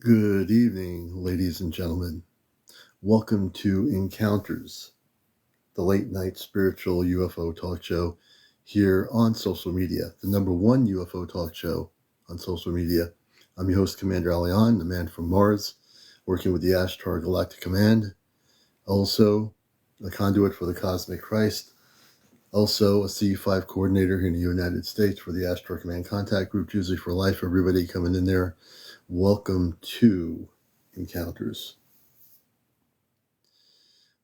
Good evening, ladies and gentlemen. Welcome to Encounters, the late night spiritual UFO talk show here on social media, the number one UFO talk show on social media. I'm your host, CmdrAleon, the man from Mars, working with the Ashtar Command, also a conduit for the Cosmic Christ, also a C5 coordinator here in the United States for the Ashtar Command contact group, Tuesday for Life. Everybody coming in there, welcome to Encounters.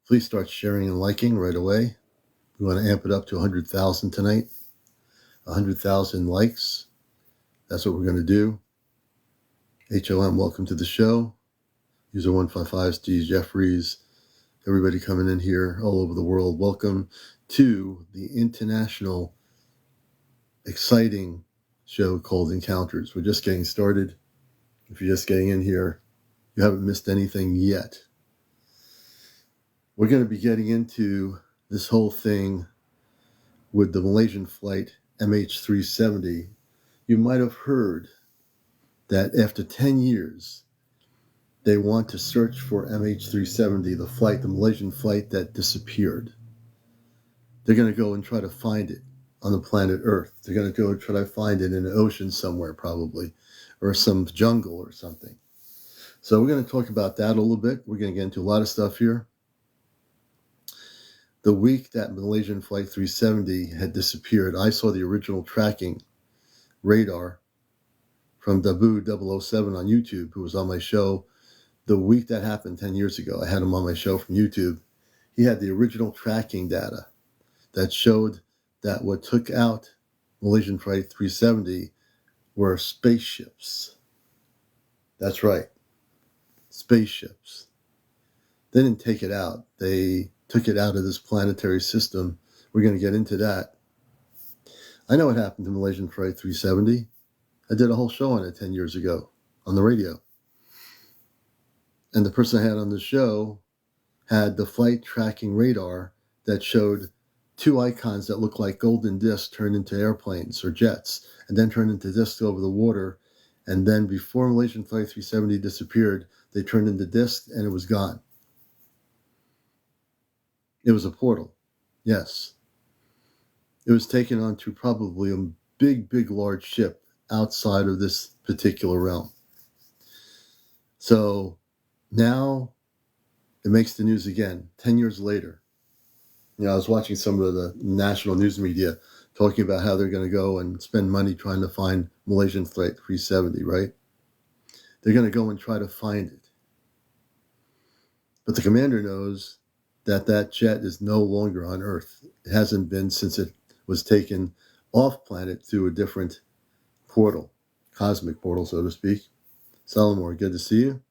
Please start sharing and liking right away. We want to amp it up to 100,000 tonight. 100,000 likes. That's what we're going to do. HOM, welcome to the show. User 155, Steve Jeffries. Everybody coming in here all over the world. Welcome to the international exciting show called Encounters. We're just getting started. If you're just getting in here, you haven't missed anything yet. We're going to be getting into this whole thing with the Malaysian flight MH370. You might have heard that after 10 years, they want to search for MH370, the Malaysian flight that disappeared. They're going to go and try to find it on the planet Earth. They're going to go and try to find it in an ocean somewhere, probably, or some jungle or something. So we're going to talk about that a little bit. We're going to get into a lot of stuff here. The week that Malaysian Flight 370 had disappeared, I saw the original tracking radar from Dabu 007 on YouTube, who was on my show the week that happened 10 years ago. I had him on my show from YouTube. He had the original tracking data that showed that what took out Malaysian Flight 370 were spaceships. That's right, spaceships. They didn't take it out. They took it out of this planetary system. We're going to get into that. I know what happened to Malaysian Flight 370. I did a whole show on it 10 years ago on the radio. And the person I had on the show had the flight tracking radar that showed two icons that looked like golden discs turned into airplanes or jets, and then turned into discs over the water. And then before Malaysian Flight 370 disappeared, they turned into discs and it was gone. It was a portal. Yes. It was taken onto probably a big, large ship outside of this particular realm. So now it makes the news again, 10 years later. I was watching some of the national news media talking about how they're going to go and spend money trying to find Malaysian Flight 370, right? They're going to go and try to find it. But the commander knows that that jet is no longer on Earth. It hasn't been since it was taken off planet through a different portal, cosmic portal, so to speak. Solomon, good to see you.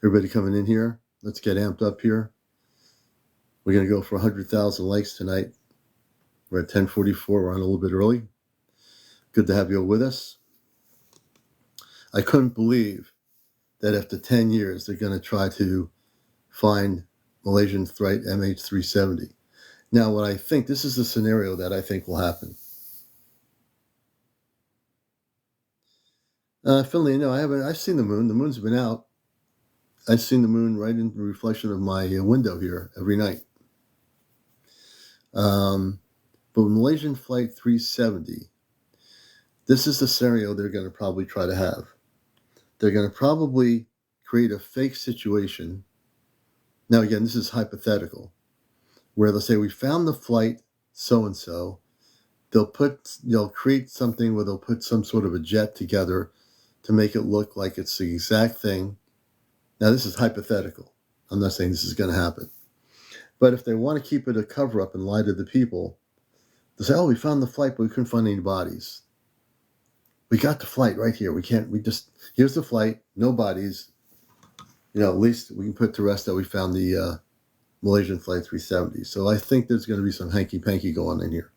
Everybody coming in here. Let's get amped up here. We're going to go for 100,000 likes tonight. We're at 10:44. We're on a little bit early. Good to have you all with us. I couldn't believe that after 10 years, they're going to try to find Malaysian flight MH370. Now, what I think, this is the scenario that I think will happen. Finley, no, I've seen the moon. The moon's been out. I've seen the moon right in the reflection of my window here every night. But Malaysian Flight 370, this is the scenario they're going to probably try to have. They're going to probably create a fake situation. Now, again, this is hypothetical, where they'll say, we found the flight so-and-so. They'll create something where they'll put some sort of a jet together to make it look like it's the exact thing. Now, this is hypothetical. I'm not saying this is going to happen. But if they want to keep it a cover-up and lie to the people, they'll say, we found the flight, but we couldn't find any bodies. We got the flight right here. Here's the flight, no bodies. At least we can put to rest that we found the Malaysian Flight 370. So I think there's going to be some hanky-panky going on in here.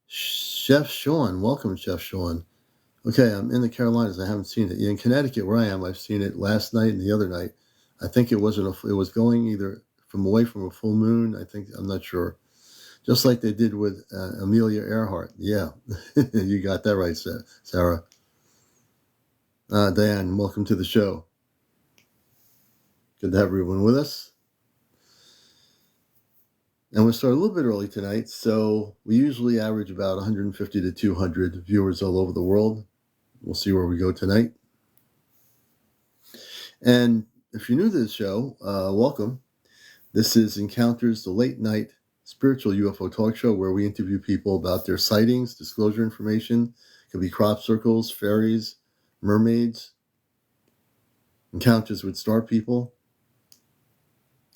Chef Sean, welcome, Chef Sean. Okay, I'm in the Carolinas. I haven't seen it. In Connecticut, where I am, I've seen it last night and the other night. I think it was going either away from a full moon. I'm not sure. Just like they did with Amelia Earhart. Yeah, you got that right, Sarah. Diane, welcome to the show. Good to have everyone with us. And we'll start a little bit early tonight. So we usually average about 150 to 200 viewers all over the world. We'll see where we go tonight. And if you're new to the show, welcome. This is Encounters, the late night spiritual UFO talk show where we interview people about their sightings, disclosure information. It could be crop circles, fairies, mermaids, encounters with star people.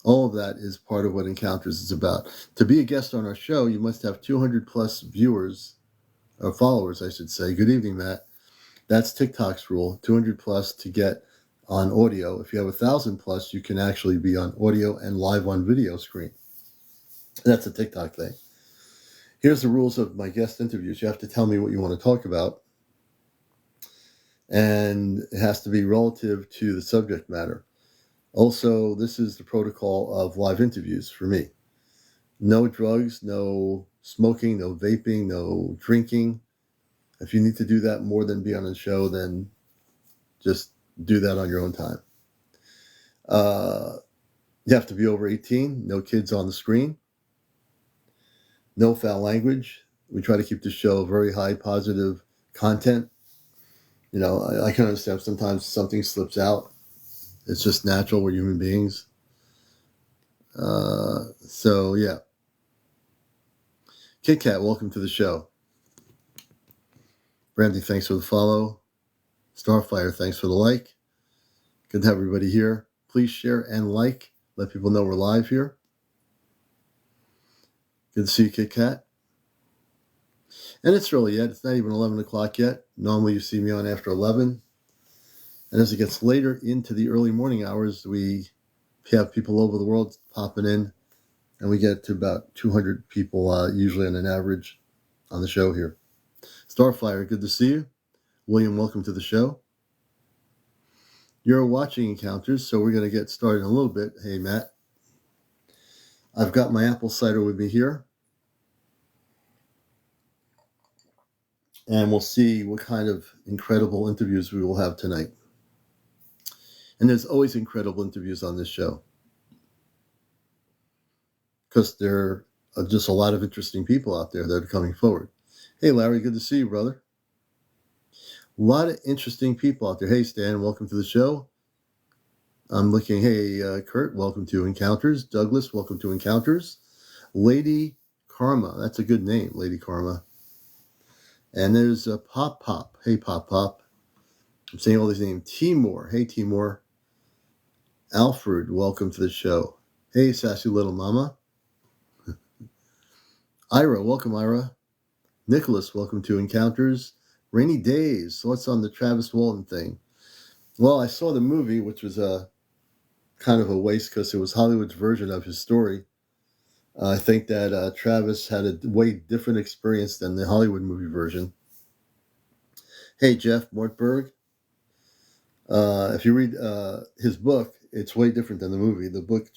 All of that is part of what Encounters is about. To be a guest on our show, you must have 200 plus viewers, or followers, I should say. Good evening, Matt. That's TikTok's rule, 200 plus to get on audio. If you have 1,000 plus, you can actually be on audio and live on video screen. That's a TikTok thing. Here's the rules of my guest interviews. You have to tell me what you want to talk about, and it has to be relative to the subject matter. Also, this is the protocol of live interviews for me. No drugs, no smoking, no vaping, no drinking. If you need to do that more than be on a show, then just do that on your own time. You have to be over 18, no kids on the screen, no foul language. We try to keep the show very high positive content. You know, I can understand sometimes something slips out. It's just natural. We're human beings. So, yeah. Kit Kat, welcome to the show. Brandy, thanks for the follow. Starfire, thanks for the like. Good to have everybody here. Please share and like. Let people know we're live here. Good to see you, Kit Kat. And it's early yet. It's not even 11 o'clock yet. Normally you see me on after 11. And as it gets later into the early morning hours, we have people over the world popping in. And we get to about 200 people usually on an average on the show here. Starfire, good to see you. William, welcome to the show. You're watching Encounters, so we're going to get started in a little bit. Hey, Matt. I've got my apple cider with me here. And we'll see what kind of incredible interviews we will have tonight. And there's always incredible interviews on this show, because there are just a lot of interesting people out there that are coming forward. Hey, Larry, good to see you, brother. A lot of interesting people out there. Hey, Stan, welcome to the show. I'm looking. Hey, Kurt, welcome to Encounters. Douglas, welcome to Encounters. Lady Karma, that's a good name, Lady Karma. And there's Pop Pop. Hey, Pop Pop. I'm saying all these names. Timur. Hey, Timur. Alfred, welcome to the show. Hey, Sassy Little Mama. Ira, welcome, Ira. Nicholas, welcome to Encounters. Rainy Days, thoughts on the Travis Walton thing? Well, I saw the movie, which was a kind of a waste because it was Hollywood's version of his story. I think that Travis had a way different experience than the Hollywood movie version. Hey, Jeff Mortberg. If you read his book, it's way different than the movie. The book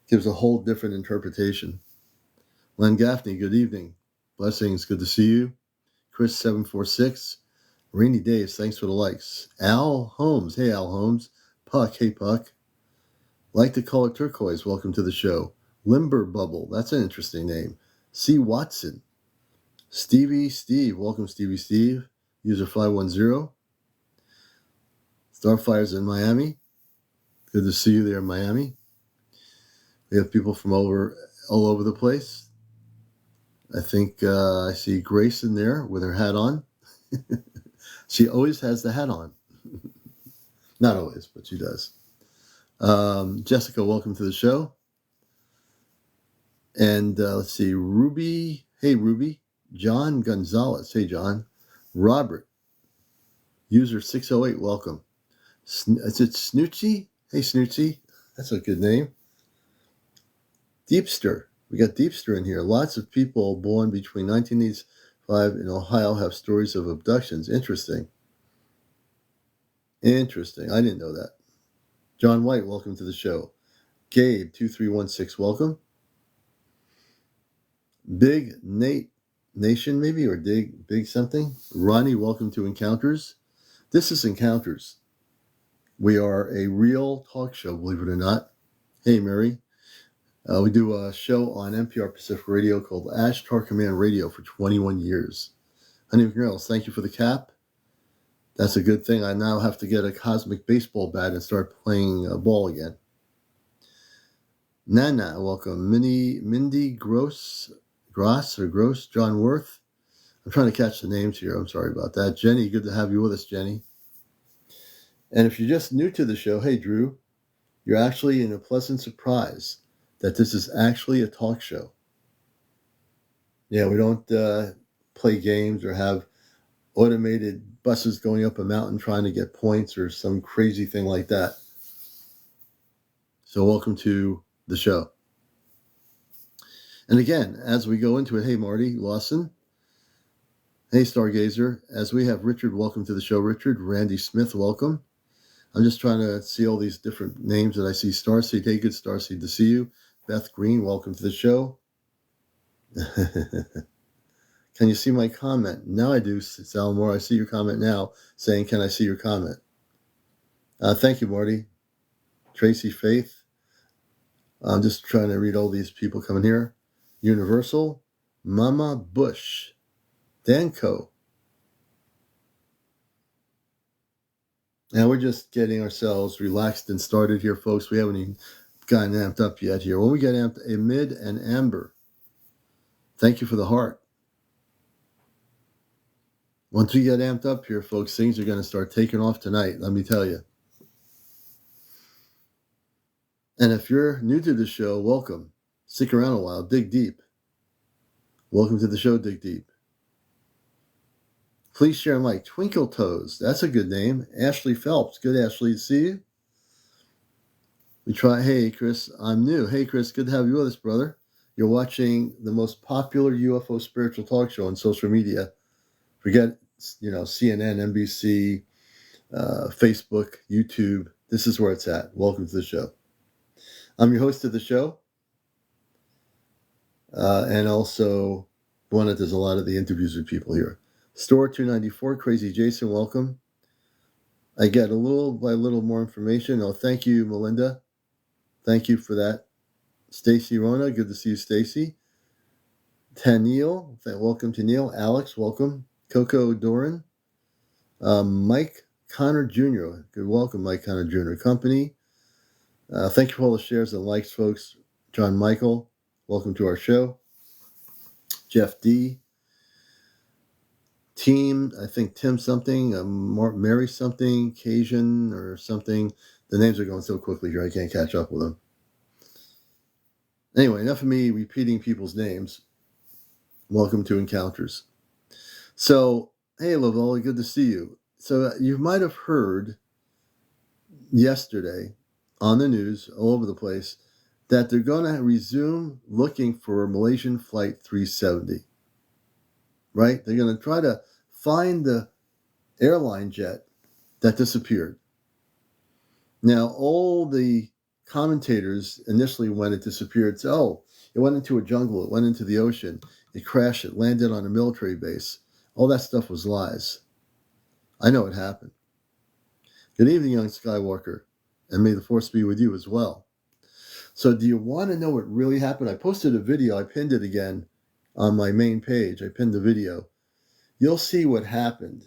gives a whole different interpretation. Len Gaffney, good evening. Blessings, good to see you. Chris746. Rainy Days, thanks for the likes. Al Holmes, hey Al Holmes. Puck, hey Puck. Like to call it Turquoise, welcome to the show. Limber Bubble, that's an interesting name. C. Watson. Stevie Steve, welcome Stevie Steve. User 510. Starfire's in Miami. Good to see you there in Miami. We have people from all over the place. I think I see Grace in there with her hat on. She always has the hat on. Not always, but she does. Jessica, welcome to the show. And let's see, Ruby. Hey, Ruby. John Gonzalez. Hey, John. Robert. User 608, welcome. Is it Snoochie? Hey, Snoochie. That's a good name. Deepster. We got Deepster in here. Lots of people born between 1985 in Ohio have stories of abductions. Interesting. I didn't know that. John White, welcome to the show. Gabe, 2316, welcome. Big Nate Nation, maybe, or Big something. Ronnie, welcome to Encounters. This is Encounters. We are a real talk show, believe it or not. Hey, Mary. We do a show on NPR Pacific Radio called Ashtar Command Radio for 21 years. Honey McGrails, thank you for the cap. That's a good thing. I now have to get a cosmic baseball bat and start playing ball again. Nana, welcome. Mindy Gross, John Worth. I'm trying to catch the names here. I'm sorry about that. Jenny, good to have you with us, Jenny. And if you're just new to the show, hey, Drew, you're actually in a pleasant surprise that this is actually a talk show. Yeah, we don't play games or have automated buses going up a mountain trying to get points or some crazy thing like that. So welcome to the show. And again, as we go into it, hey, Marty Lawson. Hey, Stargazer. As we have Richard, welcome to the show, Richard. Randy Smith, welcome. I'm just trying to see all these different names that I see. Starseed, hey, good Starseed to see you. Beth Green, welcome to the show. Can you see my comment? Now I do, Sal Moore. I see your comment now saying, can I see your comment? Thank you, Marty. Tracy Faith. I'm just trying to read all these people coming here. Universal. Mama Bush. Danco. Now we're just getting ourselves relaxed and started here, folks. We haven't even gotten amped up yet here. When we get amped, Amid and Amber. Thank you for the heart. Once we get amped up here, folks, things are going to start taking off tonight, let me tell you. And if you're new to the show, welcome. Stick around a while. Dig deep. Welcome to the show, Dig Deep. Please share my Twinkle Toes. That's a good name. Ashley Phelps. Good, Ashley, to see you. We try. Hey, Chris, I'm new. Hey, Chris, good to have you with us, brother. You're watching the most popular UFO spiritual talk show on social media. Forget, CNN, NBC, Facebook, YouTube. This is where it's at. Welcome to the show. I'm your host of the show. And also one that does a lot of the interviews with people here. Store 294, Crazy Jason, welcome. I get a little by little more information. Oh, thank you, Melinda. Thank you for that. Stacy Rona, good to see you, Stacy. Taniel, welcome to Neil. Alex, welcome. Coco Doran. Mike Connor Jr., good welcome, Mike Connor Jr. Company. Thank you for all the shares and likes, folks. John Michael, welcome to our show. Jeff D. Team, I think Tim something, Mary something, Cajun or something. The names are going so quickly here, I can't catch up with them. Anyway, enough of me repeating people's names. Welcome to Encounters. So, hey, Lavelle, good to see you. So you might have heard yesterday on the news all over the place that they're going to resume looking for Malaysian Flight 370. Right? They're going to try to find the airline jet that disappeared. Now, all the commentators initially, when it disappeared, said, oh, it went into a jungle, it went into the ocean, it crashed, it landed on a military base. All that stuff was lies. I know it happened. Good evening, young Skywalker, and may the Force be with you as well. So do you want to know what really happened? I posted a video, I pinned it again on my main page. I pinned the video. You'll see what happened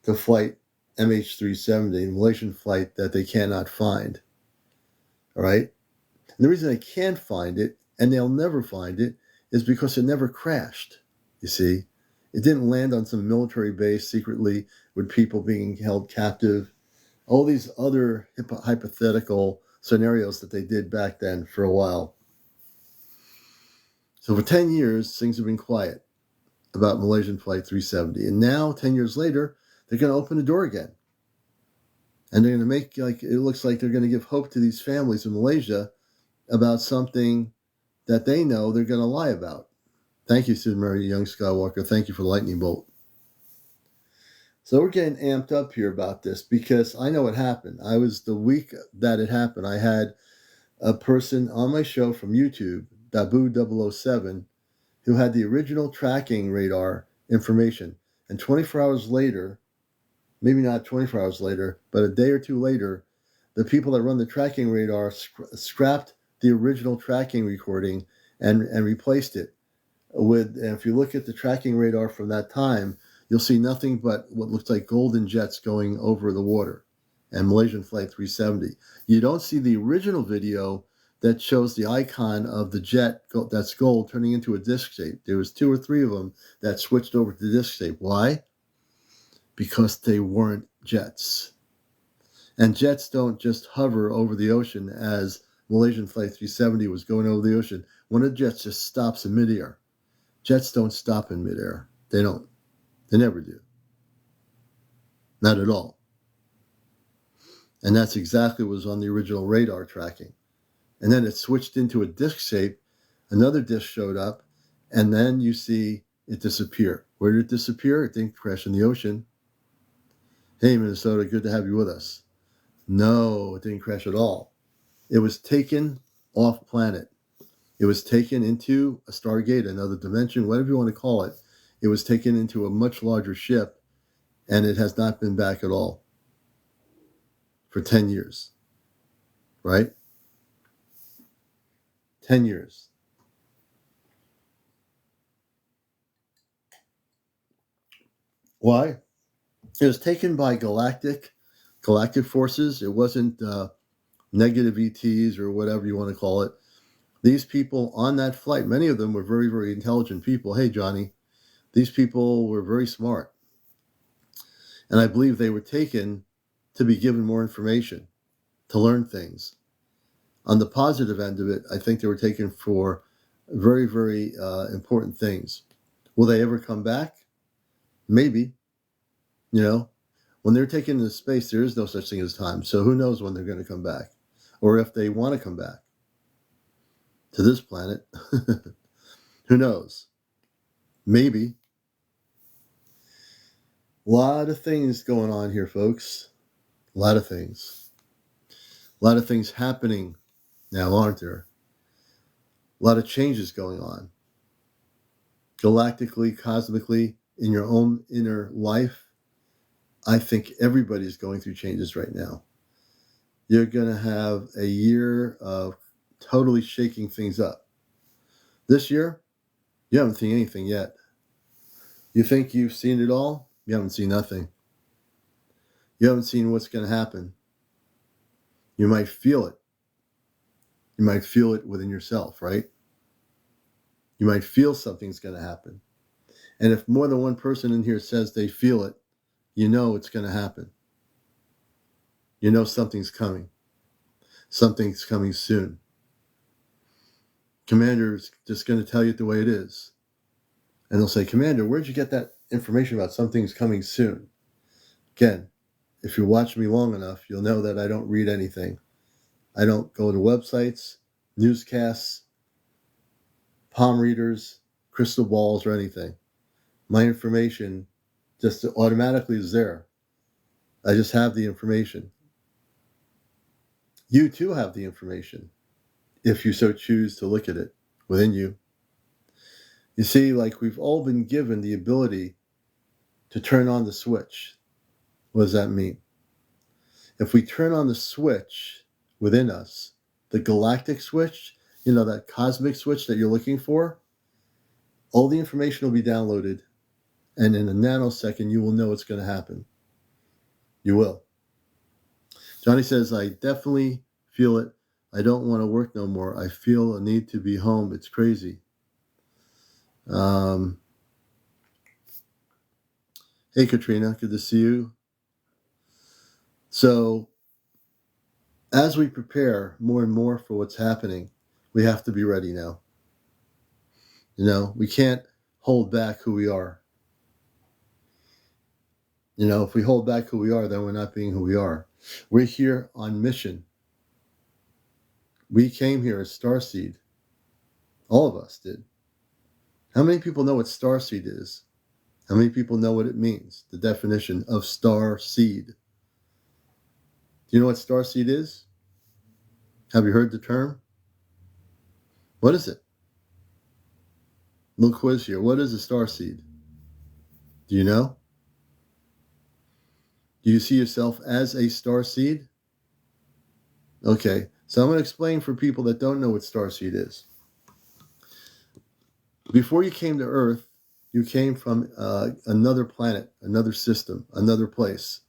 to flight MH370, the Malaysian flight that they cannot find. All right? And the reason they can't find it, and they'll never find it, is because it never crashed, you see. It didn't land on some military base secretly with people being held captive. All these other hypothetical scenarios that they did back then for a while. So for 10 years, things have been quiet about Malaysian Flight 370. And now, 10 years later, they're going to open the door again. And they're going to make, it looks like they're going to give hope to these families in Malaysia about something that they know they're going to lie about. Thank you, Susan Mary Young Skywalker. Thank you for the lightning bolt. So we're getting amped up here about this because I know what happened. The week that it happened, I had a person on my show from YouTube, Dabu007, who had the original tracking radar information. And 24 hours later, maybe not 24 hours later, but a day or two later, the people that run the tracking radar scrapped the original tracking recording and replaced it with, and if you look at the tracking radar from that time, you'll see nothing but what looks like golden jets going over the water and Malaysian Flight 370. You don't see the original video that shows the icon of the jet that's gold turning into a disc shape. There was 2 or 3 of them that switched over to disc shape. Why? Because they weren't jets. And jets don't just hover over the ocean as Malaysian Flight 370 was going over the ocean. One of the jets just stops in midair. Jets don't stop in midair. They don't. They never do. Not at all. And that's exactly what was on the original radar tracking. And then it switched into a disc shape. Another disc showed up. And then you see it disappear. Where did it disappear? It didn't crash in the ocean. Hey, Minnesota, good to have you with us. No, it didn't crash at all. It was taken off planet. It was taken into a Stargate, another dimension, whatever you want to call it. It was taken into a much larger ship, and it has not been back at all for 10 years, right? 10 years. Why? It was taken by galactic forces. It wasn't negative ETs or whatever you want to call it. These people on that flight, many of them were very, very intelligent people. Hey, Johnny, these people were very smart. And I believe they were taken to be given more information, to learn things. On the positive end of it, I think they were taken for very, very important things. Will they ever come back? Maybe. You know, when they're taken into space, there is no such thing as time. So who knows when they're going to come back, or if they want to come back to this planet. Who knows? Maybe. A lot of things going on here, folks. A lot of things. A lot of things happening now, aren't there? A lot of changes going on. Galactically, cosmically, in your own inner life, I think everybody's going through changes right now. You're going to have a year of totally shaking things up. This year, you haven't seen anything yet. You think you've seen it all? You haven't seen nothing. You haven't seen what's going to happen. You might feel it. You might feel it within yourself, right? You might feel something's going to happen. And if more than one person in here says they feel it, you know it's going to happen. You know something's coming. Something's coming soon. Commander's just going to tell you it the way it is. And they'll say, Commander, where'd you get that information about something's coming soon? Again, if you watch me long enough, you'll know that I don't read anything. I don't go to websites, newscasts, palm readers, crystal balls, or anything. My information just automatically is there. I just have the information. You too have the information, if you so choose to look at it within you. You see, like we've all been given the ability to turn on the switch. What does that mean? If we turn on the switch within us, the galactic switch, you know, that cosmic switch that you're looking for, all the information will be downloaded, and in a nanosecond, you will know what's going to happen. You will. Johnny says, I definitely feel it. I don't want to work no more. I feel a need to be home. It's crazy. Hey, Katrina, good to see you. So, as we prepare more and more for what's happening, we have to be ready now. You know, we can't hold back who we are. You know, if we hold back who we are, then we're not being who we are. We're here on mission. We came here as starseed. All of us did. How many people know what starseed is? How many people know what it means? The definition of starseed. Do you know what starseed is? Have you heard the term? What is it? Little quiz here. What is a starseed? Do you know? Do you see yourself as a starseed? Okay, so I'm going to explain for people that don't know what starseed is. Before you came to Earth, you came from another planet, another system, another place.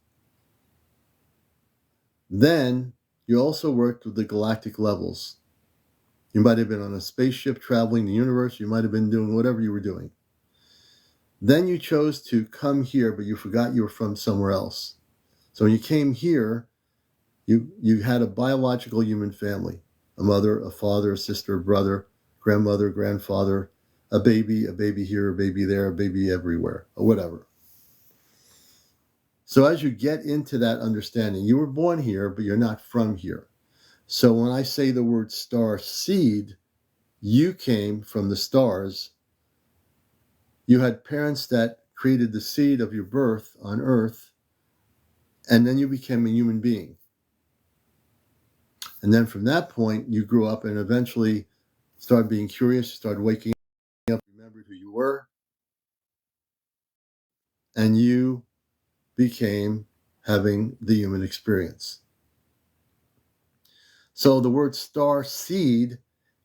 Then you also worked with the galactic levels. You might have been on a spaceship traveling the universe. You might have been doing whatever you were doing. Then you chose to come here, but you forgot you were from somewhere else. So when you came here, you had a biological human family, a mother, a father, a sister, a brother, grandmother, grandfather, a baby here, a baby there, a baby everywhere, or whatever. So as you get into that understanding, you were born here, but you're not from here. So when I say the word star seed, you came from the stars. You had parents that created the seed of your birth on Earth, and then you became a human being. And then from that point, you grew up and eventually started being curious, started waking up, remembered who you were, and you became having the human experience. So the word star seed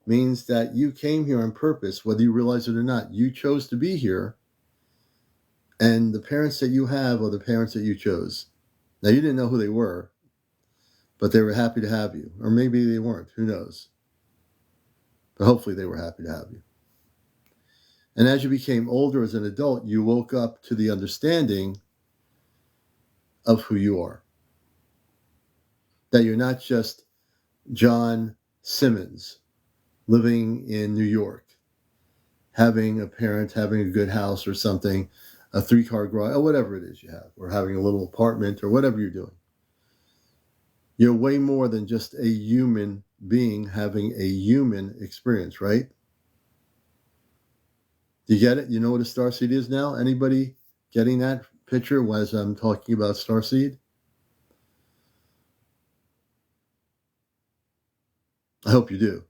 means that you came here on purpose, whether you realize it or not. You chose to be here, and the parents that you have are the parents that you chose. Now, you didn't know who they were, but they were happy to have you. Or maybe they weren't, who knows? But hopefully they were happy to have you. And as you became older as an adult, you woke up to the understanding of who you are. That you're not just John Simmons living in New York, having a parent, having a good house or something, a 3-car garage, or whatever it is you have, or having a little apartment or whatever you're doing. You're way more than just a human being having a human experience, right? Do you get it? You know what a starseed is now? Anybody getting that picture as I'm talking about starseed? I hope you do.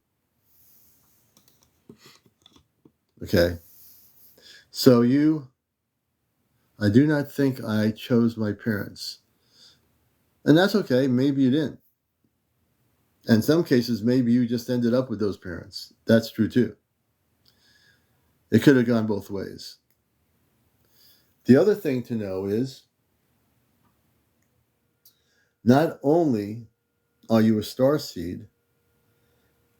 Okay. So I do not think I chose my parents. And that's okay. Maybe you didn't. And in some cases, maybe you just ended up with those parents. That's true too. It could have gone both ways. The other thing to know is not only are you a starseed,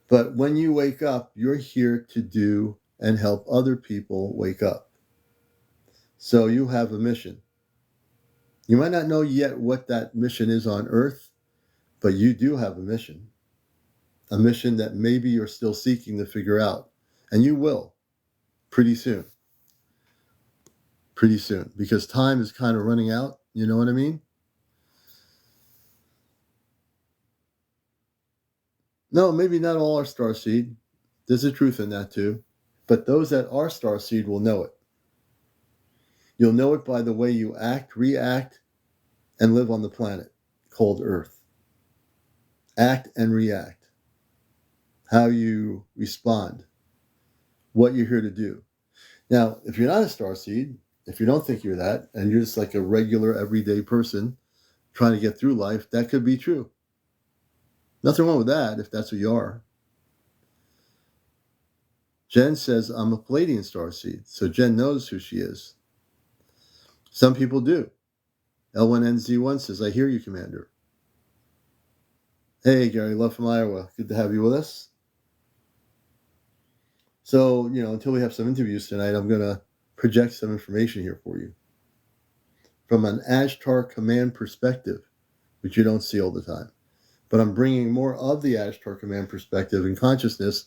but when you wake up, you're here to do and help other people wake up. So you have a mission. You might not know yet what that mission is on Earth, but you do have a mission. A mission that maybe you're still seeking to figure out. And you will pretty soon. Pretty soon. Because time is kind of running out. You know what I mean? No, maybe not all are starseed. There's a truth in that too. But those that are starseed will know it. You'll know it by the way you act, react, and live on the planet called Earth. Act and react. How you respond. What you're here to do. Now, if you're not a starseed, if you don't think you're that, and you're just like a regular everyday person trying to get through life, that could be true. Nothing wrong with that if that's who you are. Jen says, I'm a Palladian starseed, so Jen knows who she is. Some people do. L1NZ1 says, I hear you, Commander. Hey, Gary, love from Iowa. Good to have you with us. So, until we have some interviews tonight, I'm going to project some information here for you from an Ashtar Command perspective, which you don't see all the time. But I'm bringing more of the Ashtar Command perspective and consciousness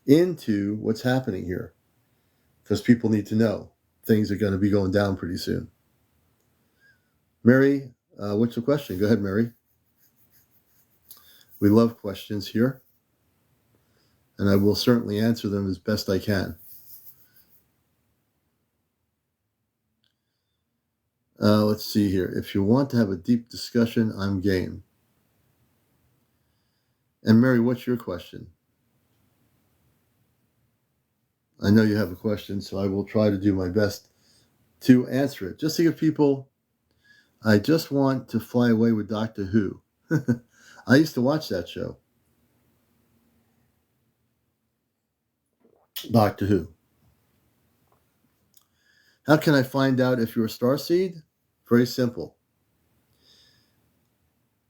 into what's happening here because people need to know things are going to be going down pretty soon. Mary, what's the question? Go ahead, Mary. We love questions here, and I will certainly answer them as best I can. Let's see here. If you want to have a deep discussion, I'm game. And Mary, what's your question? I know you have a question, so I will try to do my best to answer it. Just to give people, I just want to fly away with Doctor Who. I used to watch that show, Doctor Who. How can I find out if you're a starseed? Very simple.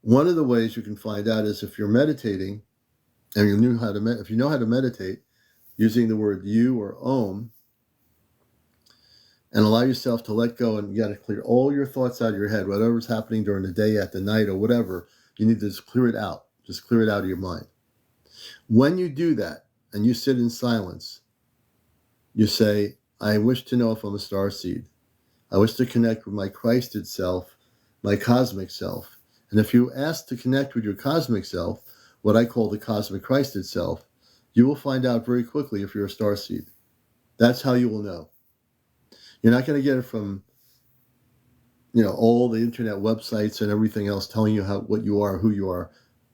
One of the ways you can find out is if you're meditating, and if you know how to meditate using the word you or om, and allow yourself to let go, and you got to clear all your thoughts out of your head, whatever's happening during the day, at the night, or whatever. You need to just clear it out. Just clear it out of your mind. When you do that and you sit in silence, you say, I wish to know if I'm a starseed. I wish to connect with my Christed self, my cosmic self. And if you ask to connect with your cosmic self, what I call the cosmic Christed self, you will find out very quickly if you're a starseed. That's how you will know. You're not going to get it from, all the internet websites and everything else telling you what you are, who you are.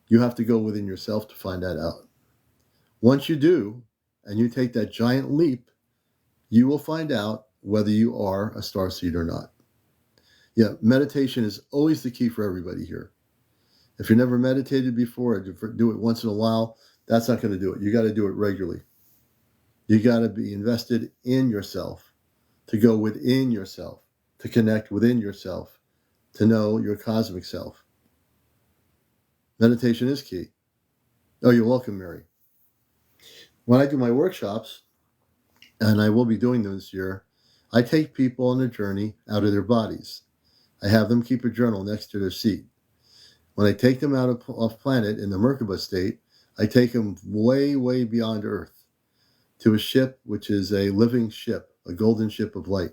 You have to go within yourself to find that out. Once you do, and you take that giant leap, you will find out whether you are a starseed or not. Yeah, meditation is always the key for everybody here. If you never meditated before, or do it once in a while, that's not going to do it. You got to do it regularly. You got to be invested in yourself, to go within yourself, to connect within yourself, to know your cosmic self. Meditation is key. Oh, you're welcome, Mary. When I do my workshops, and I will be doing them this year, I take people on a journey out of their bodies. I have them keep a journal next to their seat. When I take them out off planet in the Merkaba state, I take them way, way beyond Earth to a ship which is a living ship, a golden ship of light.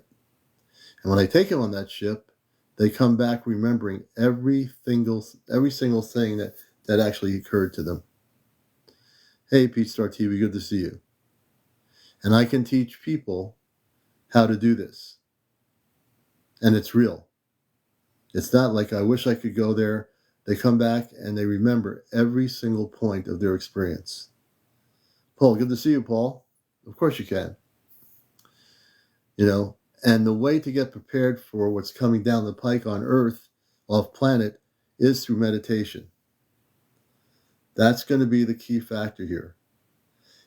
And when I take them on that ship, they come back remembering every single thing that actually occurred to them. Hey, Pete Star TV, good to see you. And I can teach people how to do this. And it's real. It's not like I wish I could go there. They come back and they remember every single point of their experience. Paul, good to see you, Paul. Of course you can. And the way to get prepared for what's coming down the pike on Earth, off planet, is through meditation. That's going to be the key factor here.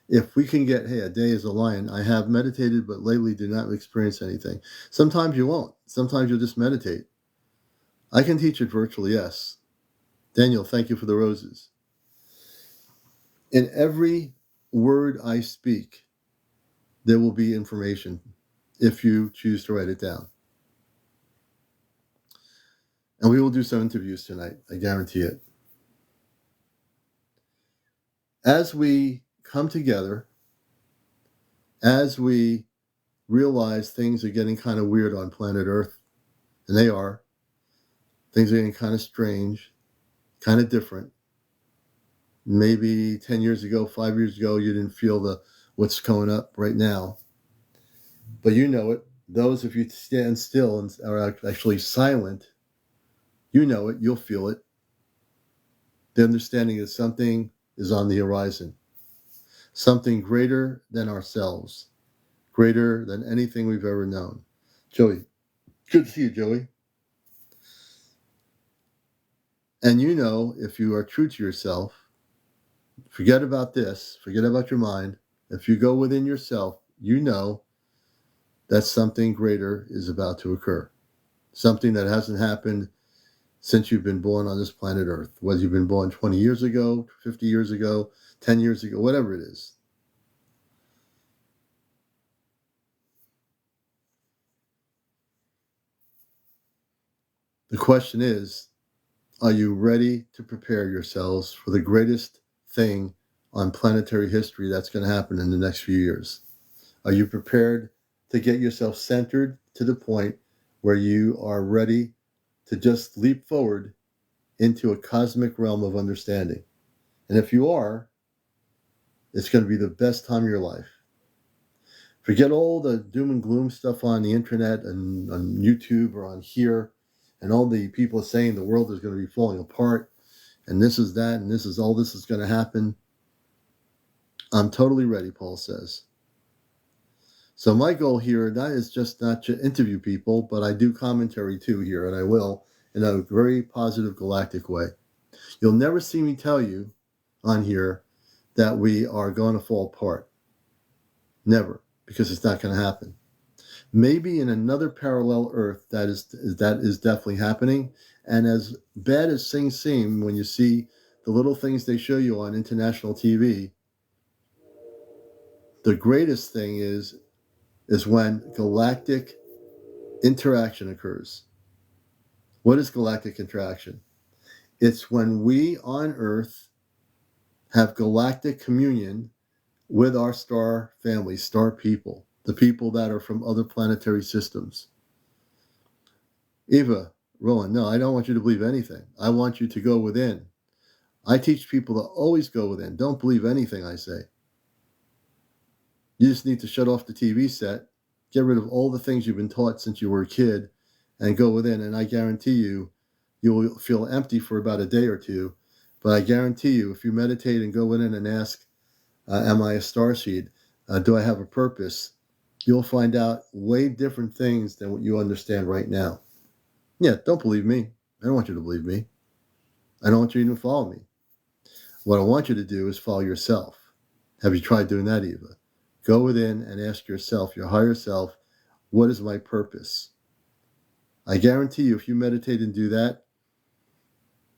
If we can get, hey, a day is a lion, I have meditated, but lately did not experience anything. Sometimes you won't. Sometimes you'll just meditate. I can teach it virtually, yes. Daniel, thank you for the roses. In every word I speak, there will be information if you choose to write it down. And we will do some interviews tonight, I guarantee it. As we come together, as we realize things are getting kind of weird on planet Earth, and they are, things are getting kind of strange, kind of different. Maybe 10 years ago, 5 years ago, you didn't feel what's coming up right now. But you know it. Those, if you stand still and are actually silent, you know it, you'll feel it. The understanding that something is on the horizon. Something greater than ourselves. Greater than anything we've ever known. Joey, good to see you, Joey. And if you are true to yourself, forget about this, forget about your mind. If you go within yourself, you know that something greater is about to occur. Something that hasn't happened since you've been born on this planet Earth. Whether you've been born 20 years ago, 50 years ago, 10 years ago, whatever it is. The question is, are you ready to prepare yourselves for the greatest thing on planetary history that's going to happen in the next few years? Are you prepared to get yourself centered to the point where you are ready to just leap forward into a cosmic realm of understanding? And if you are, it's going to be the best time of your life. Forget all the doom and gloom stuff on the internet and on YouTube or on here, and all the people saying the world is going to be falling apart, and this is that, and this is going to happen. I'm totally ready, Paul says. So my goal here, that is just not to interview people, but I do commentary too here, and I will, in a very positive galactic way. You'll never see me tell you on here that we are going to fall apart. Never, because it's not going to happen. Maybe in another parallel Earth that is definitely happening. And as bad as things seem when you see the little things they show you on international TV, the greatest thing is when galactic interaction occurs. What is galactic interaction? It's when we on Earth have galactic communion with our star family, star people, the people that are from other planetary systems. Eva, Roland, no, I don't want you to believe anything. I want you to go within. I teach people to always go within. Don't believe anything I say. You just need to shut off the TV set, get rid of all the things you've been taught since you were a kid, and go within. And I guarantee you, you will feel empty for about a day or two. But I guarantee you, if you meditate and go within and ask, am I a starseed? Do I have a purpose? You'll find out way different things than what you understand right now. Yeah, don't believe me. I don't want you to believe me. I don't want you to even follow me. What I want you to do is follow yourself. Have you tried doing that, Eva? Go within and ask yourself, your higher self, what is my purpose? I guarantee you, if you meditate and do that,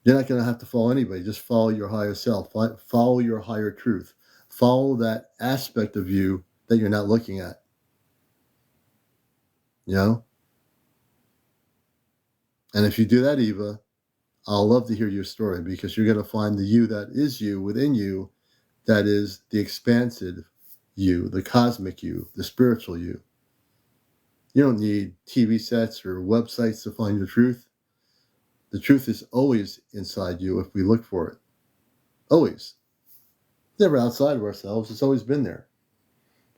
you're not going to have to follow anybody. Just follow your higher self. Follow your higher truth. Follow that aspect of you that you're not looking at. You know? And if you do that, Eva, I'll love to hear your story, because you're going to find the you that is you within you, that is the expansive you, the cosmic you, the spiritual you. You don't need TV sets or websites to find your truth. The truth is always inside you if we look for it. Always. Never outside of ourselves. It's always been there.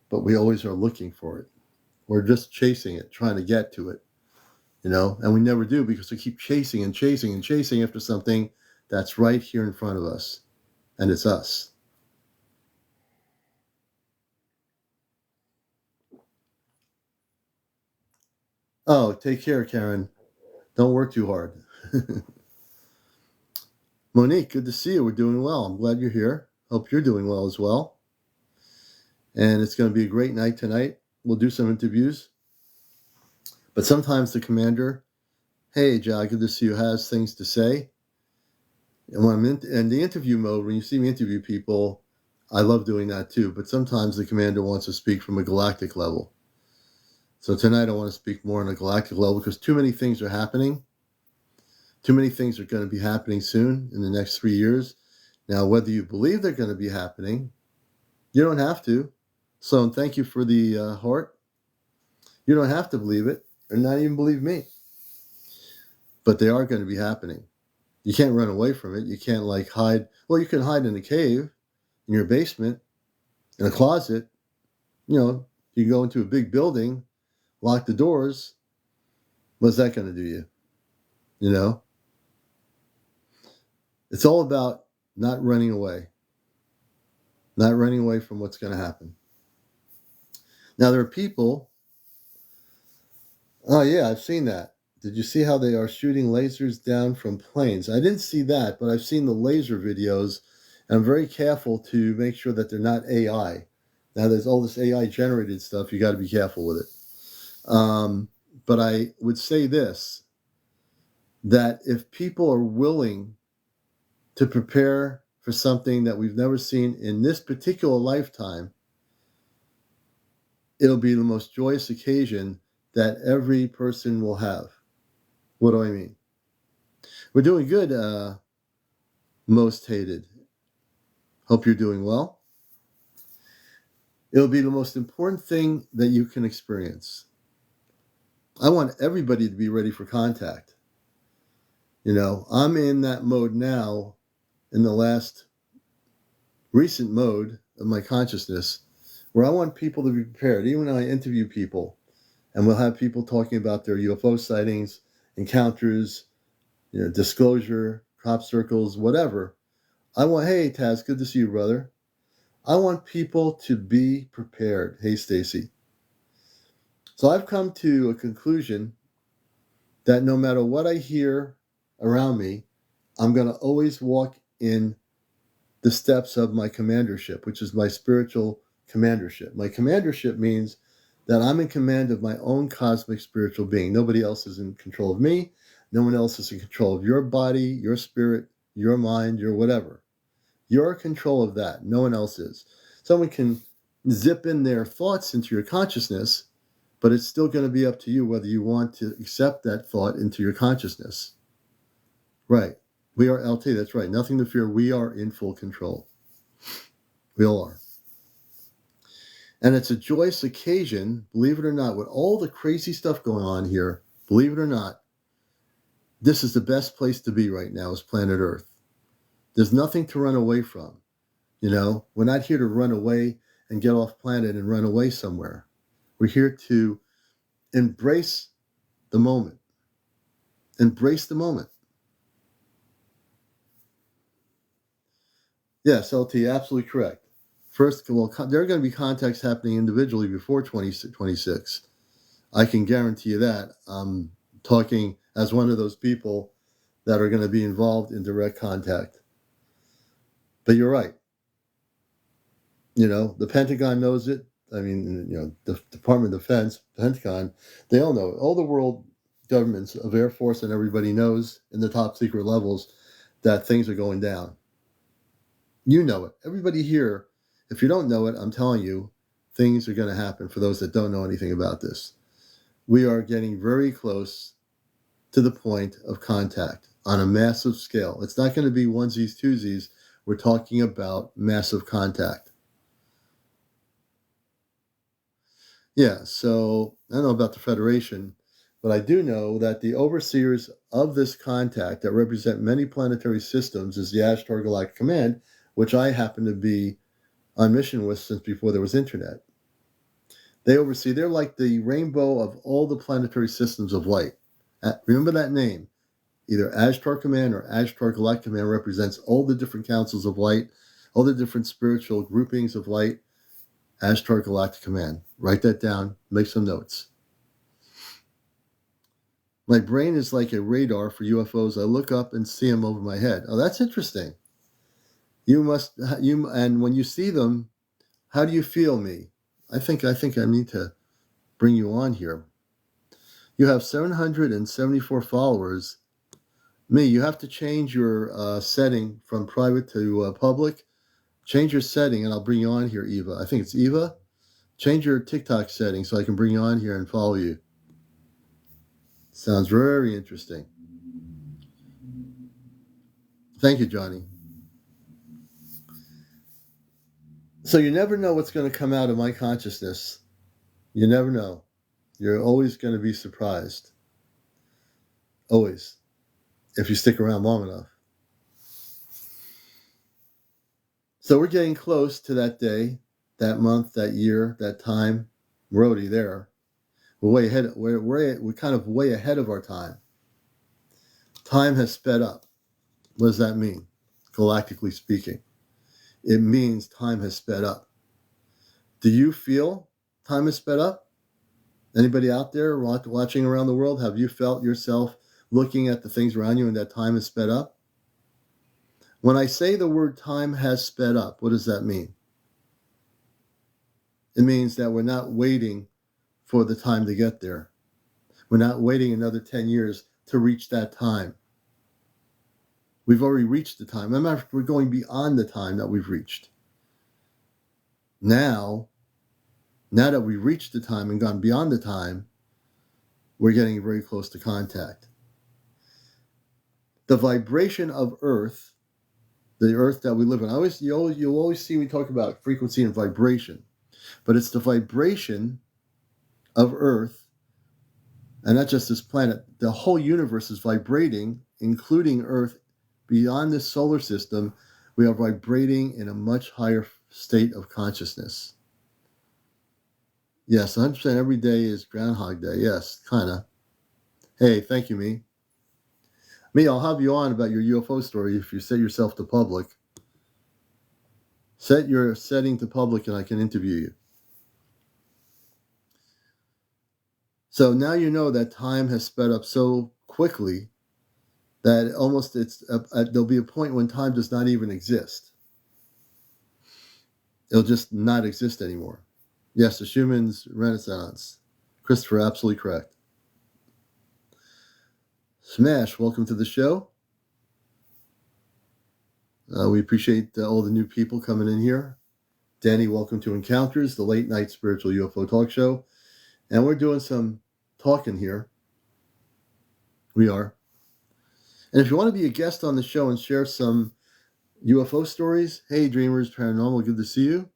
But we always are looking for it. We're just chasing it, trying to get to it. And we never do, because we keep chasing and chasing and chasing after something that's right here in front of us. And it's us. Oh, take care, Karen. Don't work too hard. Monique, good to see you. We're doing well. I'm glad you're here. Hope you're doing well as well. And it's going to be a great night tonight. We'll do some interviews. But sometimes the commander, hey, John, good to see you, has things to say. And when I'm in the interview mode, when you see me interview people, I love doing that too. But sometimes the commander wants to speak from a galactic level. So tonight I want to speak more on a galactic level, because too many things are happening. Too many things are going to be happening soon in the next 3 years. Now, whether you believe they're going to be happening, you don't have to. Sloan, thank you for the heart. You don't have to believe it, or not even believe me. But they are going to be happening. You can't run away from it. You can't hide. Well, you can hide in a cave, in your basement, in a closet. You can go into a big building, lock the doors. What's that going to do you? It's all about not running away. Not running away from what's going to happen. Now, there are people. Oh, yeah, I've seen that. Did you see how they are shooting lasers down from planes? I didn't see that, but I've seen the laser videos, and I'm very careful to make sure that they're not AI. Now, there's all this AI generated stuff. You got to be careful with it. But I would say this, that if people are willing to prepare for something that we've never seen in this particular lifetime, it'll be the most joyous occasion that every person will have. What do I mean? We're doing good, most hated. Hope you're doing well. It'll be the most important thing that you can experience. I want everybody to be ready for contact. I'm in that mode now, in the last recent mode of my consciousness, where I want people to be prepared. Even when I interview people, and we'll have people talking about their UFO sightings, encounters, disclosure, crop circles, whatever. I want, hey, Taz, good to see you, brother. I want people to be prepared. Hey, Stacy. So I've come to a conclusion that no matter what I hear around me, I'm going to always walk in the steps of my commandership, which is my spiritual commandership. My commandership means that I'm in command of my own cosmic spiritual being. Nobody else is in control of me. No one else is in control of your body, your spirit, your mind, your whatever. You're in control of that. No one else is. Someone can zip in their thoughts into your consciousness, but it's still going to be up to you whether you want to accept that thought into your consciousness. Right. We are LT. That's right. Nothing to fear. We are in full control. We all are. And it's a joyous occasion, believe it or not, with all the crazy stuff going on here, believe it or not, this is the best place to be right now is planet Earth. There's nothing to run away from. You know, we're not here to run away and get off planet and run away somewhere. We're here to embrace the moment. Embrace the moment. Yes, LT, absolutely correct. First, well, there are going to be contacts happening individually before 2026. I can guarantee you that. I'm talking as one of those people that are going to be involved in direct contact. But you're right. You know, the Pentagon knows it. I mean, you know, the Department of Defense, Pentagon, they all know it. All the world governments of Air Force and everybody knows in the top secret levels that things are going down. You know it. Everybody here, if you don't know it, I'm telling you, things are going to happen for those that don't know anything about this. We are getting very close to the point of contact on a massive scale. It's not going to be onesies, twosies. We're talking about massive contact. Yeah, so I don't know about the Federation, but I do know that the overseers of this contact that represent many planetary systems is the Ashtar Command, which I happen to be on mission with since before there was internet. They oversee, they're like the rainbow of all the planetary systems of light. Remember that name. Either Ashtar Command or Ashtar Galactic Command represents all the different councils of light, all the different spiritual groupings of light. Ashtar Galactic Command. Write that down. Make some notes. My brain is like a radar for UFOs. I look up and see them over my head. Oh, that's interesting. And when you see them, how do you feel, me? I think I need to bring you on here. You have 774 followers. Me, you have to change your setting from private to public. Change your setting, and I'll bring you on here, Eva. I think it's Eva. Change your TikTok setting so I can bring you on here and follow you. Sounds very interesting. Thank you, Johnny. So you never know what's going to come out of my consciousness. You never know. You're always going to be surprised. Always. If you stick around long enough. So we're getting close to that day, that month, that year, that time. We're already there. We're way ahead. We're kind of way ahead of our time. Time has sped up. What does that mean? Galactically speaking, it means time has sped up. Do you feel time has sped up? Anybody out there watching around the world, have you felt yourself looking at the things around you and that time has sped up? When I say the word time has sped up, what does that mean? It means that we're not waiting for the time to get there. We're not waiting another 10 years to reach that time. We've already reached the time. We're going beyond the time that we've reached. Now that we've reached the time and gone beyond the time, we're getting very close to contact. The vibration of Earth, the Earth that we live in, you'll always see me talk about frequency and vibration, but it's the vibration of Earth, and not just this planet. The whole universe is vibrating, including Earth. Beyond this solar system, we are vibrating in a much higher state of consciousness. Yes, 100% every day is Groundhog Day. Yes, kind of. Hey, thank you, me. Me, I'll have you on about your UFO story if you set yourself to public. Set your setting to public and I can interview you. So now you know that time has sped up so quickly that almost there'll be a point when time does not even exist. It'll just not exist anymore. Yes, the Schumann's Renaissance. Christopher, absolutely correct. Smash, welcome to the show. We appreciate all the new people coming in here. Danny, welcome to Encounters, the late night spiritual UFO talk show. And we're doing some talking here. We are. And if you want to be a guest on the show and share some UFO stories, hey, Dreamers Paranormal, good to see you.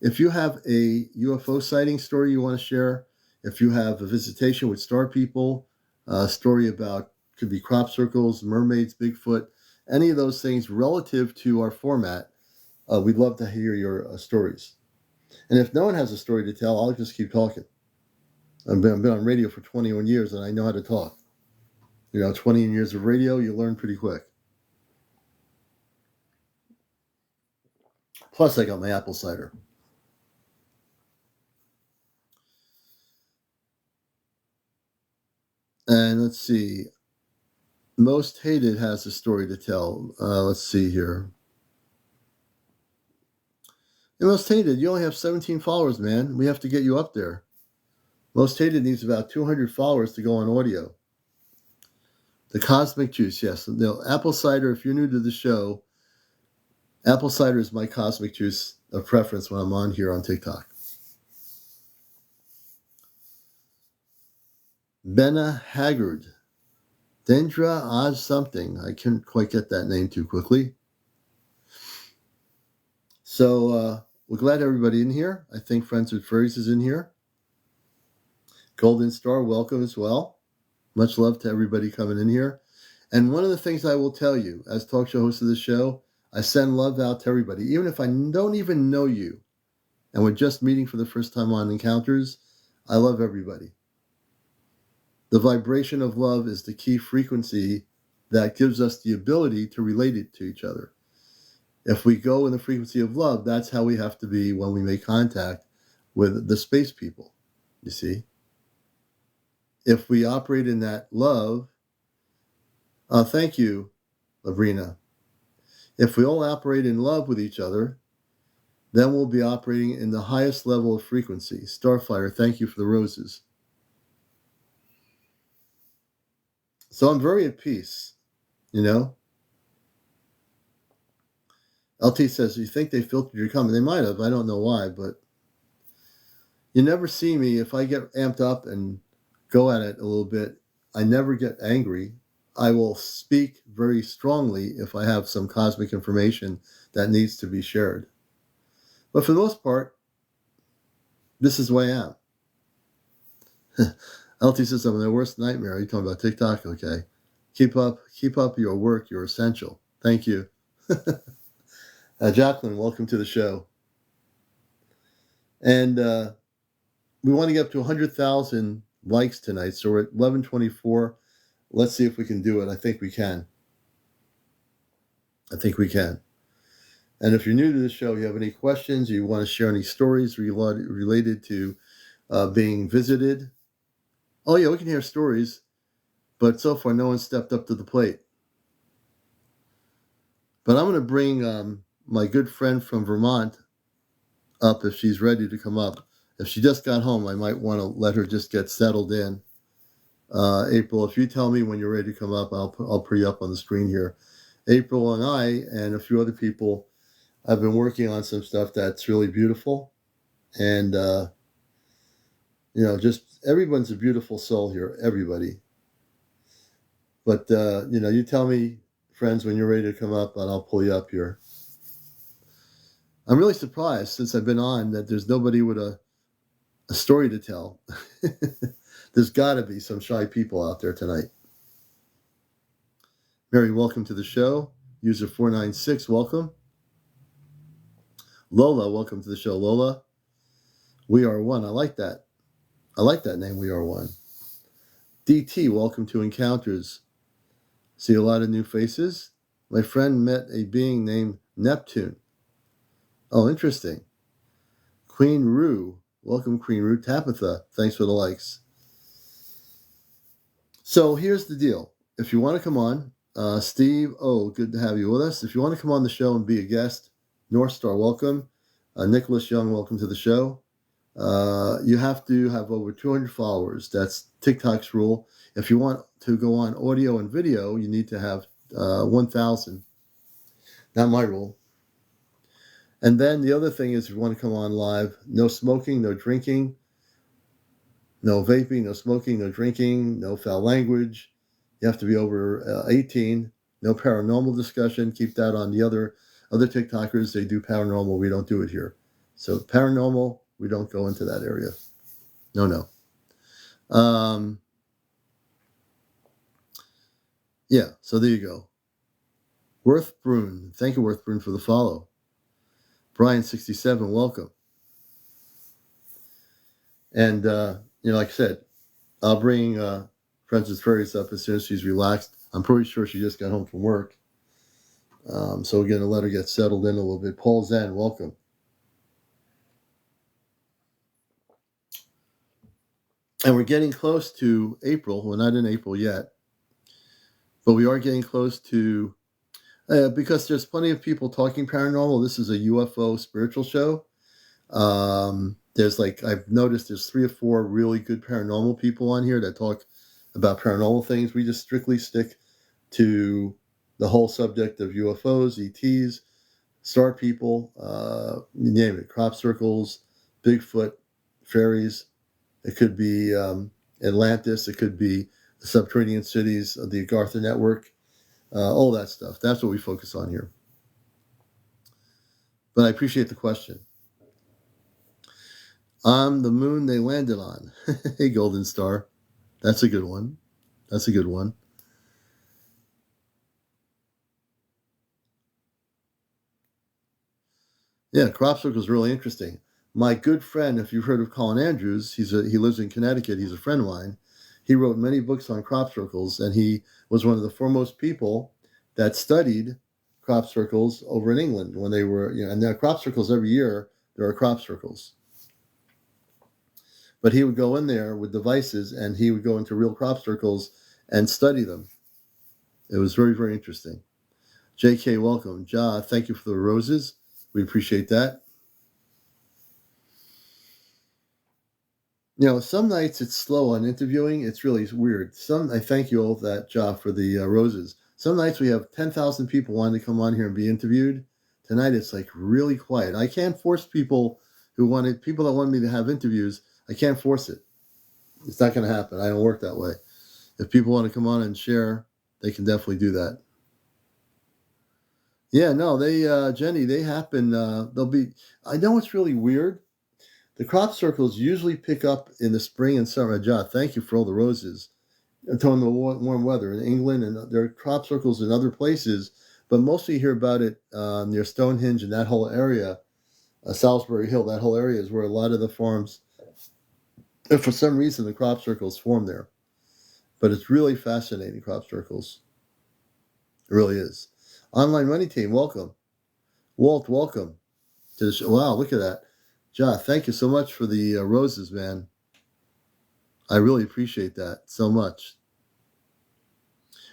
If you have a UFO sighting story you want to share, if you have a visitation with star people, a story about, could be crop circles, mermaids, Bigfoot, any of those things relative to our format, we'd love to hear your stories. And if no one has a story to tell, I'll just keep talking. I've been on radio for 21 years and I know how to talk. 20 years of radio, you learn pretty quick. Plus, I got my apple cider. And let's see. Most Hated has a story to tell. Let's see here. And Most Hated, you only have 17 followers, man. We have to get you up there. Most Hated needs about 200 followers to go on audio. The Cosmic Juice, yes. No, apple cider, if you're new to the show, apple cider is my Cosmic Juice of preference when I'm on here on TikTok. Benna Haggard. Dendra Oz something. I couldn't quite get that name too quickly. So we're glad everybody in here. I think Friends with Furries is in here. Golden Star, welcome as well. Much love to everybody coming in here. And one of the things I will tell you, as talk show host of the show, I send love out to everybody. Even if I don't even know you, and we're just meeting for the first time on Encounters, I love everybody. The vibration of love is the key frequency that gives us the ability to relate it to each other. If we go in the frequency of love, that's how we have to be when we make contact with the space people, you see. If we operate in that love, thank you, Labrina. If we all operate in love with each other, then we'll be operating in the highest level of frequency. Starfire, thank you for the roses. So I'm very at peace, LT says, you think they filtered your comment? They might have. I don't know why, but you never see me. If I get amped up and go at it a little bit, I never get angry. I will speak very strongly if I have some cosmic information that needs to be shared. But for the most part, this is the way I am. LT says, I'm the worst nightmare. Are you talking about TikTok? Okay. Keep up your work. You're essential. Thank you. Jacqueline, welcome to the show. And we want to get up to 100,000 likes tonight. So we're at 1124. Let's see if we can do it. I think we can. And if you're new to the show, you have any questions, you want to share any stories related to being visited. Oh, yeah, we can hear stories. But so far, no one stepped up to the plate. But I'm going to bring my good friend from Vermont up if she's ready to come up. If she just got home, I might want to let her just get settled in. April, if you tell me when you're ready to come up, I'll put you up on the screen here. April and I and a few other people have been working on some stuff that's really beautiful. And, just everyone's a beautiful soul here, everybody. But, you tell me, friends, when you're ready to come up, and I'll pull you up here. I'm really surprised since I've been on that there's nobody with a story to tell. There's got to be some shy people out there tonight. Mary, welcome to the show. User 496, welcome. Lola, welcome to the show. Lola, We Are One. I like that. I like that name, We Are One. DT, welcome to Encounters. See a lot of new faces. My friend met a being named Neptune. Oh, interesting. Queen Rue, welcome, Queen Rue. Tabitha, thanks for the likes. So here's the deal. If you want to come on, Steve, good to have you with us. If you want to come on the show and be a guest, North Star, welcome. Nicholas Young, welcome to the show. You have to have over 200 followers. That's TikTok's rule. If you want to go on audio and video, you need to have 1,000. Not my rule. And then the other thing is, if you want to come on live, no smoking, no drinking, no vaping, no smoking, no drinking, no foul language. You have to be over 18. No paranormal discussion. Keep that on the other TikTokers. They do paranormal. We don't do it here. So paranormal, we don't go into that area. No. Yeah, so there you go. Worth Brune. Thank you, Worth Brune, for the follow. Brian67, welcome. And, like I said, I'll bring Frances Furious up as soon as she's relaxed. I'm pretty sure she just got home from work. So we're going to let her get settled in a little bit. Paul Zen, welcome. And we're getting close to April. We're not in April yet. But we are getting close to, because there's plenty of people talking paranormal. This is a UFO spiritual show. I've noticed there's 3 or 4 really good paranormal people on here that talk about paranormal things. We just strictly stick to the whole subject of UFOs, ETs, star people, you name it, crop circles, Bigfoot, fairies. It could be Atlantis. It could be the subterranean cities of the Agartha network, all that stuff. That's what we focus on here. But I appreciate the question. I'm the moon they landed on. Hey, Golden Star. That's a good one. Yeah, crop circle is really interesting. My good friend, if you've heard of Colin Andrews, he lives in Connecticut. He's a friend of mine. He wrote many books on crop circles, and he was one of the foremost people that studied crop circles over in England when they were, and there are crop circles every year. There are crop circles. But he would go in there with devices, and he would go into real crop circles and study them. It was very, very interesting. JK, welcome. Ja, thank you for the roses. We appreciate that. Some nights it's slow on interviewing. It's really weird. I thank you all that, Ja, for the roses. Some nights we have 10,000 people wanting to come on here and be interviewed. Tonight it's like really quiet. I can't force people that want me to have interviews. I can't force it. It's not going to happen. I don't work that way. If people want to come on and share, they can definitely do that. Yeah, no, Jenny, they happen. I know it's really weird. The crop circles usually pick up in the spring and summer. John, thank you for all the roses. During the warm weather in England, and there are crop circles in other places, but mostly you hear about it near Stonehenge and that whole area, Salisbury Hill. That whole area is where a lot of the farms, and for some reason, the crop circles form there. But it's really fascinating, crop circles. It really is. Online Money Team, welcome. Walt, welcome to the show. Wow, look at that. John, thank you so much for the roses, man. I really appreciate that so much.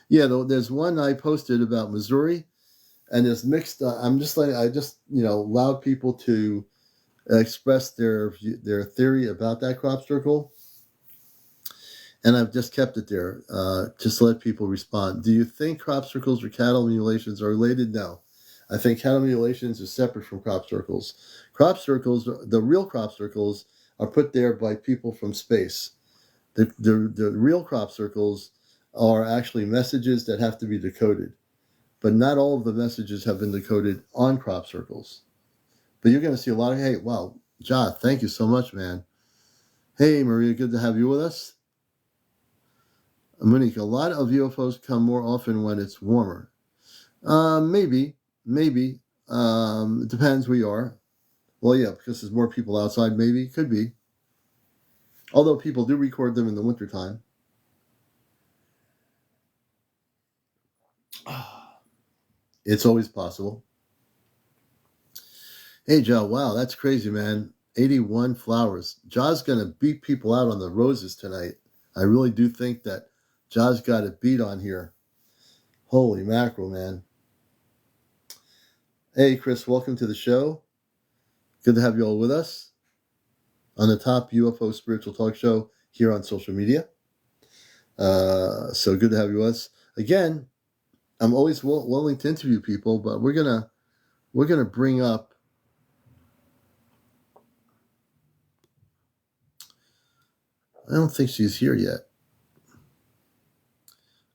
Yeah, there's one I posted about Missouri, and it's mixed. I just allowed people to express their theory about that crop circle, and I've just kept it there, just to let people respond. Do you think crop circles or cattle mutilations are related? No. I think cattle mutilations is separate from crop circles. Crop circles, the real crop circles, are put there by people from space. The real crop circles are actually messages that have to be decoded. But not all of the messages have been decoded on crop circles. But you're going to see a lot of, hey, wow, John, thank you so much, man. Hey, Maria, good to have you with us. Monique, a lot of UFOs come more often when it's warmer. Maybe. It depends where you are. Well, yeah, because there's more people outside, maybe. Could be. Although people do record them in the wintertime. It's always possible. Hey, Joe, wow, that's crazy, man. 81 flowers. Ja's going to beat people out on the roses tonight. I really do think that Josh got it beat on here. Holy mackerel, man. Hey, Chris, welcome to the show. Good to have you all with us on the top UFO spiritual talk show here on social media. So good to have you with us. Again, I'm always willing to interview people, but we're gonna bring up. I don't think she's here yet.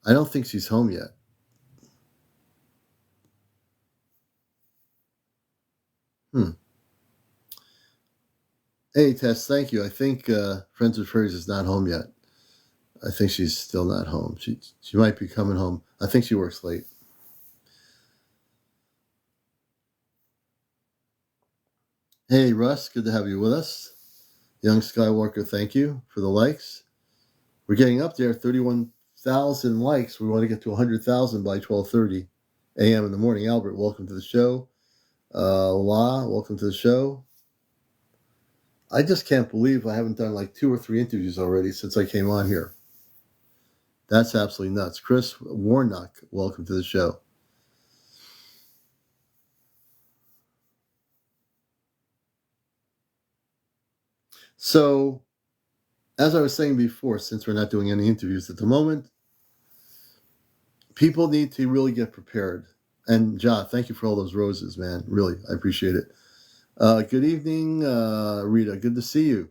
I don't think she's home yet. Hey, Tess, thank you. I think Friends with Furries is not home yet. I think she's still not home. She might be coming home. I think she works late. Hey, Russ, good to have you with us. Young Skywalker, thank you for the likes. We're getting up there, 31,000 likes. We want to get to 100,000 by 12:30 a.m. in the morning. Albert, welcome to the show. La, welcome to the show. I just can't believe I haven't done like 2 or 3 interviews already since I came on here. That's absolutely nuts. Chris Warnock, welcome to the show. So, as I was saying before, since we're not doing any interviews at the moment, people need to really get prepared. And Ja, thank you for all those roses, man. Really, I appreciate it. Good evening, Rita. Good to see you.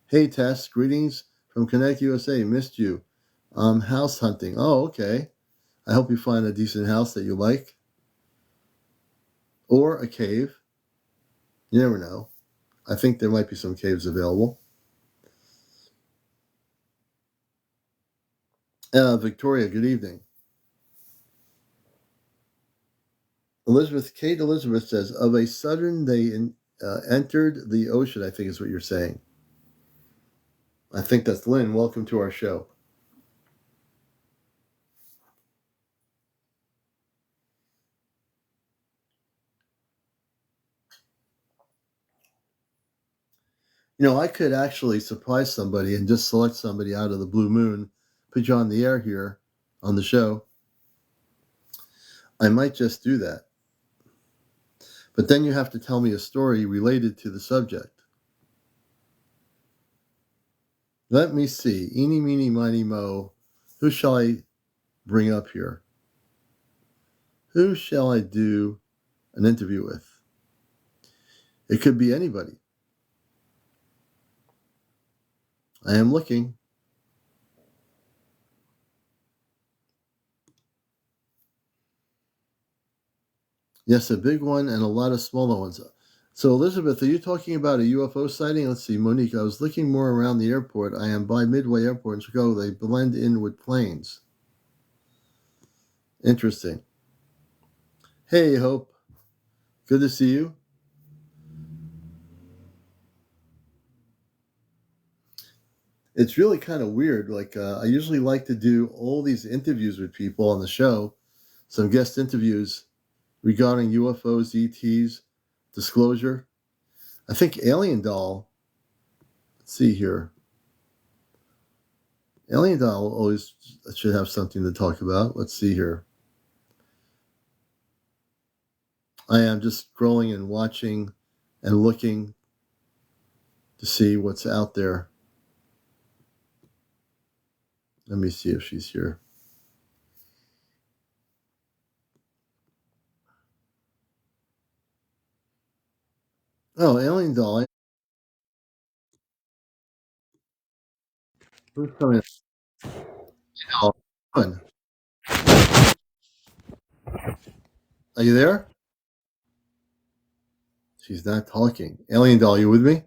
Hey, Tess. Greetings from Connect, USA. Missed you. House hunting. Oh, okay. I hope you find a decent house that you like. Or a cave. You never know. I think there might be some caves available. Victoria, good evening. Kate Elizabeth says, of a sudden they entered the ocean, I think is what you're saying. I think that's Lynn. Welcome to our show. You know, I could actually surprise somebody and just select somebody out of the blue moon, put you on the air here on the show. I might just do that. But then you have to tell me a story related to the subject. Let me see. Eeny, meeny, miny, mo. Who shall I bring up here? Who shall I do an interview with? It could be anybody. I am looking. Yes, a big one and a lot of smaller ones. So, Elizabeth, are you talking about a UFO sighting? Let's see, Monique, I was looking more around the airport. I am by Midway Airport in Chicago. They blend in with planes. Interesting. Hey, Hope. Good to see you. It's really kind of weird. Like, I usually like to do all these interviews with people on the show, some guest interviews regarding UFOs, ETs, disclosure. I think Alien Doll, let's see here. Alien Doll always should have something to talk about. Let's see here. I am just scrolling and watching and looking to see what's out there. Let me see if she's here. Oh, Alien Doll. Who's coming? Oh, are you there? She's not talking. Alien Doll, you with me?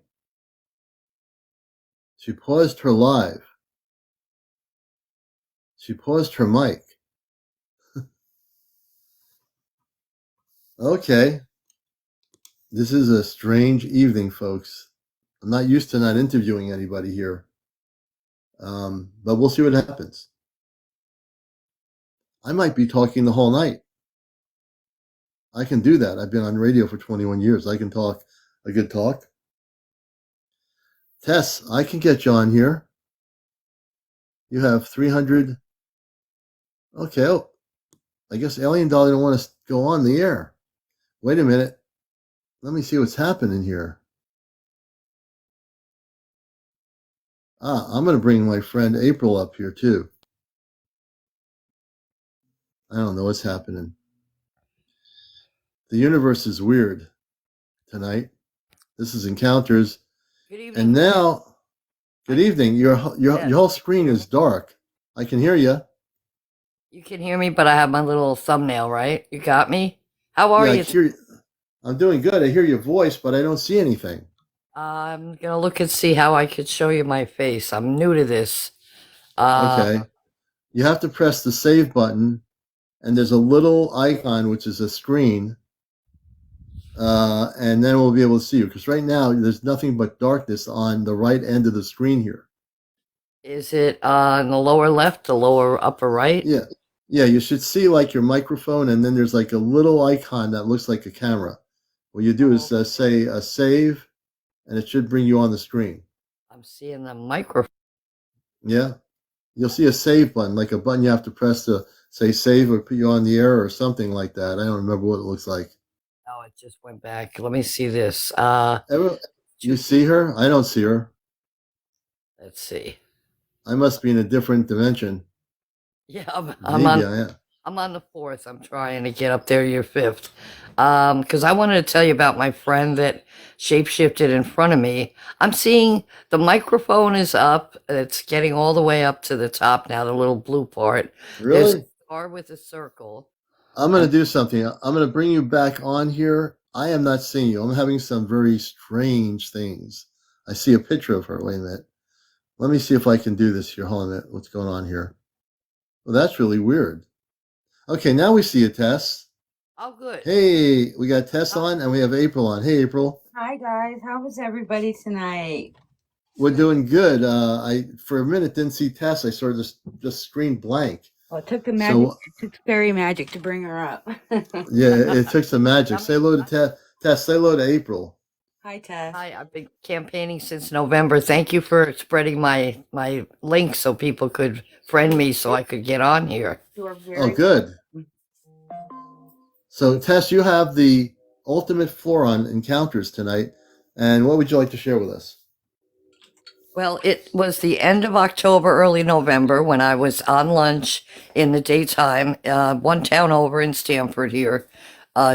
She paused her live. She paused her mic. Okay. This is a strange evening, folks. I'm not used to not interviewing anybody here. But we'll see what happens. I might be talking the whole night. I can do that. I've been on radio for 21 years. I can talk a good talk. Tess, I can get you on here. You have 300. Okay. Oh, I guess Alien Dolly don't want to go on the air. Wait a minute. Let me see what's happening here. I'm going to bring my friend April up here too. I don't know what's happening. The universe is weird tonight. This is Encounters. Good evening. And now, good evening. Your whole screen is dark. I can hear you. You can hear me, but I have my little thumbnail, right? You got me? How are you? I'm doing good. I hear your voice, but I don't see anything. I'm gonna look and see how I could show you my face. I'm new to this. Okay. You have to press the save button, and there's a little icon, which is a screen, and then we'll be able to see you. Because right now, there's nothing but darkness on the right end of the screen here. Is it on the lower left, the lower upper right? Yeah. Yeah, you should see like your microphone, and then there's like a little icon that looks like a camera. What you do is say save, and it should bring you on the screen. I'm seeing the microphone. Yeah. You'll see a save button, like a button you have to press to say save or put you on the air or something like that. I don't remember what it looks like. Oh, it just went back. Let me see this. You see her? I don't see her. Let's see. I must be in a different dimension. Yeah, Maybe I am. I'm on the fourth. I'm trying to get up there. You're fifth. Because I wanted to tell you about my friend that shapeshifted in front of me. I'm seeing the microphone is up. It's getting all the way up to the top now, the little blue part. Really? There's a star with a circle. I'm going to do something. I'm going to bring you back on here. I am not seeing you. I'm having some very strange things. I see a picture of her. Wait a minute. Let me see if I can do this here. Hold on a minute. What's going on here? Well, that's really weird. Okay, now we see a Tess. Oh, good. Hey, we got Tess on and we have April on. Hey, April. Hi, guys. How was everybody tonight? We're doing good. I for a minute didn't see Tess. I sort of just screened blank. Well, it took the magic, it took fairy magic to bring her up. Yeah, it took some magic. Say hello to Tess. Tess, say hello to April. Hi, Tess. Hi, I've been campaigning since November. Thank you for spreading my link so people could friend me so I could get on here. Oh, good. So, Tess, you have the ultimate floor on Encounters tonight. And what would you like to share with us? Well, it was the end of October, early November when I was on lunch in the daytime, one town over in Stamford here,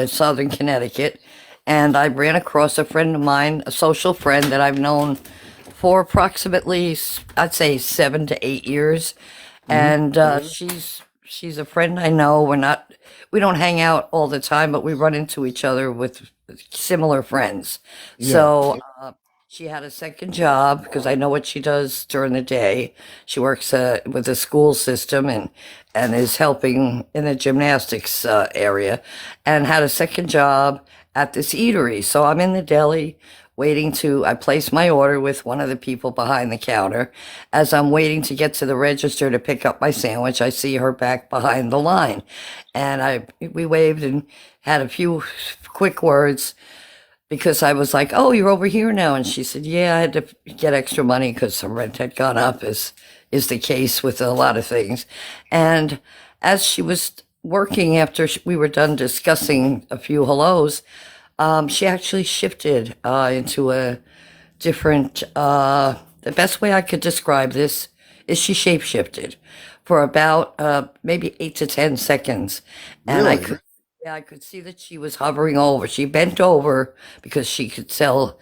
Southern Connecticut. And I ran across a friend of mine, a social friend that I've known for approximately, I'd say 7 to 8 years. And she's a friend I know. We don't hang out all the time, but we run into each other with similar friends. Yeah. So she had a second job because I know what she does during the day. She works with the school system and is helping in the gymnastics area, and had a second job at this eatery. So I'm in the deli I place my order with one of the people behind the counter. As I'm waiting to get to the register to pick up my sandwich, I see her back behind the line. And we waved and had a few quick words because I was like, "Oh, you're over here now." And she said, "Yeah, I had to get extra money because some rent had gone up, as is the case with a lot of things." And as she was working after we were done discussing a few hellos, she actually shifted into a different, the best way I could describe this is she shapeshifted for about maybe 8 to 10 seconds. And Really? I could see that she was hovering over. She bent over because she could tell.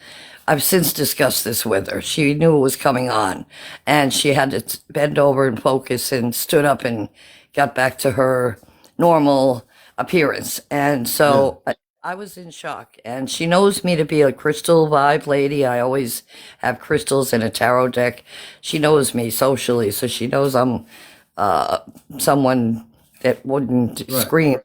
I've since discussed this with her. She knew it was coming on, and she had to bend over and focus and stood up and got back to her normal appearance. And so I was in shock, and she knows me to be a crystal vibe lady. I always have crystals in a tarot deck. She knows me socially, so she knows I'm someone that wouldn't scream.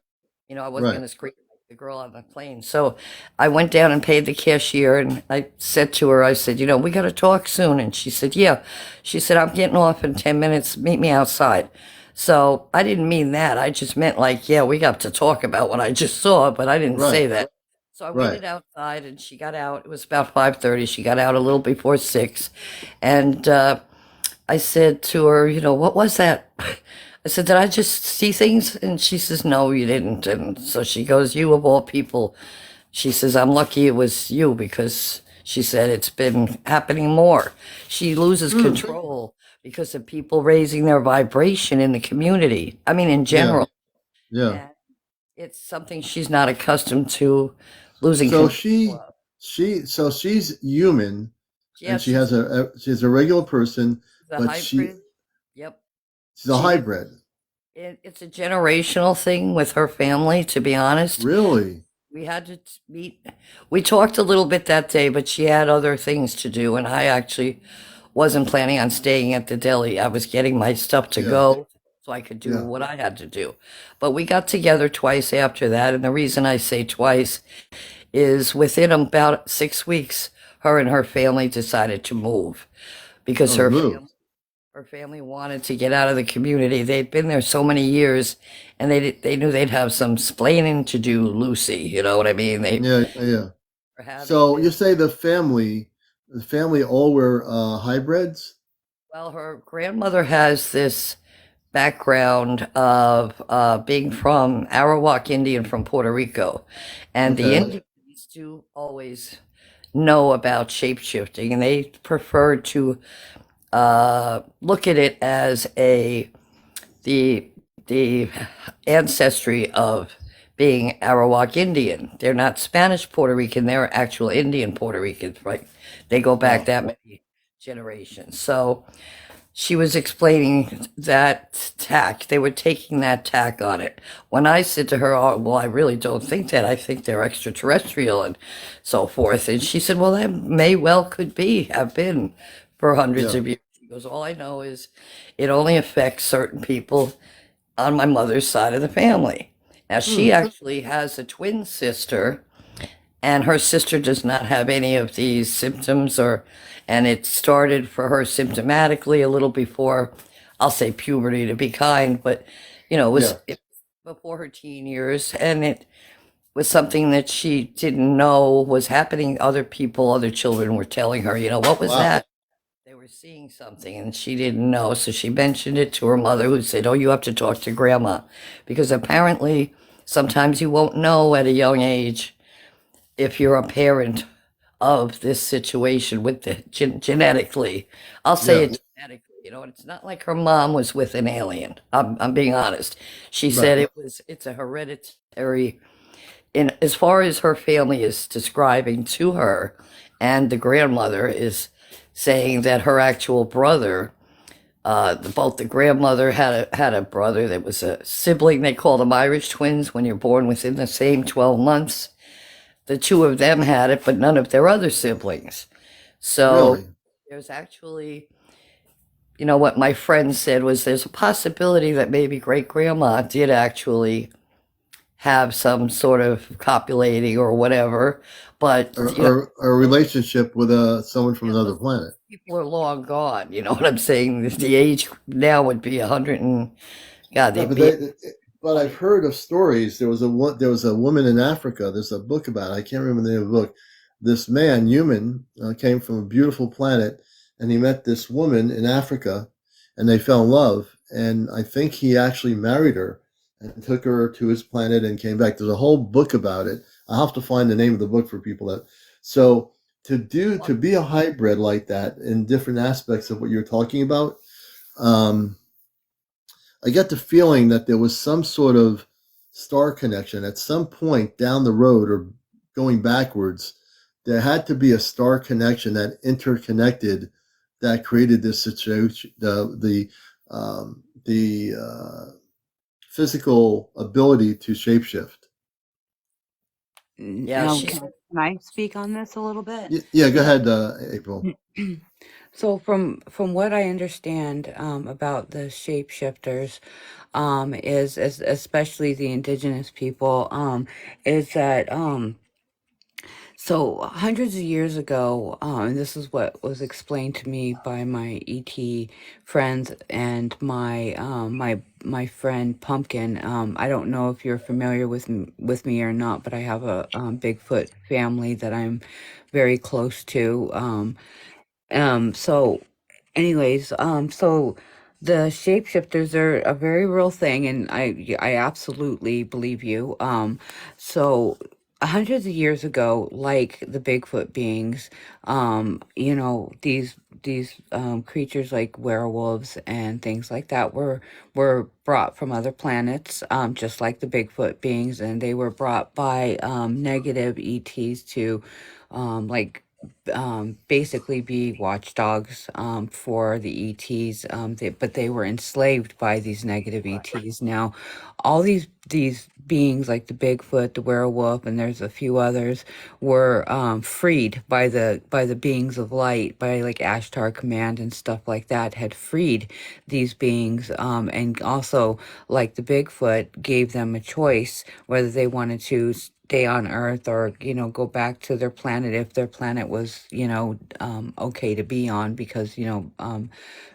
You know, I wasn't going to scream like the girl on the plane. So I went down and paid the cashier, and I said to her, I said, "You know, we got to talk soon." And she said, "Yeah." She said, "I'm getting off in 10 minutes. Meet me outside." So I didn't mean that. I just meant like, yeah, we got to talk about what I just saw, but I didn't say that. So I waited outside, and she got out. It was about 5:30. She got out a little before 6. And I said to her, what was that? I said, did I just see things? And she says, no, you didn't. And so she goes, you of all people. She says, I'm lucky it was you because she said it's been happening more. She loses Hmm. control because of people raising their vibration in the community. I mean, in Yeah. general. Yeah. And it's something she's not accustomed to losing So control of. she's human, Yeah, and she's a regular person, the but hybrid. Yep. she's a She hybrid. It's a generational thing with her family, to be honest. Really? We had to meet. We talked a little bit that day, but she had other things to do, and I actually wasn't planning on staying at the deli. I was getting my stuff to Yeah. go so I could do Yeah. what I had to do. But we got together twice after that, and the reason I say twice is within about 6 weeks, her and her family decided to move because Oh, they moved. her family wanted to get out of the community. They'd been there so many years, and they knew they'd have some splaining to do, Lucy. You know what I mean? They Yeah. Yeah. were having So you this. say the family all were hybrids? Well, her grandmother has this background of being from Arawak Indian from Puerto Rico, and the Okay. Indians do always know about shapeshifting, and they prefer to look at it as the the ancestry of being Arawak Indian. They're not Spanish Puerto Rican, they're actual Indian Puerto Ricans, right? They go back Wow. that many generations. So she was explaining that tack. They were taking that tack on it. When I said to her, oh, well, I really don't think that. I think they're extraterrestrial and so forth. And she said, well, that may well could be, have been for hundreds Yeah. of years. She goes, all I know is it only affects certain people on my mother's side of the family. Now, she Hmm. actually has a twin sister, and her sister does not have any of these symptoms, and it started for her symptomatically a little before, I'll say puberty to be kind, but Yeah. it was before her teen years, and it was something that she didn't know was happening. Other people, other children were telling her, what was Wow. that? They were seeing something and she didn't know. So she mentioned it to her mother, who said, oh, you have to talk to grandma. Because apparently, sometimes you won't know at a young age if you're a parent of this situation with the genetically. I'll say Yeah. it genetically. It's not like her mom was with an alien. I'm being honest. She Right. said it's a hereditary, in as far as her family is describing to her, and the grandmother is saying that her actual brother, both the grandmother had a brother that was a sibling. They call them Irish twins when you're born within the same 12 months. The two of them had it, but none of their other siblings. So Really? there's actually, what my friend said was there's a possibility that maybe great grandma did actually have some sort of copulating or whatever, but Or a relationship with someone from yeah, another those planet? people are long gone. You know what I'm saying? The age now would be 100 and God, Yeah, they'd be but I've 20. heard of stories. There was a woman in Africa. There's a book about it. I can't remember the name of the book. This man, human, came from a beautiful planet, and he met this woman in Africa, and they fell in love. And I think he actually married her and took her to his planet and came back. There's a whole book about it. I'll have to find the name of the book for people that. So to be a hybrid like that in different aspects of what you're talking about. Um, I get the feeling that there was some sort of star connection at some point down the road or going backwards. There had to be a star connection that interconnected that created this situation. The physical ability to shapeshift. Yeah, Now, she can, said, can I speak on this a little bit? Yeah, go yeah. ahead, April. So from what I understand about the shapeshifters, is especially the indigenous people, is that so hundreds of years ago, and this is what was explained to me by my ET friends and my friend Pumpkin. I don't know if you're familiar with me or not, but I have a Bigfoot family that I'm very close to. So anyways, so the shapeshifters are a very real thing, and I absolutely believe you. So hundreds of years ago, like the Bigfoot beings, these creatures like werewolves and things like that were brought from other planets, just like the Bigfoot beings, and they were brought by negative ETs to like basically be watchdogs for the ETs, but they were enslaved by these negative ETs. Now, all these beings like the Bigfoot, the werewolf, and there's a few others were freed by the beings of light, by like Ashtar Command and stuff like that, had freed these beings, and also like the Bigfoot gave them a choice whether they wanted to stay on Earth or go back to their planet if their planet was okay to be on, because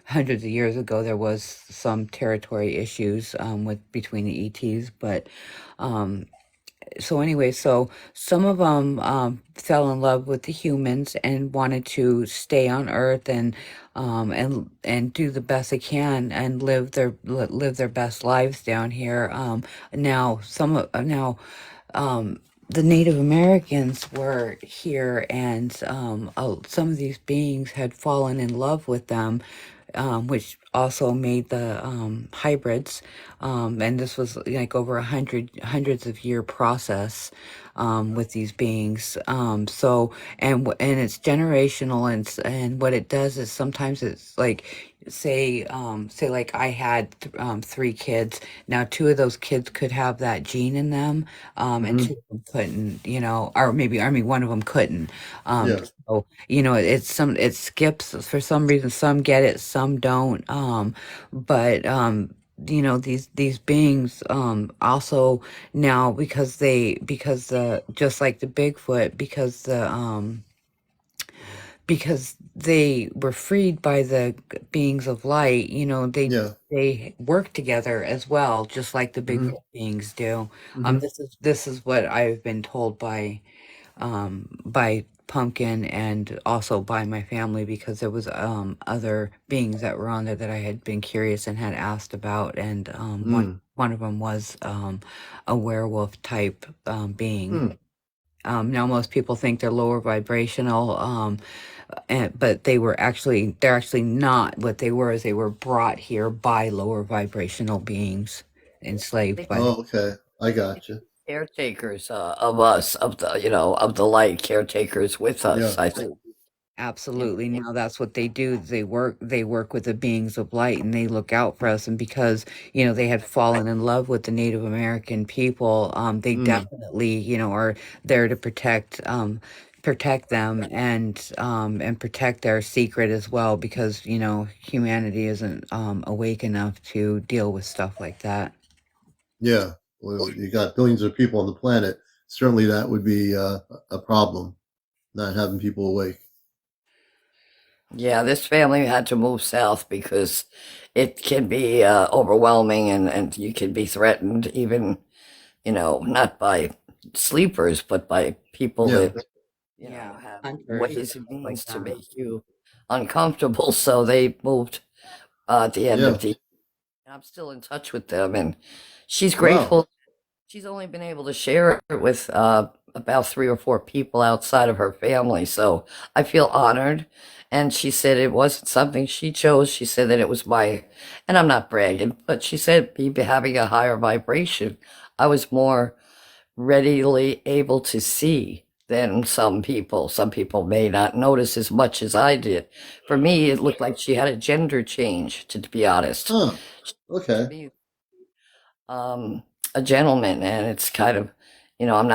hundreds of years ago there was some territory issues with between the ETs. But um so anyway, so some of them fell in love with the humans and wanted to stay on Earth and do the best they can and live their best lives down here. Now the Native Americans were here, and some of these beings had fallen in love with them, which also made the hybrids. And this was like over hundreds of year process with these beings. So and it's generational, and what it does is sometimes it's like say like I had three kids. Now two of those kids could have that gene in them, and Hmm. two of them couldn't. Or maybe I mean one of them couldn't. Yeah. So it skips for some reason. Some get it, some don't. But these beings also now, because the just like the Bigfoot, because they were freed by the beings of light, Yeah. they work together as well, just like the Hmm. Bigfoot beings do. Hmm. This is what I've been told by Pumpkin, and also by my family, because there was other beings that were on there that I had been curious and had asked about, and Mm. one of them was a werewolf type being. Mm. Now most people think they're lower vibrational, but they're actually not. What they were is they were brought here by lower vibrational beings, enslaved They by the. Oh, okay. I got you. caretakers of us, of the of the light, caretakers with Yeah. us. I think. Yeah. Absolutely. Now that's what they do. They work with the beings of light, and they look out for us. And because, they had fallen in love with the Native American people, they Mm. definitely, are there to protect them, and protect their secret as well, because, humanity isn't awake enough to deal with stuff like that. Yeah. Well, you got billions of people on the planet. Certainly, that would be a problem. Not having people awake. Yeah, this family had to move south because it can be overwhelming, and you can be threatened, even, not by sleepers, but by people Yeah. that, Yeah, have hunters and ways and stuff like means to that. make you uncomfortable. So they moved at the end Yeah. of the. I'm still in touch with them, and she's Wow. grateful. She's only been able to share it with about three or four people outside of her family. So I feel honored. And she said it wasn't something she chose. She said that it was and I'm not bragging, but she said me having a higher vibration, I was more readily able to see than some people. Some people may not notice as much as I did. For me, it looked like she had a gender change, to be honest. Huh. To Okay. me, um, a gentleman, and it's kind of, I'm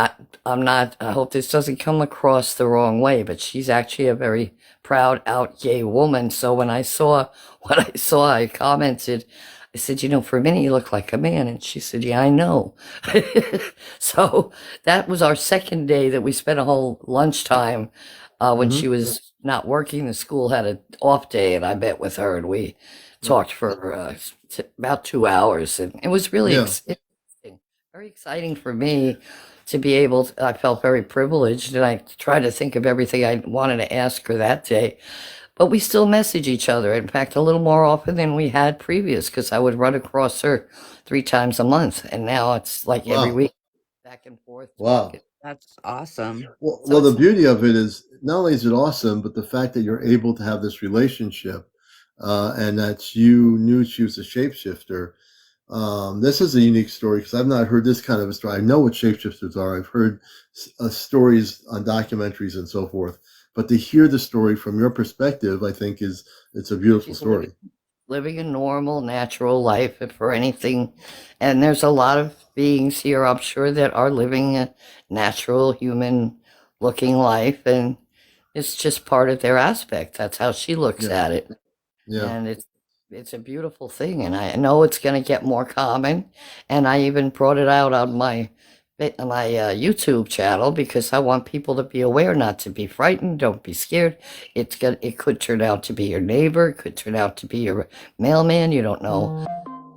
not, I hope this doesn't come across the wrong way, but she's actually a very proud out gay woman. So when I saw what I saw, I commented, I said, for a minute you look like a man. And she said, yeah, I know. So that was our second day that we spent a whole lunchtime when Hmm. she was not working. The school had an off day, and I met with her, and we talked for about 2 hours, and it was really Yeah. interesting, very exciting for me to be able I felt very privileged, and I tried to think of everything I wanted to ask her that day. but we still message each other. In fact, a little more often than we had previous, because I would run across her 3 times a month, and now it's like every Wow. week, back and forth talking. Wow. That's awesome. So Well, the it's beauty of it is not only is it awesome, but the fact that you're able to have this relationship, and that you knew she was a shapeshifter. This is a unique story because I've not heard this kind of a story. I know what shapeshifters are. I've heard stories on documentaries and so forth, but to hear the story from your perspective, I think it's a beautiful she's story. living a normal, natural life if for anything. And there's a lot of beings here, I'm sure, that are living a natural, human looking life. And it's just part of their aspect. That's how she looks Yeah, at it. yeah, And it's a beautiful thing. And I know it's going to get more common. And I even brought it out on my YouTube channel because I want people to be aware, not to be frightened. Don't be scared. It could turn out to be your neighbor. It could turn out to be your mailman. You don't know.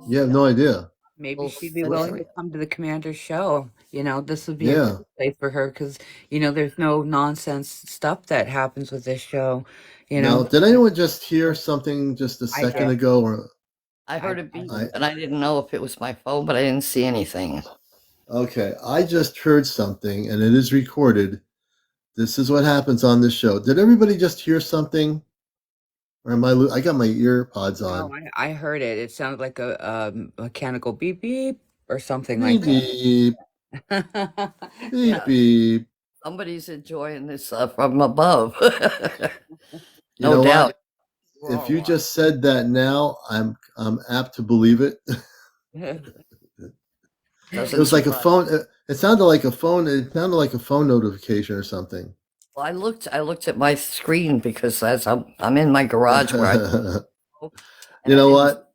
you have no idea. Maybe Well, she'd be willing to come to the commander's show. This would be a Yeah. good place for her because, there's no nonsense stuff that happens with this show. You Now, know, did anyone just hear something just a I second did. ago? Or I I, heard a I beep, I and I didn't know if it was my phone, but I didn't see anything. okay, I just heard something, and it is recorded. This is what happens on this show. Did everybody just hear something? Or am I? I got my ear pods no, on. I heard it. It sounded like a mechanical beep beep or something like Beep beep that. beep Yeah, beep. somebody's enjoying this from above. You No know doubt. what? You If are you one. just said that now, I'm apt to believe it. It Doesn't was like a surprise. phone. It sounded like a phone. It sounded like a phone notification or something. Well, I looked at my screen because as I'm in my garage where I go, and You I know didn't what?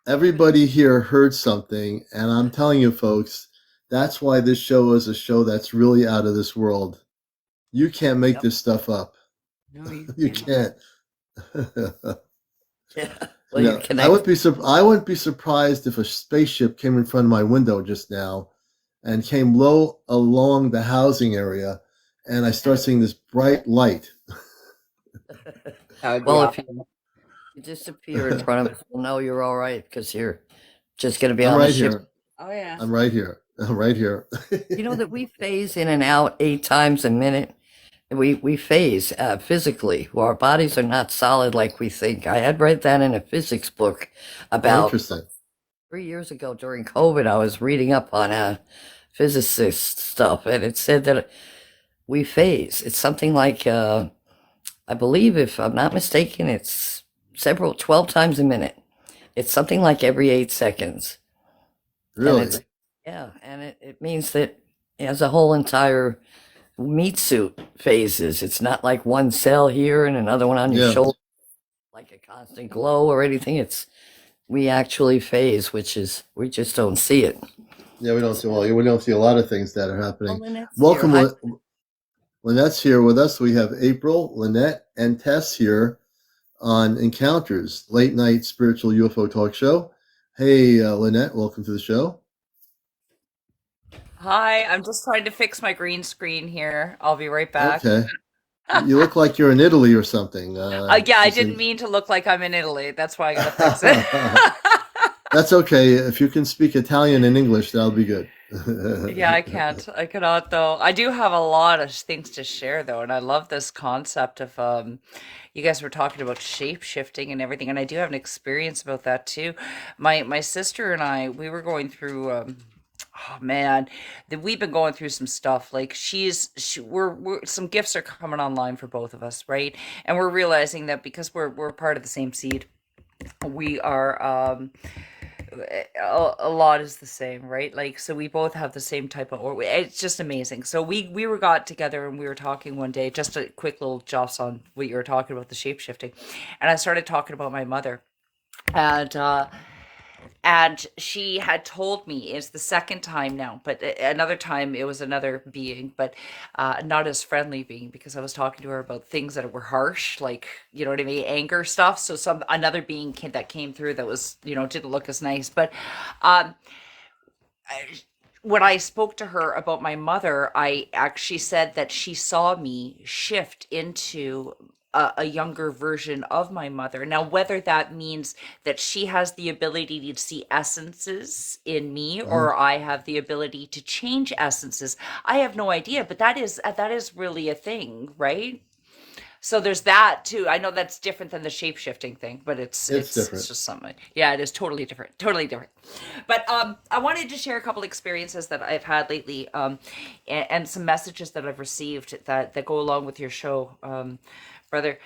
Everybody here heard something, and I'm telling you, folks, that's why this show is a show that's really out of this world. You can't make yep, this stuff up. No, you You can't. can't. yeah. Well, you I wouldn't be surprised if a spaceship came in front of my window just now and came low along the housing area, and I start seeing this bright light. That would be well, if awesome. you disappear in front of us, we'll know you're all right because you're just going to be I'm on the right ship. here. Oh yeah. I'm right here. I'm right here. You know that we phase in and out 8 times a minute. We phase physically. Well, our bodies are not solid like we think. I had read that in a physics book Oh, about interesting. 3 years ago during COVID. I was reading up on physicist stuff, and it said that we phase. It's something like I believe, if I'm not mistaken, it's 12 times a minute. It's something like every 8 seconds, and Really? it means that as a whole entire meat suit phases. It's not like one cell here and another one on your Yeah. shoulder, like a constant glow or anything. We actually phase, which is we just don't see it. Yeah, we don't see we don't see a lot of things that are Oh, happening. Lynette's here. Welcome, Hi. Lynette's here with us. We have April, Lynette, and Tess here on Encounters, late night spiritual UFO talk show. Hey, Lynette, welcome to the show. Hi, I'm just trying to fix my green screen here. I'll be right back. Okay. You look like you're in Italy or something. Yeah, I This didn't is... mean to look like I'm in Italy. That's why I gotta fix it. That's okay. If you can speak Italian and English, that'll be good. Yeah, I can't. I cannot though. I do have a lot of things to share though, and I love this concept of you guys were talking about shape shifting and everything, and I do have an experience about that too. My sister and I, we were going through oh man, that we've been going through some stuff. Like we're some gifts are coming online for both of us, right? And we're realizing that because we're part of the same seed, we are a lot is the same, right? Like, so we both have the same type of, or it's just amazing. So we were got together and we were talking one day, just a quick little joss on what you were talking about, the shape shifting, and I started talking about my mother, and she had told me it's the second time now, but another time it was another being, but not as friendly being, because I was talking to her about things that were harsh, like, you know what I mean, anger stuff. So another being that came through that was, didn't look as nice, but um when I spoke to her about my mother, I actually said that she saw me shift into a younger version of my mother. Now, whether that means that she has the ability to see essences in me, Uh-huh. or I have the ability to change essences, I have no idea. But that is really a thing, right? So there's that too. I know that's different than the shape shifting thing, but it's It's it's it's different. just something. Yeah, it is totally different. Totally different. But I wanted to share a couple experiences that I've had lately, and some messages that I've received that go along with your show, brother.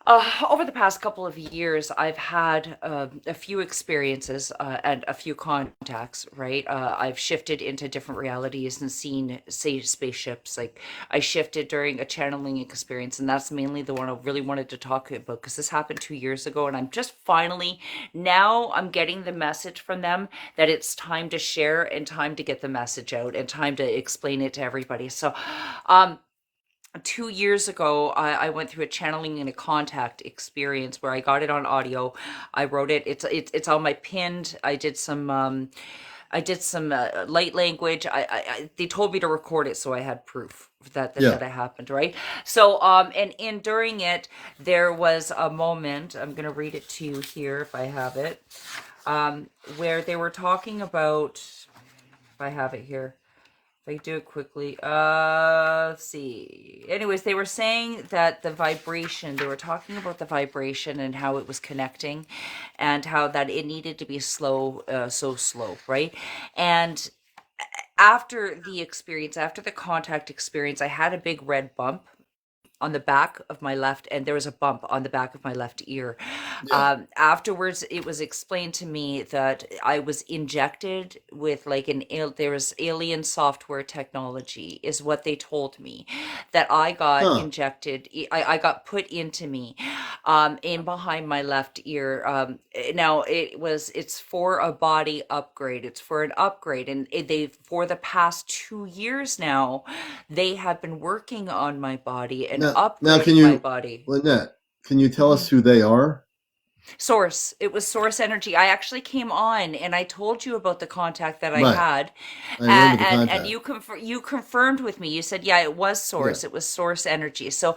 Over the past couple of years, I've had a few experiences and a few contacts, right? I've shifted into different realities and seen, say, spaceships. Like, I shifted during a channeling experience, and that's mainly the one I really wanted to talk about because this happened 2 years ago, and I'm just finally, now I'm getting the message from them that it's time to share and time to get the message out and time to explain it to everybody. So, um, 2 years ago, I went through a channeling and a contact experience where I got it on audio. I wrote it. It's on my pinned. I did some light language. They told me to record it, so I had proof that Yeah. it happened. Right. So and in during it, there was a moment. I'm gonna read it to you here if I have it. Where they were talking about. If I have it here. If I do it quickly, let's see. Anyways, they were saying that the vibration, they were talking about the vibration and how it was connecting and how that it needed to be slow, so slow, right? And after the experience, after the contact experience, I had a big red bump on the back of my left, and there was a bump on the back of my left ear. Yeah. Afterwards, it was explained to me that I was injected with like there was alien software technology, is what they told me. That I got Huh. injected, I got put into me, in behind my left ear. Now it's for a body upgrade. It's for an upgrade, and they for the past 2 years now, they have been working on my body and Now, can upgrading my you, body. Lynette? Can you tell Mhm. us who they are? Source. It was Source Energy. I actually came on and I told you about the contact that I Right. had, I remember the and contact. you confirmed with me. You said, yeah, it was Yeah. Source. It was Source Energy. So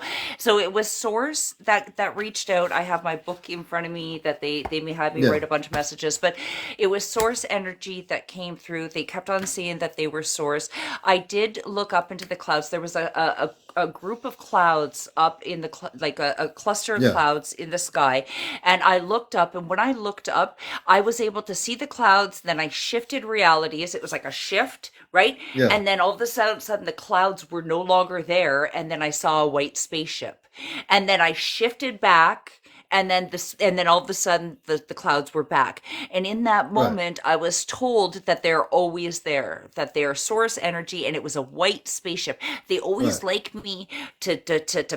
it was Source that reached out. I have my book in front of me that they may have me Yeah. write a bunch of messages, but it was Source Energy that came through. They kept on saying that they were Source. I did look up into the clouds. There was a group of clouds up in the like a cluster of Yeah. clouds in the sky, and I looked up, and when I looked up, I was able to see the clouds. Then I shifted realities. It was like a shift, right? Yeah. And then all of a sudden the clouds were no longer there, and then I saw a white spaceship, and then I shifted back, and then all of a sudden the clouds were back, and in that Right. moment I was told that they're always there, that they are Source Energy, and it was a white spaceship. They always Right. like me to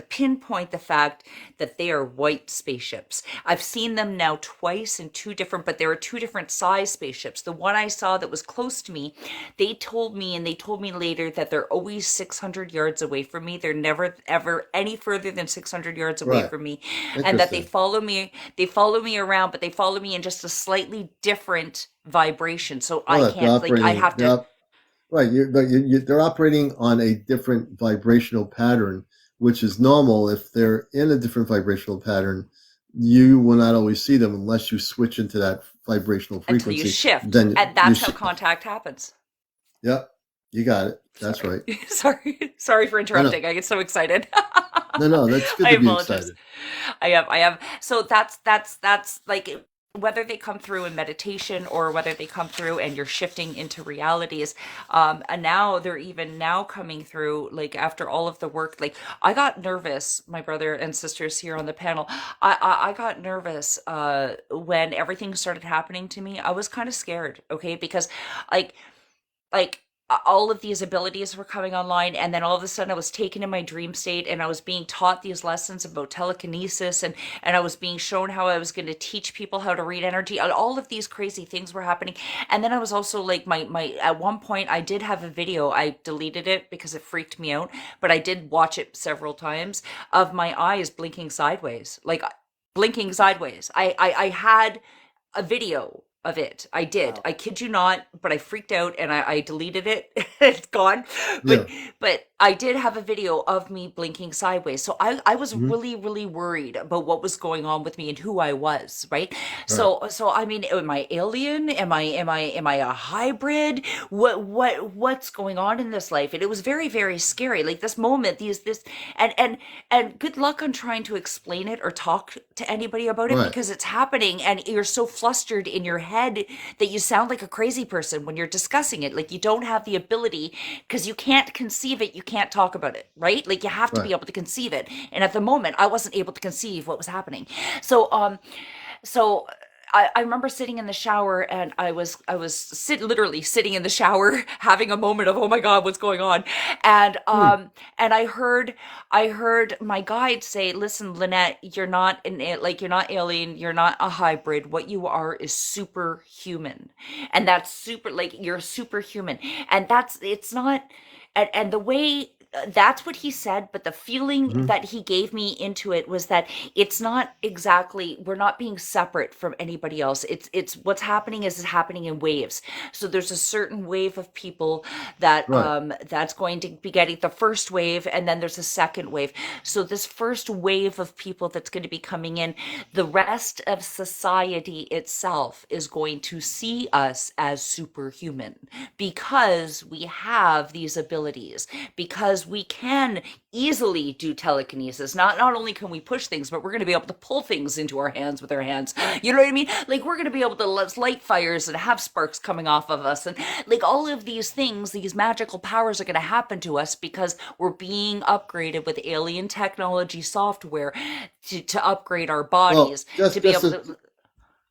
pinpoint the fact that they are white spaceships. I've seen them now twice in two different, but there are two different size spaceships. The one I saw that was close to me, they told me later that they're always 600 yards away from me. They're never ever any further than 600 yards away Right. from me, and that Interesting. they follow me around, but they follow me in just a slightly different vibration. So I Well, they're can't, like, I operating. have to. Right. They're operating on a different vibrational pattern, which is normal. If they're in a different vibrational pattern, you will not always see them unless you switch into that vibrational Until you frequency. shift, Then and you that's how shift. contact happens. Yep. You got it. That's Sorry. right. Sorry for No, no, interrupting. I get so excited. no. That's good I to be apologize. excited. I have. So that's like, whether they come through in meditation or whether they come through and you're shifting into realities. And now they're even now coming through, like, after all of the work. Like, I got nervous, my brother and sisters here on the panel. I got nervous when everything started happening to me. I was kind of scared, okay, because like like all of these abilities were coming online, and then all of a sudden I was taken in my dream state, and I was being taught these lessons about telekinesis, and I was being shown how I was going to teach people how to read energy, and all of these crazy things were happening. And then I was also like, my at one point I did have a video. I deleted it because it freaked me out, but I did watch it several times, of my eyes blinking sideways, like blinking sideways. I had a video of it. I did. Wow. I kid you not, but I freaked out and I deleted it. It's gone. Yeah. But I did have a video of me blinking sideways. So I was Hmm. really, really worried about what was going on with me and who I was, right? Right. So I mean, am I alien? Am I a hybrid? What's going on in this life? And it was very, very scary. Like this moment, and good luck on trying to explain it or talk to anybody about it Right. because it's happening and you're so flustered in your head that you sound like a crazy person when you're discussing it. Like you don't have the ability because you can't conceive it, you can't talk about it, right? Like you have to be Right. able to conceive it. And at the moment, I wasn't able to conceive what was happening. So I remember sitting in the shower and literally sitting in the shower having a moment of oh my god what's going on and Hmm. um and I heard my guide say listen Lynette you're not alien, you're not a hybrid, what you are is superhuman, and that's super, like you're superhuman, and that's it's not, and the way that's what he said, but the feeling Hmm. that he gave me into it was that it's not exactly, we're not being separate from anybody else. It's what's happening is happening in waves. So there's a certain wave of people Right. that's going to be getting the first wave, and then there's a second wave. So this first wave of people that's going to be coming in, the rest of society itself is going to see us as superhuman because we have these abilities, because we can easily do telekinesis. Not only can we push things, but we're going to be able to pull things into our hands with our hands. You know what I mean? Like we're going to be able to light fires and have sparks coming off of us, and like all of these things, these magical powers are going to happen to us because we're being upgraded with alien technology software to upgrade our Well, bodies to just be just able to, to.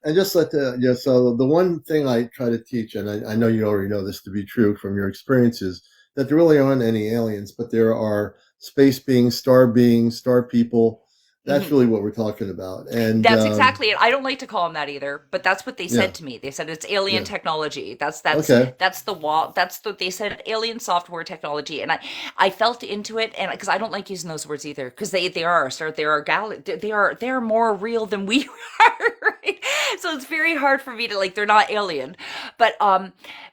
and just let the yeah. So the one thing I try to teach, and I know you already know this to be true from your experiences, that there really aren't any aliens, but there are beings, star people. That's Mhm. really what we're talking about. And That's exactly it. I don't like to call them that either, but that's what they yeah, said to me. They said it's alien yeah, technology. That's okay. that's the wall. That's what they said, alien software technology. And I felt into it, and because I don't like using those words either, because they are sort of, they are more real than we are, right? So it's very hard for me to, like, they're not alien, but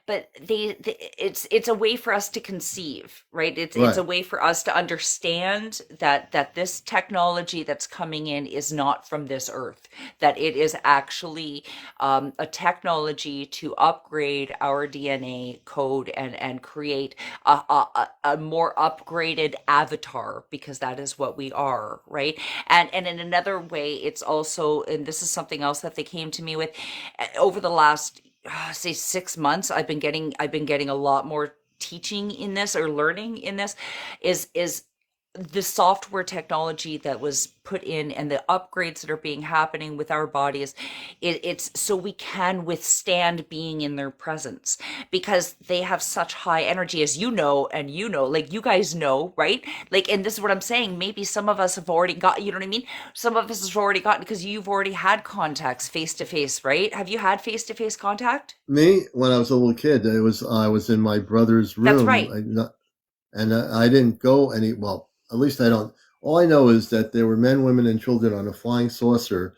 it's a way for us to conceive, right? It's Right. a way for us to understand that this technology that's coming in is not from this earth, that it is actually a technology to upgrade our DNA code and create a more upgraded avatar, because that is what we are, right? And in another way, it's also, and this is something else that they came to me with over the last say 6 months. I've been getting a lot more teaching in this, or learning in this, is the software technology that was put in and the upgrades that are being happening with our bodies. It's so we can withstand being in their presence because they have such high energy, as you know, and like you guys know, right? Like, and this is what I'm saying, maybe some of us have already got, you know what I mean, some of us have already gotten, because you've already had contacts face to face, right? Have you had face to face contact? Me, when I was a little kid, I was in my brother's That's room, right. and I didn't go any. Well, at least I don't. All I know is that there were men, women, and children on a flying saucer,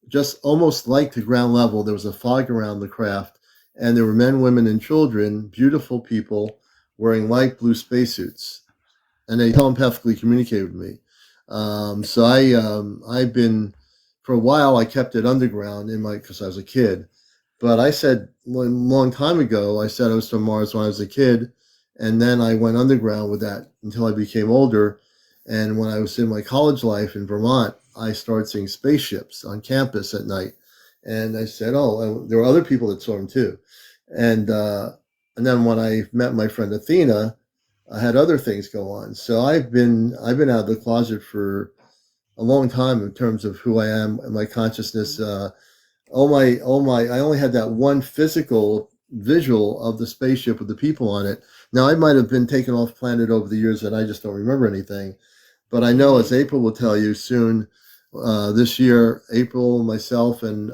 just almost like to ground level. There was a fog around the craft, and there were men, women, and children, beautiful people, wearing light blue spacesuits, and they telepathically communicated with me. I've been for a while. I kept it underground in my because I was a kid. But I said one long time ago, I said I was from Mars when I was a kid, and then I went underground with that until I became older. And when I was in my college life in Vermont, I started seeing spaceships on campus at night. And I said, "Oh," and there were other people that saw them too. And uh, and then when I met my friend Athena, I had other things go on. So I've been out of the closet for a long time in terms of who I am and my consciousness. Oh my, I only had that one physical visual of the spaceship with the people on it. Now I might have been taken off planet over the years and I just don't remember anything. But I know, Mm-hmm. as April will tell you soon, this year, April, myself, and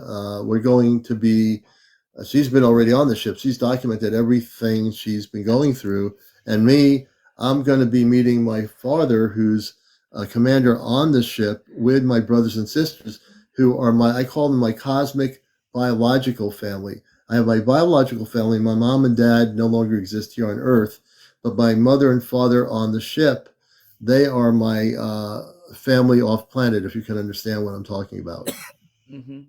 we're going to be. She's been already on the ship. She's documented everything she's been going through. And me, I'm going to be meeting my father, who's a commander on the ship, with my brothers and sisters, who are I call them my cosmic biological family. I have my biological family. My mom and dad no longer exist here on Earth, But my mother and father on the ship, they are my family off planet, if you can understand what I'm talking about. Mm-hmm.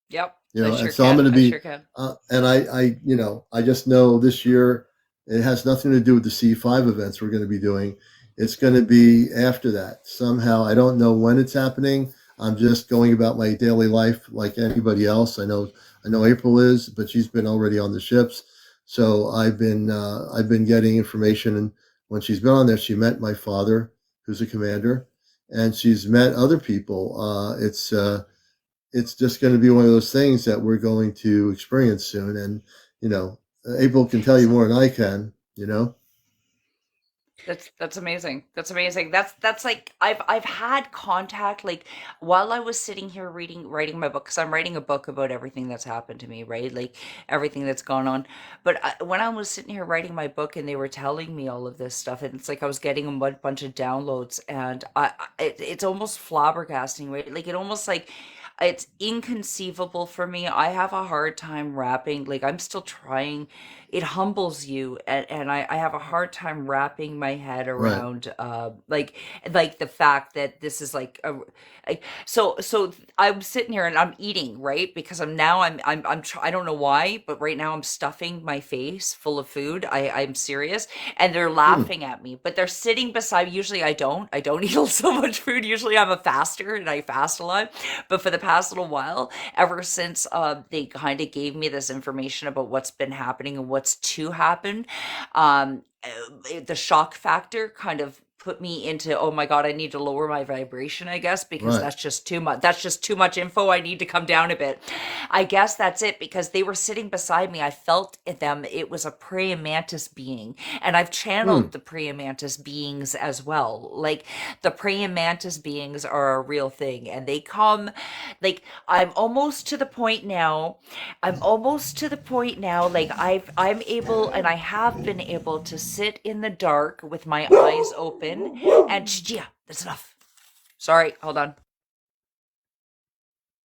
Yep, You I know, and sure so I'm can. going to I be, sure can. and I just know this year it has nothing to do with the C5 events we're going to be doing. It's going to be after that somehow. I don't know when it's happening. I'm just going about my daily life like anybody else. I know April is, but she's been already on the ships. So I've been getting information, and when she's been on there, she met my father, who's a commander, and she's met other people. It's just going to be one of those things that we're going to experience soon. And, you know, April can tell you more than I can, you know? That's amazing. That's amazing. That's like I've had contact like while I was sitting here writing my book because I'm writing a book about everything that's happened to me, right? Like everything that's gone on. But when I was sitting here writing my book and they were telling me all of this stuff, and it's like I was getting a bunch of downloads, and it's almost flabbergasting, right? Like it almost like it's inconceivable for me. I have a hard time wrapping, like I'm still trying. It humbles you, and I have a hard time wrapping my head Right. around like the fact that this is like a so I'm sitting here and I'm eating, right? Because I don't know why, but right now I'm stuffing my face full of food. I'm serious, and they're Hmm. laughing at me, but they're sitting beside. Usually I don't eat so much food. Usually I'm a faster and I fast a lot, but for the past little while, ever since they kind of gave me this information about what's been happening and what's to happen, the shock factor kind of put me into, oh my god, I need to lower my vibration, I guess, because Right. that's just too much. That's just too much info. I need to come down a bit. I guess that's it, because they were sitting beside me. I felt them. It was a praying mantis being, and I've Hmm. channeled the praying mantis beings as well. Like the praying mantis beings are a real thing, and they come. Like I'm almost to the point now. Like I'm able, and I have been able to sit in the dark with my eyes open, and yeah, that's enough. Sorry, hold on.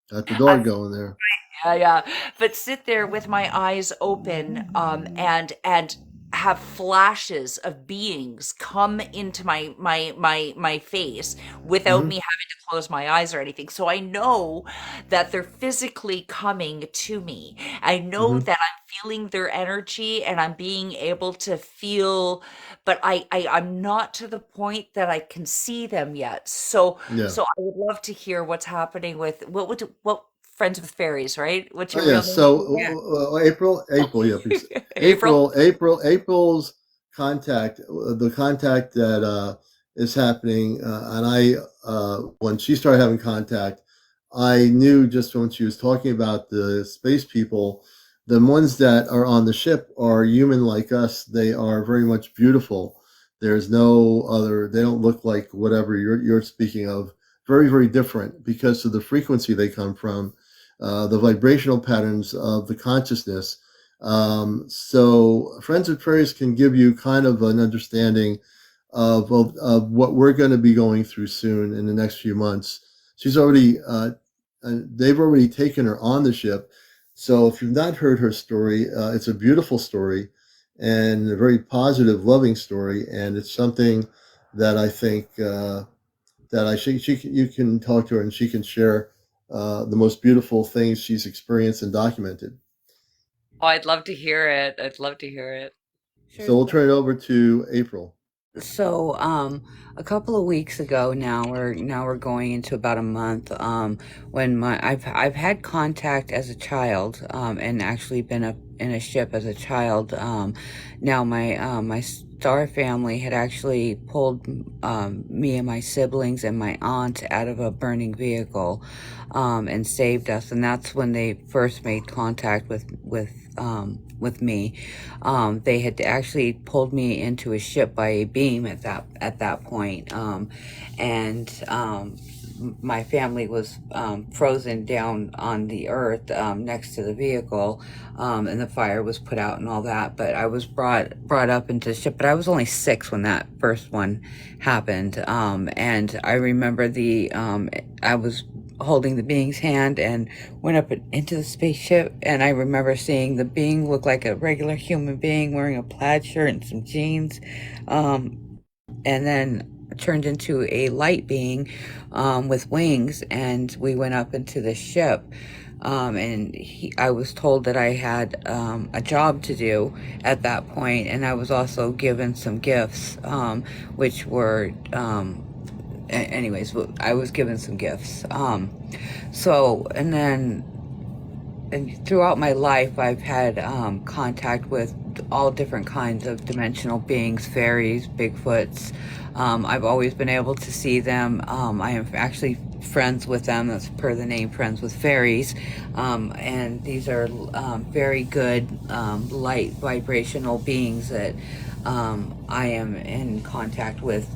Got the dog I've going there. yeah, but sit there with my eyes open, and have flashes of beings come into my face without Hmm. me having to close my eyes or anything. So I know that they're physically coming to me. I know Hmm. that I'm feeling their energy and I'm being able to feel, but I'm not to the point that I can see them yet. So Yeah. so I would love to hear what's happening with what Friends with Fairies, right? What's Oh your yeah. real name? So Yeah. April. Yeah. April. April's contact. The contact that is happening, and when she started having contact, I knew just when she was talking about the space people, the ones that are on the ship are human like us. They are very much beautiful. There's no other. They don't look like whatever you're speaking of. Very very different because of the frequency they come from, the vibrational patterns of the consciousness. So, Friends of Prairies can give you kind of an understanding of what we're going to be going through soon in the next few months. She's already, they've already taken her on the ship. So, if you've not heard her story, it's a beautiful story and a very positive, loving story. And it's something that I think that you can talk to her and she can share the most beautiful things she's experienced and documented. Oh, I'd love to hear it. I'd love to hear it. Sure. So we'll turn it over to April. So, a couple of weeks ago now we're going into about a month, when I've had contact as a child, and actually been up in a ship as a child. Now my star family had actually pulled, me and my siblings and my aunt out of a burning vehicle, and saved us, and that's when they first made contact with me. They had actually pulled me into a ship by a beam at that point, and my family was frozen down on the earth, next to the vehicle, and the fire was put out and all that. But I was brought up into the ship, but I was only 6 when that first one happened, and I remember I was holding the being's hand and went up into the spaceship. And I remember seeing the being look like a regular human being wearing a plaid shirt and some jeans. And then turned into a light being with wings, and we went up into the ship. I was told that I had a job to do at that point, and I was also given some gifts, which were, anyways, I was given some gifts. And throughout my life, I've had contact with all different kinds of dimensional beings, fairies, Bigfoots. I've always been able to see them. I am actually friends with them. That's per the name, friends with fairies. And these are very good light vibrational beings that I am in contact with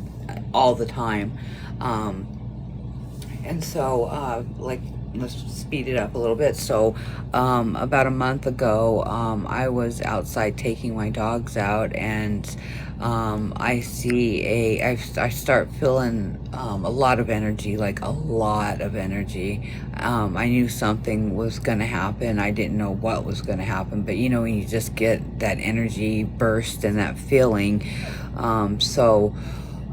all the time. And so, let's speed it up a little bit. So, about a month ago, I was outside taking my dogs out, and I start feeling a lot of energy, like a lot of energy. I knew something was going to happen. I didn't know what was going to happen, but when you just get that energy burst and that feeling.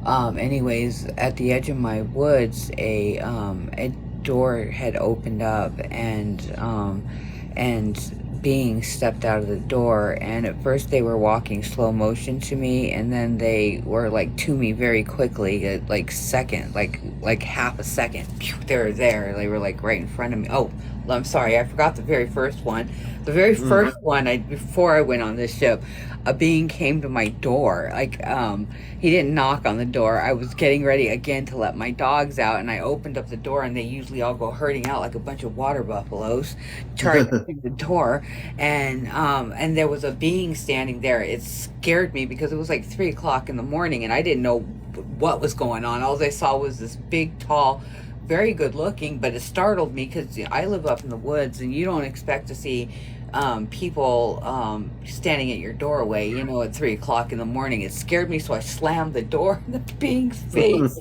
Anyways, at the edge of my woods, a door had opened up, and beings stepped out of the door. And at first, they were walking slow motion to me, and then they were like to me very quickly, like half a second. They were there. They were like right in front of me. Oh, I'm sorry, I forgot the very first one. The very first one, before I went on this ship, a being came to my door. He didn't knock on the door. I was getting ready again to let my dogs out, and I opened up the door, and they usually all go herding out like a bunch of water buffaloes, charging the door. And there was a being standing there. It scared me because it was like 3 o'clock in the morning, and I didn't know what was going on. All I saw was this big, tall, very good looking, but it startled me because I live up in the woods, and you don't expect to see people standing at your doorway, at 3 o'clock in the morning. It scared me, so I slammed the door in the being's face,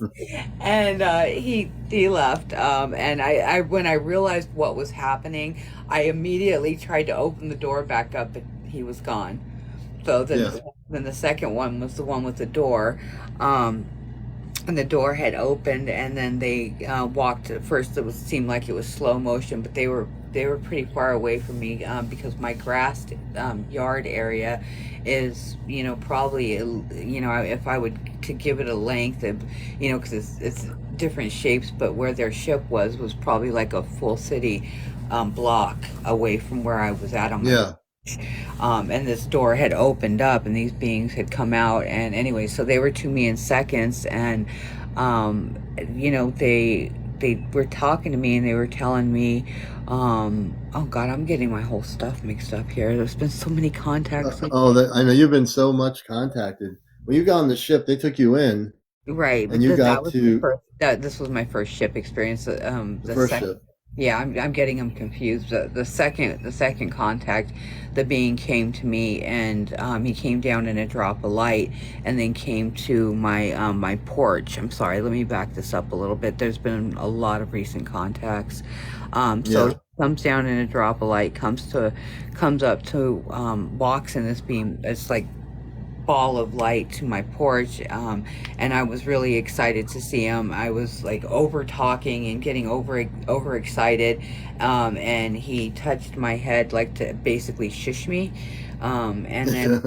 and he left. And I when I realized what was happening, I immediately tried to open the door back up, but he was gone. So then the second one was the one with the door. And the door had opened, and then they walked. At first, seemed like it was slow motion, but they were pretty far away from me because my grassed yard area is, probably, if I would to give it a length of, because it's different shapes, but where their ship was probably like a full city block away from where I was at on my. Yeah. And this door had opened up, and these beings had come out. And anyway, so they were to me in seconds, and they were talking to me, and they were telling me, oh God, I'm getting my whole stuff mixed up here. There's been so many contacts. I know you've been so much contacted. When you got on the ship, they took you in, Right, and you got was to this was my first ship experience. the first ship. Yeah, I'm getting them confused. The second contact, the being came to me, and he came down in a drop of light, and then came to my my porch. I'm sorry, let me back this up a little bit. There's been a lot of recent contacts. So he comes down in a drop of light, comes up to walks in this beam. It's like ball of light to my porch, and I was really excited to see him. I was like over talking and getting over excited, and he touched my head like to basically shush me, and then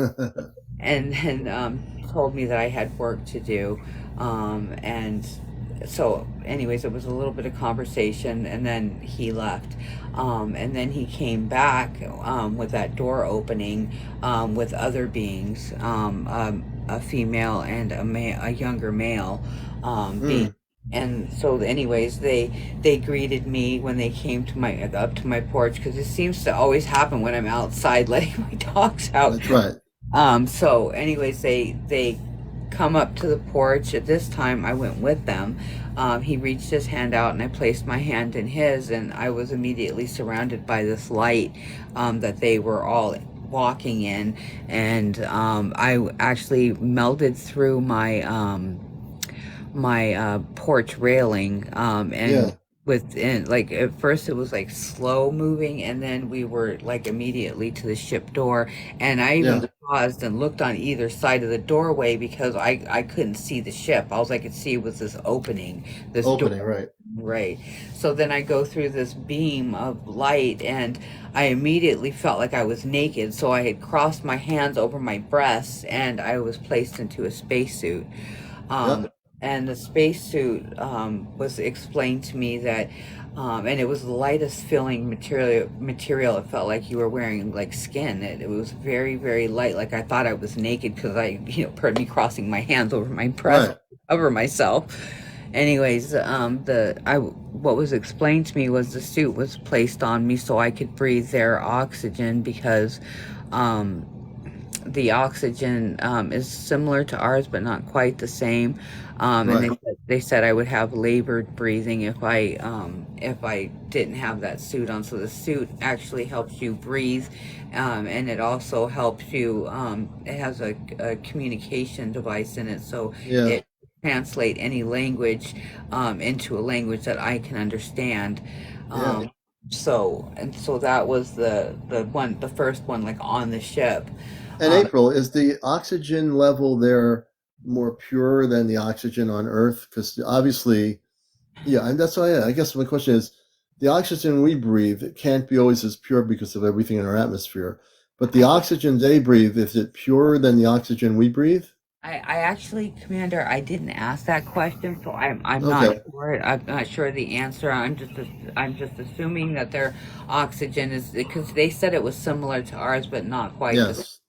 told me that I had work to do, and so anyways, it was a little bit of conversation, and then he left, and then he came back with that door opening, with other beings, a female and a younger male being. And so anyways, they greeted me when they came to up to my porch, because it seems to always happen when I'm outside letting my dogs out. That's right. So anyways, they come up to the porch. At this time, I went with them. He reached his hand out, and I placed my hand in his, and I was immediately surrounded by this light that they were all walking in, and I actually melded through my porch railing, and within, like, at first it was like slow moving, and then we were like immediately to the ship door, and I even Yeah. paused and looked on either side of the doorway because I couldn't see the ship. All I could see was this opening, this door. Opening, right. Right. So then I go through this beam of light, and I immediately felt like I was naked. So I had crossed my hands over my breasts, and I was placed into a spacesuit. Yeah. And the spacesuit was explained to me that, and it was the lightest feeling material. Material. It felt like you were wearing like skin. It was very, very light. Like I thought I was naked because pardon me, crossing my hands over my breast, Right. over myself. Anyways, what was explained to me was the suit was placed on me so I could breathe their oxygen because um, the oxygen is similar to ours, but not quite the same. And Right. they said I would have labored breathing if I didn't have that suit on. So the suit actually helps you breathe, and it also helps you. It has a communication device in it, so Yeah. it translate any language into a language that I can understand. Yeah. So that was the first one, like on the ship. And Um, April, is the oxygen level there more pure than the oxygen on Earth? Because obviously, yeah, and that's why I guess my question is the oxygen we breathe, it can't be always as pure because of everything in our atmosphere. But the I, oxygen they breathe, is it purer than the oxygen we breathe? I actually, Commander, I didn't ask that question, so I'm not Okay. sure. I'm not sure the answer. I'm just assuming that their oxygen is because they said it was similar to ours, but not quite the. Yes.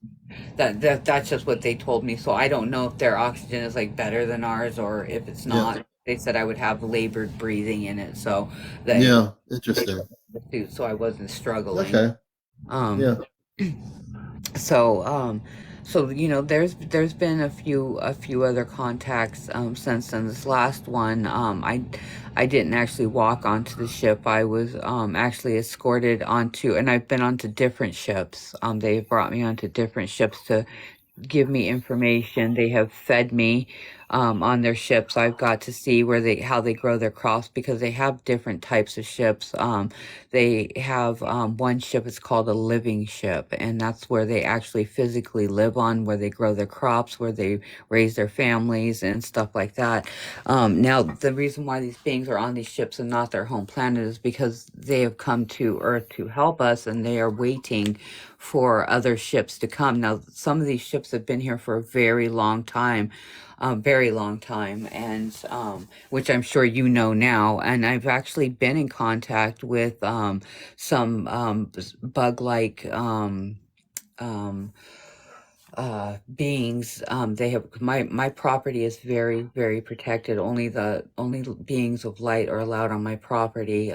That's just what they told me. So I don't know if their oxygen is like better than ours or if it's Yeah. not. They said I would have labored breathing in it, so they Yeah. Interesting. the suit, so I wasn't struggling. Okay. Um, Yeah. so there's been a few other contacts since then. This last one, I didn't actually walk onto the ship. I was actually escorted onto, and I've been onto different ships. They've brought me onto different ships to give me information. They have fed me on their ships. I've got to see how they grow their crops because they have different types of ships. They have one ship is called a living ship, and that's where they actually physically live on, where they grow their crops, where they raise their families and stuff like that. Now, the reason why these beings are on these ships and not their home planet is because they have come to Earth to help us, and they are waiting for other ships to come. Now, some of these ships have been here for a very long time, and which I'm sure you know now. And I've actually been in contact with some bug-like um, beings. They have my property is very, very protected. Only beings of light are allowed on my property.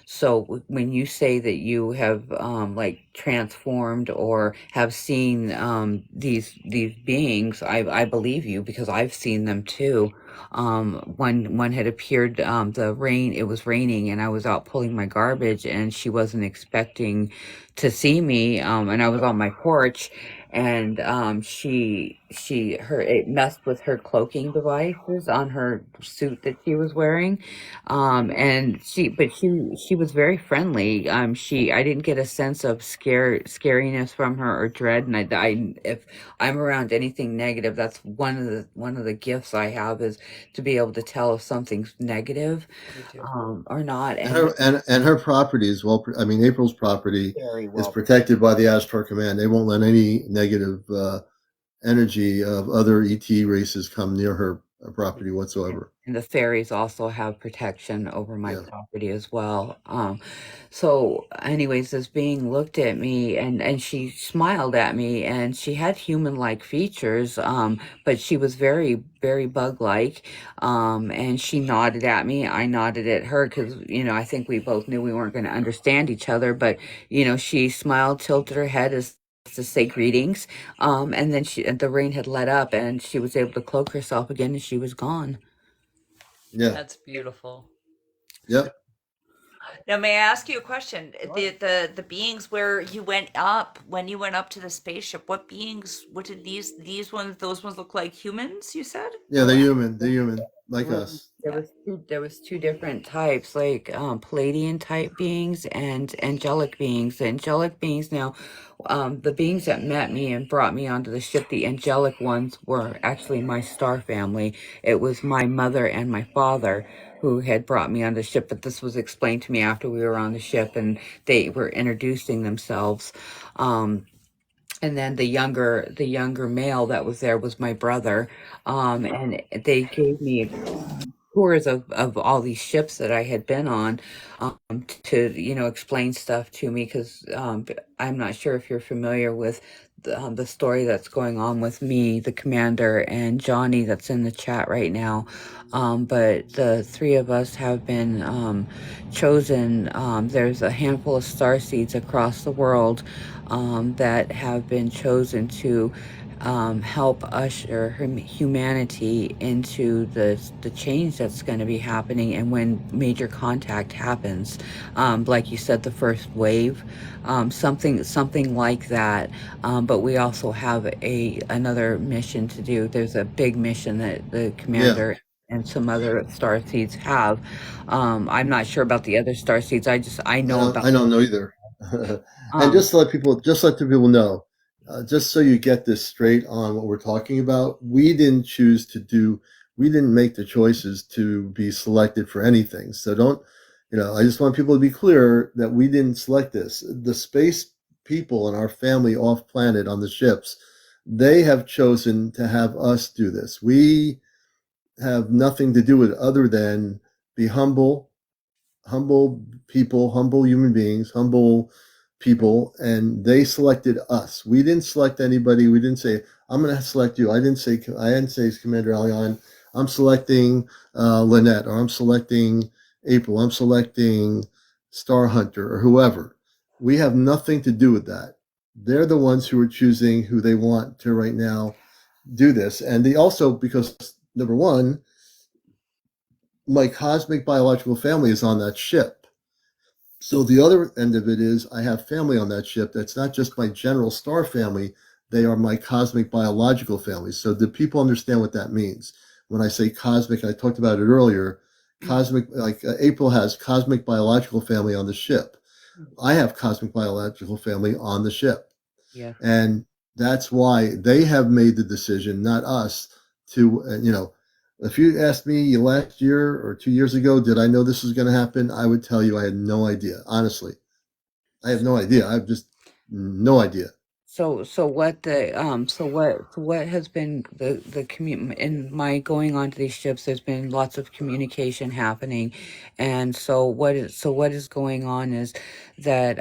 So when you say that you have like transformed or have seen these beings, I believe you because I've seen them too. One had appeared. It was raining, and I was out pulling my garbage, and she wasn't expecting to see me. And I was on my porch, and it messed with her cloaking devices on her suit that she was wearing, and she was very friendly. I didn't get a sense of scariness from her or dread, and if I'm around anything negative, that's one of the gifts I have is to be able to tell if something's negative Me too. or not. And And her property is well. I mean, April's property very is well. protected by the Ashtar Command. They won't let any negative energy of other ET races come near her property whatsoever. And the fairies also have protection over my Yeah. property as well. So anyways, this being looked at me, and she smiled at me, and she had human-like features, but she was very, very bug-like. And she nodded at me. I nodded at her because, I think we both knew we weren't going to understand each other, but, she smiled, tilted her head as to say greetings. And then the rain had let up, and she was able to cloak herself again, and she was gone. Yeah. That's beautiful. Yep. Now, may I ask you a question? The beings where you went up when you went up to the spaceship, what beings? What did those ones look like? Humans? You said, Yeah. Oh, They're human. They're human. like Right. us. Yeah. There was two different types, like Palladian type beings and angelic beings. The angelic beings now, the beings that met me and brought me onto the ship, the angelic ones were actually my star family. It was my mother and my father who had brought me on the ship, but this was explained to me after we were on the ship and they were introducing themselves. Um, and then the younger male that was there was my brother, and they gave me tours of all these ships that I had been on, to, you know, explain stuff to me because I'm not sure if you're familiar with the story that's going on with me, the commander, and Johnny that's in the chat right now. But the three of us have been chosen. There's a handful of star seeds across the world that have been chosen to help usher humanity into the change that's going to be happening. And when major contact happens, like you said, the first wave, something like that. But we also have another mission to do. There's a big mission that the Yeah, commander and some other star seeds have. I'm not sure about the other star seeds. I know about. I don't know either. And Um, just let the people know, just so you get this straight on what we're talking about, we didn't make the choices to be selected for anything. So don't, I just want people to be clear that we didn't select this. The space people in our family off planet on the ships, they have chosen to have us do this. We have nothing to do with it other than be humble people, humble human beings, humble people, and they selected us. We didn't select anybody. We didn't say, "I'm going to select you." I didn't say, CmdrAleon, I'm selecting Lynette, or I'm selecting April. I'm selecting Star Hunter, or whoever. We have nothing to do with that. They're the ones who are choosing who they want to right now do this, and they also, because number one, my cosmic biological family is on that ship. So the other end of it is I have family on that ship that's not just my general star family, they are my cosmic biological family. So do people understand what that means? When I say cosmic, I talked about it earlier, cosmic, like April has cosmic biological family on the ship. I have cosmic biological family on the ship. yeah. And that's why they have made the decision, not us, to, if you asked me last year or 2 years ago, did I know this was going to happen? I would tell you I had no idea. Honestly, I have no idea. I have just no idea. So what has been the in my going onto these ships, there's been lots of communication happening. And so what is going on is that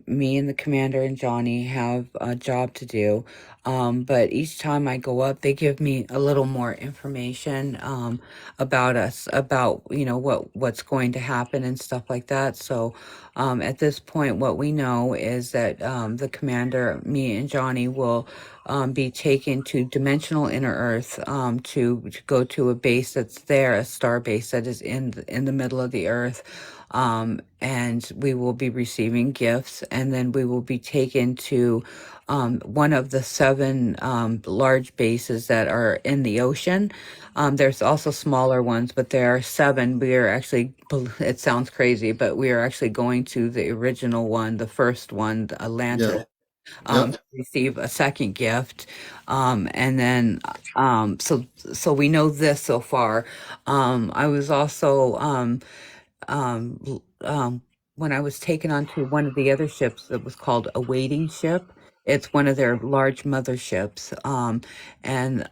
me and the commander and Johnny have a job to do. But each time I go up, they give me a little more information about us, about, you know, what's going to happen and stuff like that. So at this point, what we know is that the commander, me and Johnny, will be taken to dimensional inner Earth, to go to a base that's there, a star base that is in the middle of the Earth. And we will be receiving gifts, and then we will be taken to one of the seven large bases that are in the ocean. There's also smaller ones, but there are seven. We are actually, it sounds crazy, but we are actually going to the original one, the first one, the Yeah. Atlantis, Yep. to receive a second gift. And then, so we know this so far. I was also, when I was taken onto one of the other ships that was called a waiting ship. It's one of their large motherships. And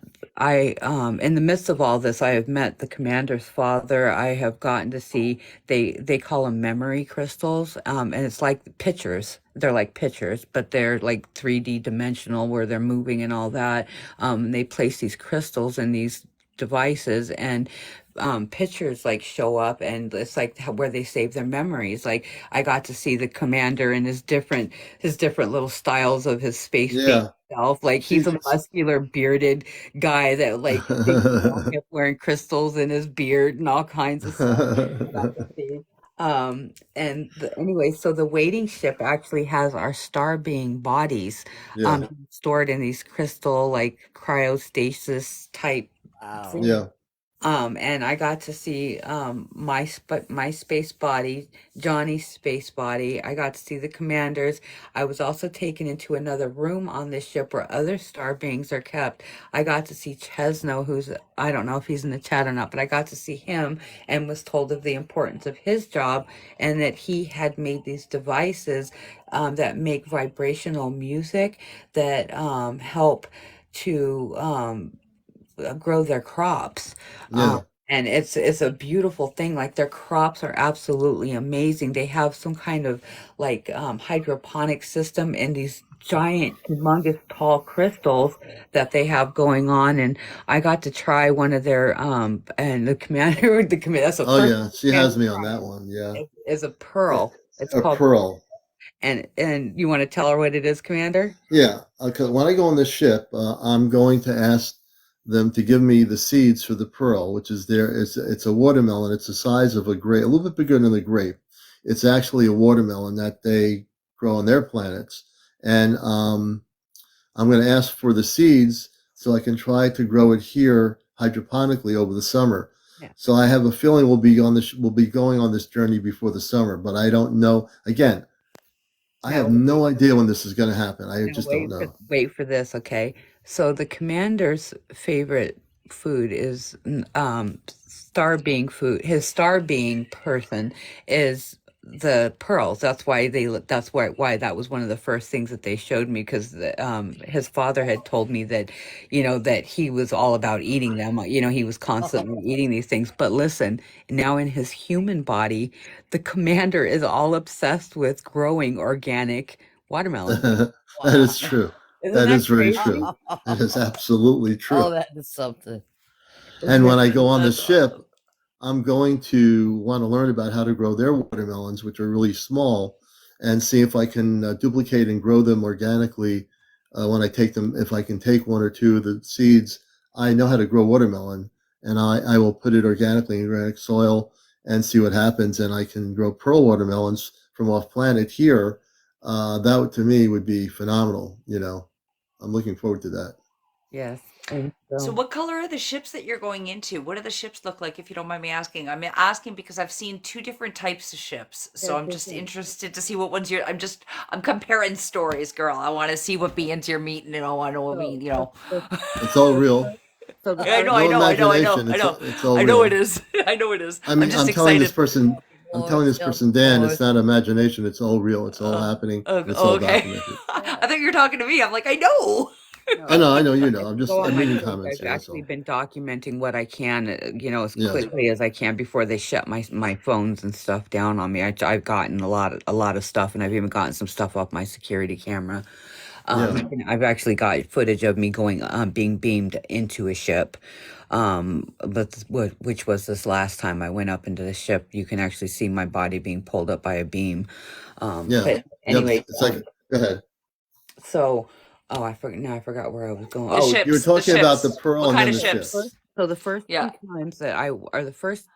in the midst of all this, I have met the commander's father. I have gotten to see, they call them memory crystals. And it's like pictures. They're like pictures, but they're like 3D dimensional where they're moving and all that. They place these crystals in these devices, and pictures like show up, and it's like where they save their memories. Like I got to see the commander and his different little styles of his space being Yeah. self. Like he's See, a muscular bearded guy that like they show him wearing crystals in his beard and all kinds of stuff. I got to see. Anyway, so the waiting ship actually has our star being bodies yeah. stored in these crystal like cryostasis type Wow. things. Yeah. And I got to see my space body, Johnny's space body. I got to see the commanders. I was also taken into another room on this ship where other star beings are kept. I got to see Chesno, who's, I don't know if he's in the chat or not, but I got to see him and was told of the importance of his job and that he had made these devices that make vibrational music that help to grow their crops. Yeah. And it's a beautiful thing. Like their crops are absolutely amazing. They have some kind of like hydroponic system in these giant, humongous, tall crystals that they have going on. And I got to try one of their and the commander, the commander, that's the Oh first yeah, she thing has me on that one. Yeah. is a pearl. It's A called, pearl. and you want to tell her what it is, Commander? Yeah, because when I go on this ship, I'm going to ask them to give me the seeds for the pearl, which is there. It's a watermelon. It's the size of a grape, a little bit bigger than a grape. It's actually a watermelon that they grow on their planets, and I'm going to ask for the seeds so I can try to grow it here hydroponically over the summer. Yeah. So I have a feeling we'll be going on this journey before the summer, but I don't know. Again, I have Now, no idea when this is going to happen. I now just don't know. wait for this, okay? So the commander's favorite food is star being food. His star being person is the pearls. That's why that was one of the first things that they showed me because his father had told me that that he was all about eating them. He was constantly eating these things. But listen, now in his human body, the commander is all obsessed with growing organic watermelon. That Wow. is true. Isn't That that is very crazy? true. That is absolutely Oh, true. that is something. Isn't And when it? I go on the That's ship, awesome. I'm going to want to learn about how to grow their watermelons, which are really small, and see if I can duplicate and grow them organically when I take them. If I can take one or two of the seeds, I know how to grow watermelon, and I will put it organically in organic soil and see what happens. And I can grow pearl watermelons from off planet here. That to me would be phenomenal. I'm looking forward to that. Yes. And So so what color are the ships that you're going into? What do the ships look like, if you don't mind me asking? I'm asking because I've seen two different types of ships. So they're I'm just different. interested to see what ones I'm comparing stories, girl. I want to see what beings you're meeting and I want to know what So being, It's all real. so the Yeah, I first know, I No know, I know, I know, imagination. I know. It's all I know it real. is. I know it is. I I'm mean, just excited. I'm Lord, telling this help, person, Dan, it's Lord. not imagination. It's all real. It's all happening, and it's all Okay. documented. I thought you were talking to me. I'm like, I know. no, I know, you know. if you go on I'm my reading page, comments I've here. That's actually all. been documenting what I can, as Yeah. quickly as I can before they shut my phones and stuff down on me. I've gotten a lot of stuff, and I've even gotten some stuff off my security camera. Yeah. And I've actually got footage of me being beamed into a ship. Which was this last time I went up into the ship. You can actually see my body being pulled up by a beam. Yeah. But Yep. anyway, It's like, go ahead. so, oh, I forgot where I was going. The Oh, You were ships, the talking about the ships. pearl What and kind then of the ships? ships. so the first two Yeah. times the first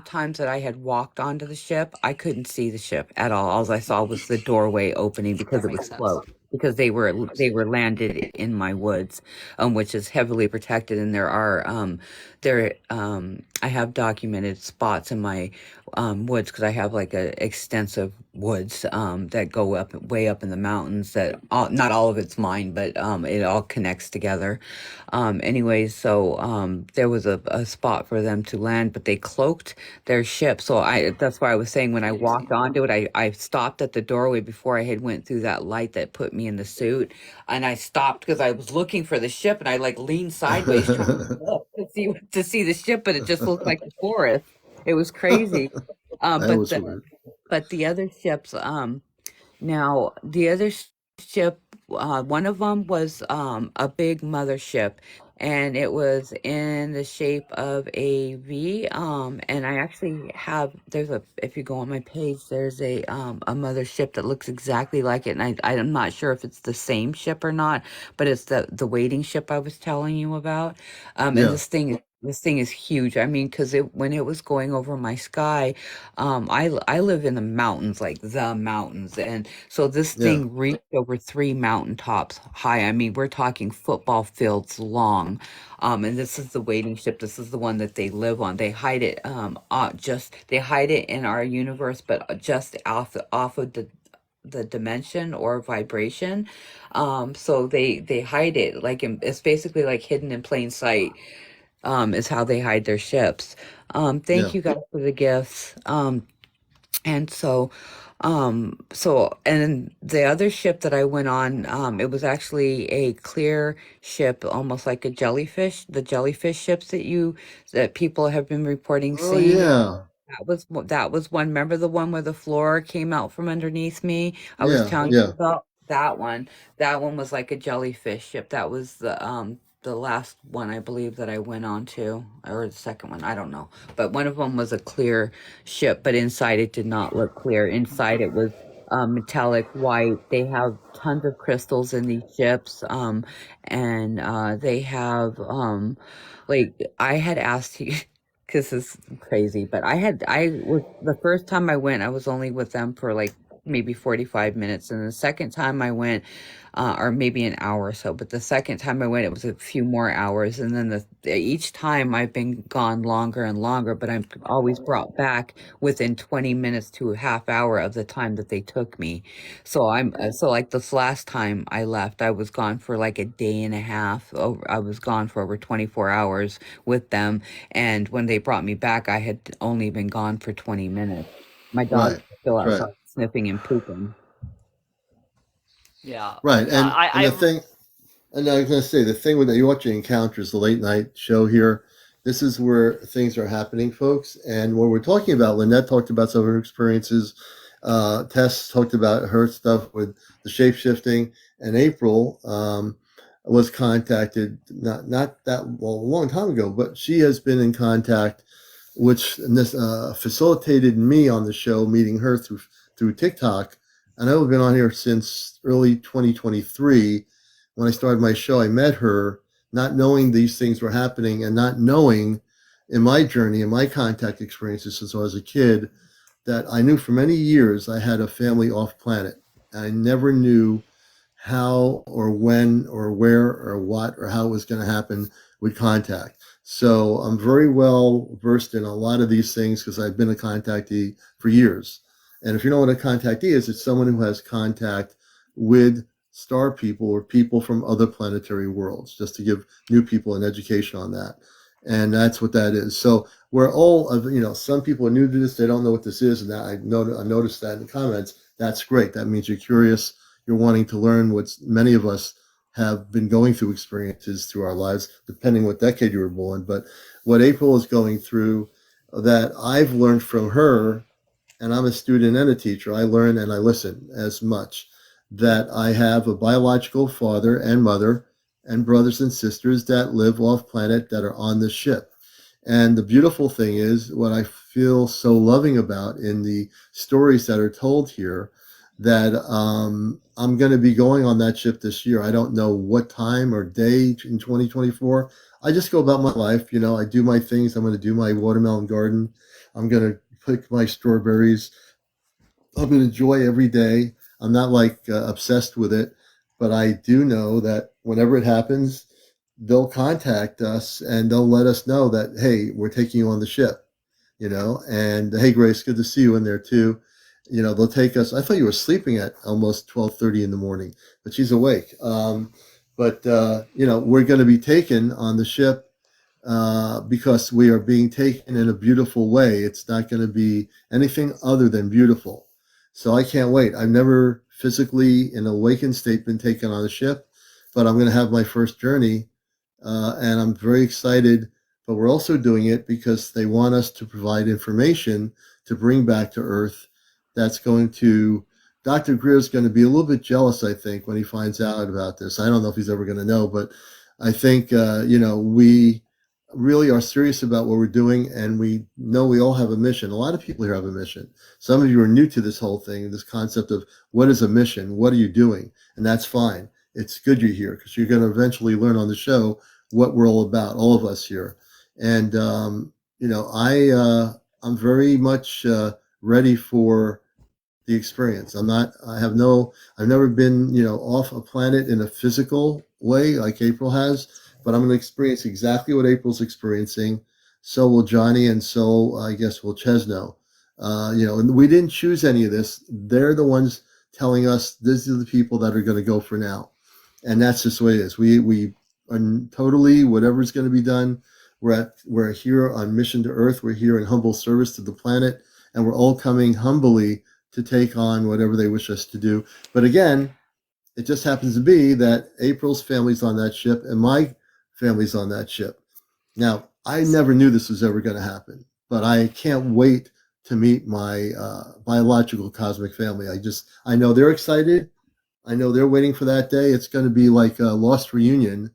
times that I had walked onto the ship, I couldn't see the ship at all. All I saw was the doorway opening because That it was makes sense. closed. Because they were landed in my woods, which is heavily protected, and I have documented spots in my woods because I have like a extensive woods that go up way up in the mountains that not all of it's mine, but it all connects together. Anyways, so there was a spot for them to land, but they cloaked their ship. So that's why I was saying when I walked onto it, I stopped at the doorway before I had went through that light that put me in the suit, and I stopped because I was looking for the ship, and I like leaned sideways trying to look to see the ship, but it just looked like the forest. It was crazy. That But was weird. the other ships, now the other ship, one of them was a big mothership, and it was in the shape of a V. And I actually have if you go on my page, there's a mothership that looks exactly like it, and I'm not sure if it's the same ship or not, but it's the waiting ship I was telling you about. And Yeah. this thing This thing is huge. I mean, because when it was going over my sky, I live in the mountains, like the mountains, and so this Yeah. thing reached over three mountaintops high. I mean, we're talking football fields long. And this is the waiting ship. This is the one that they live on. They hide it, just they hide it in our universe, but just off of the dimension or vibration. So they hide it like it's basically like hidden in plain sight, is how they hide their ships. Yeah. Thank you guys for the gifts. And and the other ship that I went on, it was actually a clear ship, almost like a jellyfish, the jellyfish ships that people have been reporting Oh seeing. yeah. That was one. Remember the one where the floor came out from underneath me? I was Yeah. telling you Yeah. about that one. That one was like a jellyfish ship. That was the last one I believe that I went on to, or the second one. I don't know, but one of them was a clear ship, but inside it did not look clear. Inside it was metallic white. They have tons of crystals in these ships, and they have like I had asked you. Because it's crazy. But I was, the first time I went, I was only with them for like maybe 45 minutes. And the second time I went, or maybe an hour or so. But the second time I went, it was a few more hours. And then each time I've been gone longer and longer, but I'm always brought back within 20 minutes to a half hour of the time that they took me. So so like this last time I left, I was gone for like a day and a half. I was gone for over 24 hours with them. And when they brought me back, I had only been gone for 20 minutes. My dog Right. was still Right. outside sniffing and pooping. Yeah, Right. yeah. And the thing, and I was going to say, the thing with you watching Encounters, the late night show here, this is where things are happening, folks. And what we're talking about, Lynette talked about some of her experiences. Tess talked about her stuff with the shape shifting, and April was contacted not that well a long time ago, but she has been in contact, which this facilitated me on the show meeting her through TikTok. And I've been on here since early 2023. When I started my show, I met her, not knowing these things were happening and not knowing in my journey and my contact experiences since I was a kid that I knew for many years I had a family off planet. I never knew how or when or where or what or how it was going to happen with contact. So I'm very well versed in a lot of these things because I've been a contactee for years. And if you know what a contactee is, it's someone who has contact with star people or people from other planetary worlds, just to give new people an education on that. And that's what that is. So we're all, some people are new to this, they don't know what this is. And I noticed that in the comments. That's great. That means you're curious, you're wanting to learn what many of us have been going through experiences through our lives, depending what decade you were born. But what April is going through that I've learned from her, and I'm a student and a teacher, I learn and I listen as much, that I have a biological father and mother and brothers and sisters that live off planet that are on the ship. And the beautiful thing is what I feel so loving about in the stories that are told here, that I'm going to be going on that ship this year. I don't know what time or day in 2024. I just go about my life. I do my things. I'm going to do my watermelon garden. I'm going to pick my strawberries. I'm going to enjoy every day. I'm not like obsessed with it, but I do know that whenever it happens, they'll contact us and they'll let us know that, hey, we're taking you on the ship, and hey, Grace, good to see you in there too. They'll take us. I thought you were sleeping at almost 12:30 in the morning, but she's awake. But we're going to be taken on the ship because we are being taken in a beautiful way. It's not going to be anything other than beautiful. So I can't wait. I've never physically in awakened state been taken on a ship, but I'm going to have my first journey, and I'm very excited. But we're also doing it because they want us to provide information to bring back to Earth. That's going to Dr. Greer's going to be a little bit jealous, I think, when he finds out about this. I don't know if he's ever going to know, but I think we really are serious about what we're doing, and we know we all have a mission. A lot of people here have a mission. Some of you are new to this whole thing, this concept of what is a mission, what are you doing, and that's fine. It's good you're here because you're going to eventually learn on the show what we're all about, all of us here. And I'm very much ready for the experience. I've never been, off a planet in a physical way like April has, but I'm going to experience exactly what April's experiencing. So will Johnny, and so I guess will Chesno. And we didn't choose any of this. They're the ones telling us these are the people that are going to go for now, and that's just the way it is. We are totally whatever's going to be done. We're here on mission to Earth. We're here in humble service to the planet, and we're all coming humbly to take on whatever they wish us to do. But again, it just happens to be that April's family's on that ship and my family's on that ship. Now, I never knew this was ever going to happen, but I can't wait to meet my biological cosmic family. I know they're excited. I know they're waiting for that day. It's going to be like a lost reunion,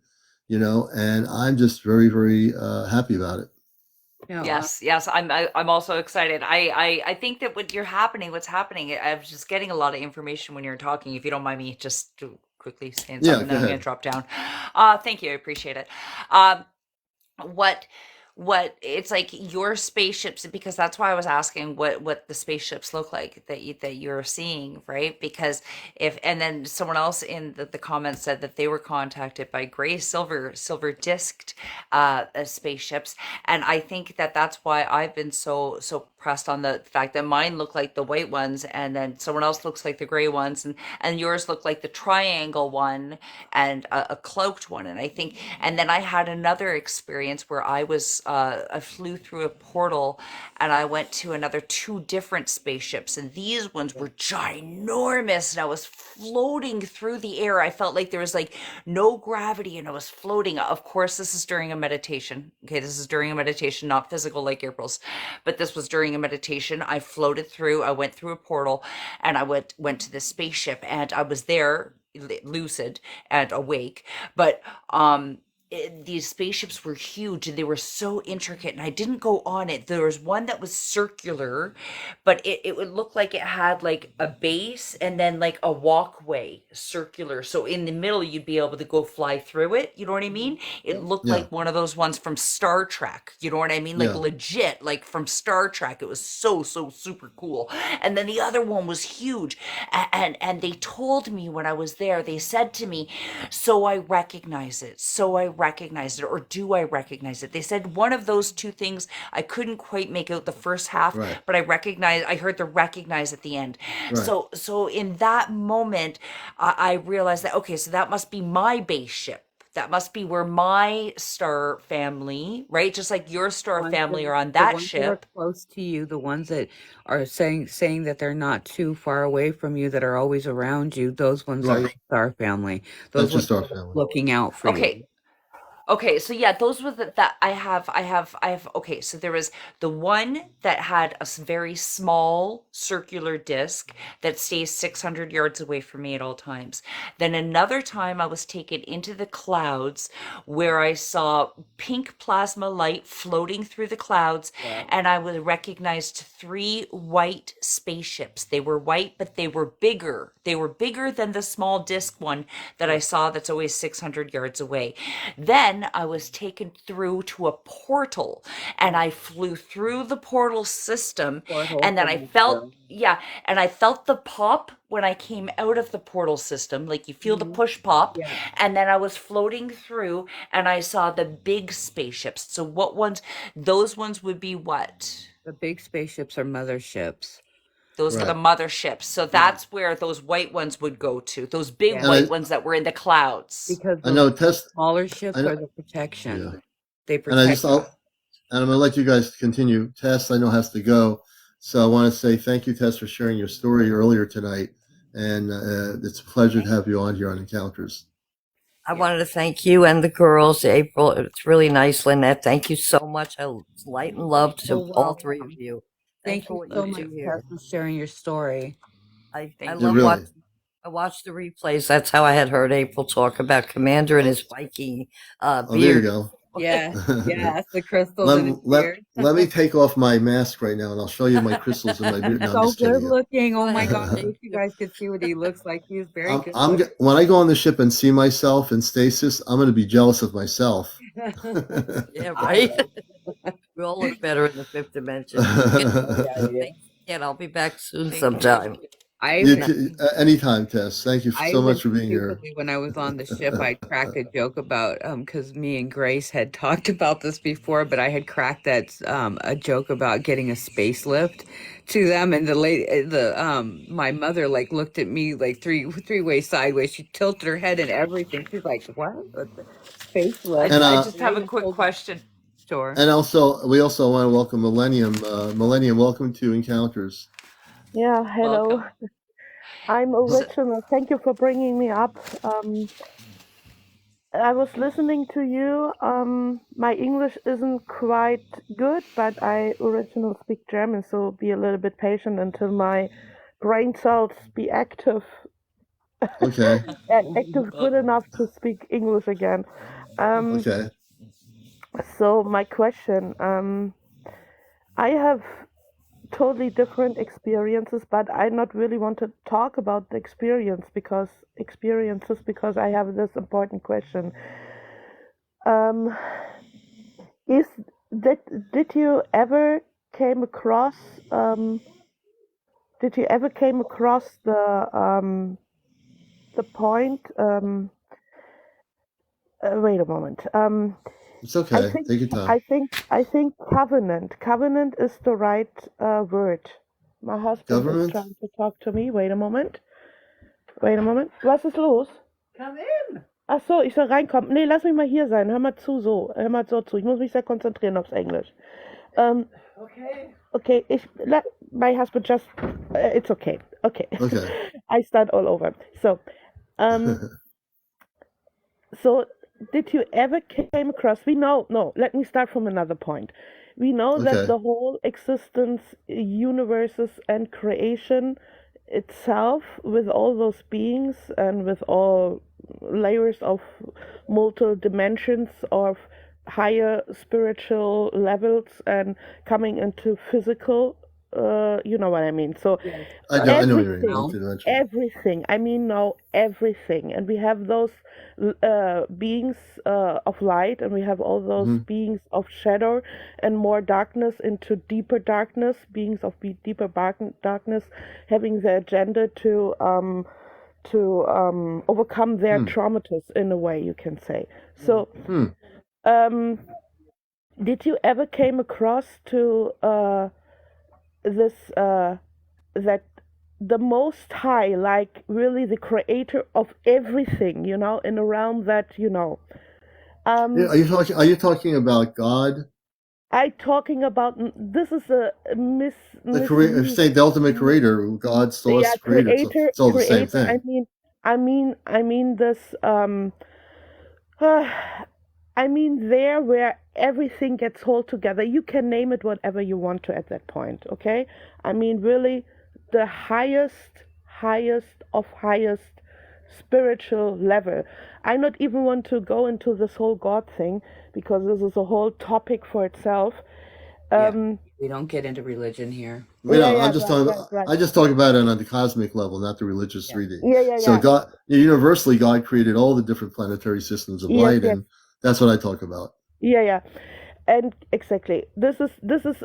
and I'm just very, very happy about it. Yeah. Yes, I'm also excited. I think that what's happening. I was just getting a lot of information when you're talking. If you don't mind me just quickly saying Yeah, something, go then I'm ahead. gonna drop down. Thank you, I appreciate it. What what it's like your spaceships, because that's why I was asking what the spaceships look like that you're seeing, right? Because if and then someone else in the comments said that they were contacted by gray silver disked spaceships, and I think that that's why I've been so pressed on the fact that mine look like the white ones, and then someone else looks like the gray ones, and yours look like the triangle one and a cloaked one. And I think, and then I had another experience where I flew through a portal and I went to another two different spaceships, and these ones were ginormous, and I was floating through the air. I felt like there was like no gravity, and I was floating. Of course, this is during a meditation. Okay, this is during a meditation, not physical like April's, but this was during a meditation. I floated through, I went through a portal, and I went to this spaceship, and I was there lucid and awake. But these spaceships were huge and they were so intricate, and I didn't go on it. There was one that was circular, but it would look like it had like a base and then like a walkway circular, so in the middle you'd be able to go fly through it, you know what I mean? It looked Yeah, like one of those ones from Star Trek, you know what I mean? Like yeah, legit, like from Star Trek. It was so super cool. And then the other one was huge, and they told me when I was there, they said to me, so I recognize it, or do I recognize it? They said one of those two things. I couldn't quite make out the first half, right, but I heard the recognize at the end. right. So in that moment, I realized that, okay, so that must be my base ship. That must be where my star family, right? Just like your star Ones family that are on the that ones that are ship. close to you, the ones that are saying that they're not too far away from you, that are always around you, those ones are Right. your star family. Those That's ones just our are family. looking out for you. Okay, Okay, so yeah, those were that I have. Okay, so there was the one that had a very small circular disc that stays 600 yards away from me at all times. Then another time I was taken into the clouds where I saw pink plasma light floating through the clouds, Yeah. and I was recognized three white spaceships. They were white, but they were bigger. They were bigger than the small disc one that I saw that's always 600 yards away. Then I was taken through to a portal, and I flew through the portal system, Portals and then are I my felt, show. yeah, and I felt the pop when I came out of the portal system, like you feel the Mhm. push pop, Yeah. and then I was floating through and I saw the big spaceships. So what ones, those ones would be what? The big spaceships are motherships. Those are the Right. motherships. So Yeah. that's where those white ones would go to. Those big Yeah. And white ones that were in the clouds. Because I those know Tess. smaller I ships know. are the Yeah. protection. They And I protect just I'll, and I'm gonna let you guys continue. Tess, I know has to go, so I want to say thank you, Tess, for sharing your story earlier tonight, and it's a pleasure to have you on here on Encounters. I Yeah. wanted to thank you and the girls, April. It's really nice, Lynette. Thank you so much. Light and love to You're all three of welcome. you. Thanks Thank for you what so you much, do Tess, here. for sharing your story. I Thank Yeah, love really. I watched the replays. That's how I had heard April talk about Commander and his Viking Oh, there you beard. go. Yes, yes, the crystals in his let, let, beard. let me take off my mask right now and I'll show you my crystals in my beard. No, I'm So just kidding good you. looking. Oh my gosh, I wish you guys could see what he looks like. He's very good looking. When I go on the ship and see myself in stasis, I'm going to be jealous of myself. Yeah, right. We all look better in the fifth dimension. Thanks again. I'll be back soon sometime. Anytime, Tess. Thank you I so even much for being here. stupidly, when I was on the ship, I cracked a joke about because me and Grace had talked about this before, but I had cracked that a joke about getting a space lift to them, and my mother like looked at me like three ways sideways. She tilted her head and everything. She's like, "What? What the space lift?" And I just I have a even quick told her, question. sure. and we also want to welcome Millennium. Millennium, welcome to Encounters. Yeah, hello. Welcome. I'm So, original. Thank you for bringing me up. I was listening to you. My English isn't quite good, but I originally speak German, so be a little bit patient until my brain cells be active Okay. and active good enough to speak English again. Okay. So my question, I have totally different experiences, but I not really want to talk about the experiences because I have this important question. Is that did you ever came across the point wait a moment. It's okay. Take your time. I think covenant. Covenant is the right word. My husband is Government? trying to talk to me. Wait a moment. Was ist los? Come in. Ach so, ich soll reinkommen. Nee, lass mich mal hier sein. Hör mal zu, so. Hör mal so zu. Ich muss mich sehr konzentrieren aufs Englisch. Okay, my husband just, it's okay. Okay. Okay. I start all over. So, so did you ever came across, no, let me start from another point. We know Okay. that the whole existence, universes and creation itself, with all those beings and with all layers of multiple dimensions of higher spiritual levels and coming into physical, you know what I mean. So I know what you mean. everything, Multi-dimensional. everything. I mean, no, everything. And we have those beings of light, and we have all those beings of shadow and more darkness into deeper darkness, beings of deeper darkness, having the agenda to overcome their traumatas in a way, you can say. So, did you ever came across to this that the Most High, like really the creator of everything, in a realm that Yeah, are you talking about God? I talking about this is a The creator, say the ultimate creator, God, source, yeah, creator. It's all the same creator. thing. I mean this I mean there where everything gets hold together. You can name it whatever you want to at that point, okay? I mean really the highest of highest spiritual level. I not even want to go into this whole God thing because this is a whole topic for itself. We don't get into religion here. I'm just right. I just talk about it on the cosmic level, not the religious 3D. Yeah. So God, universally, God created all the different planetary systems of light, and that's what I talk about. Yeah. And exactly, this is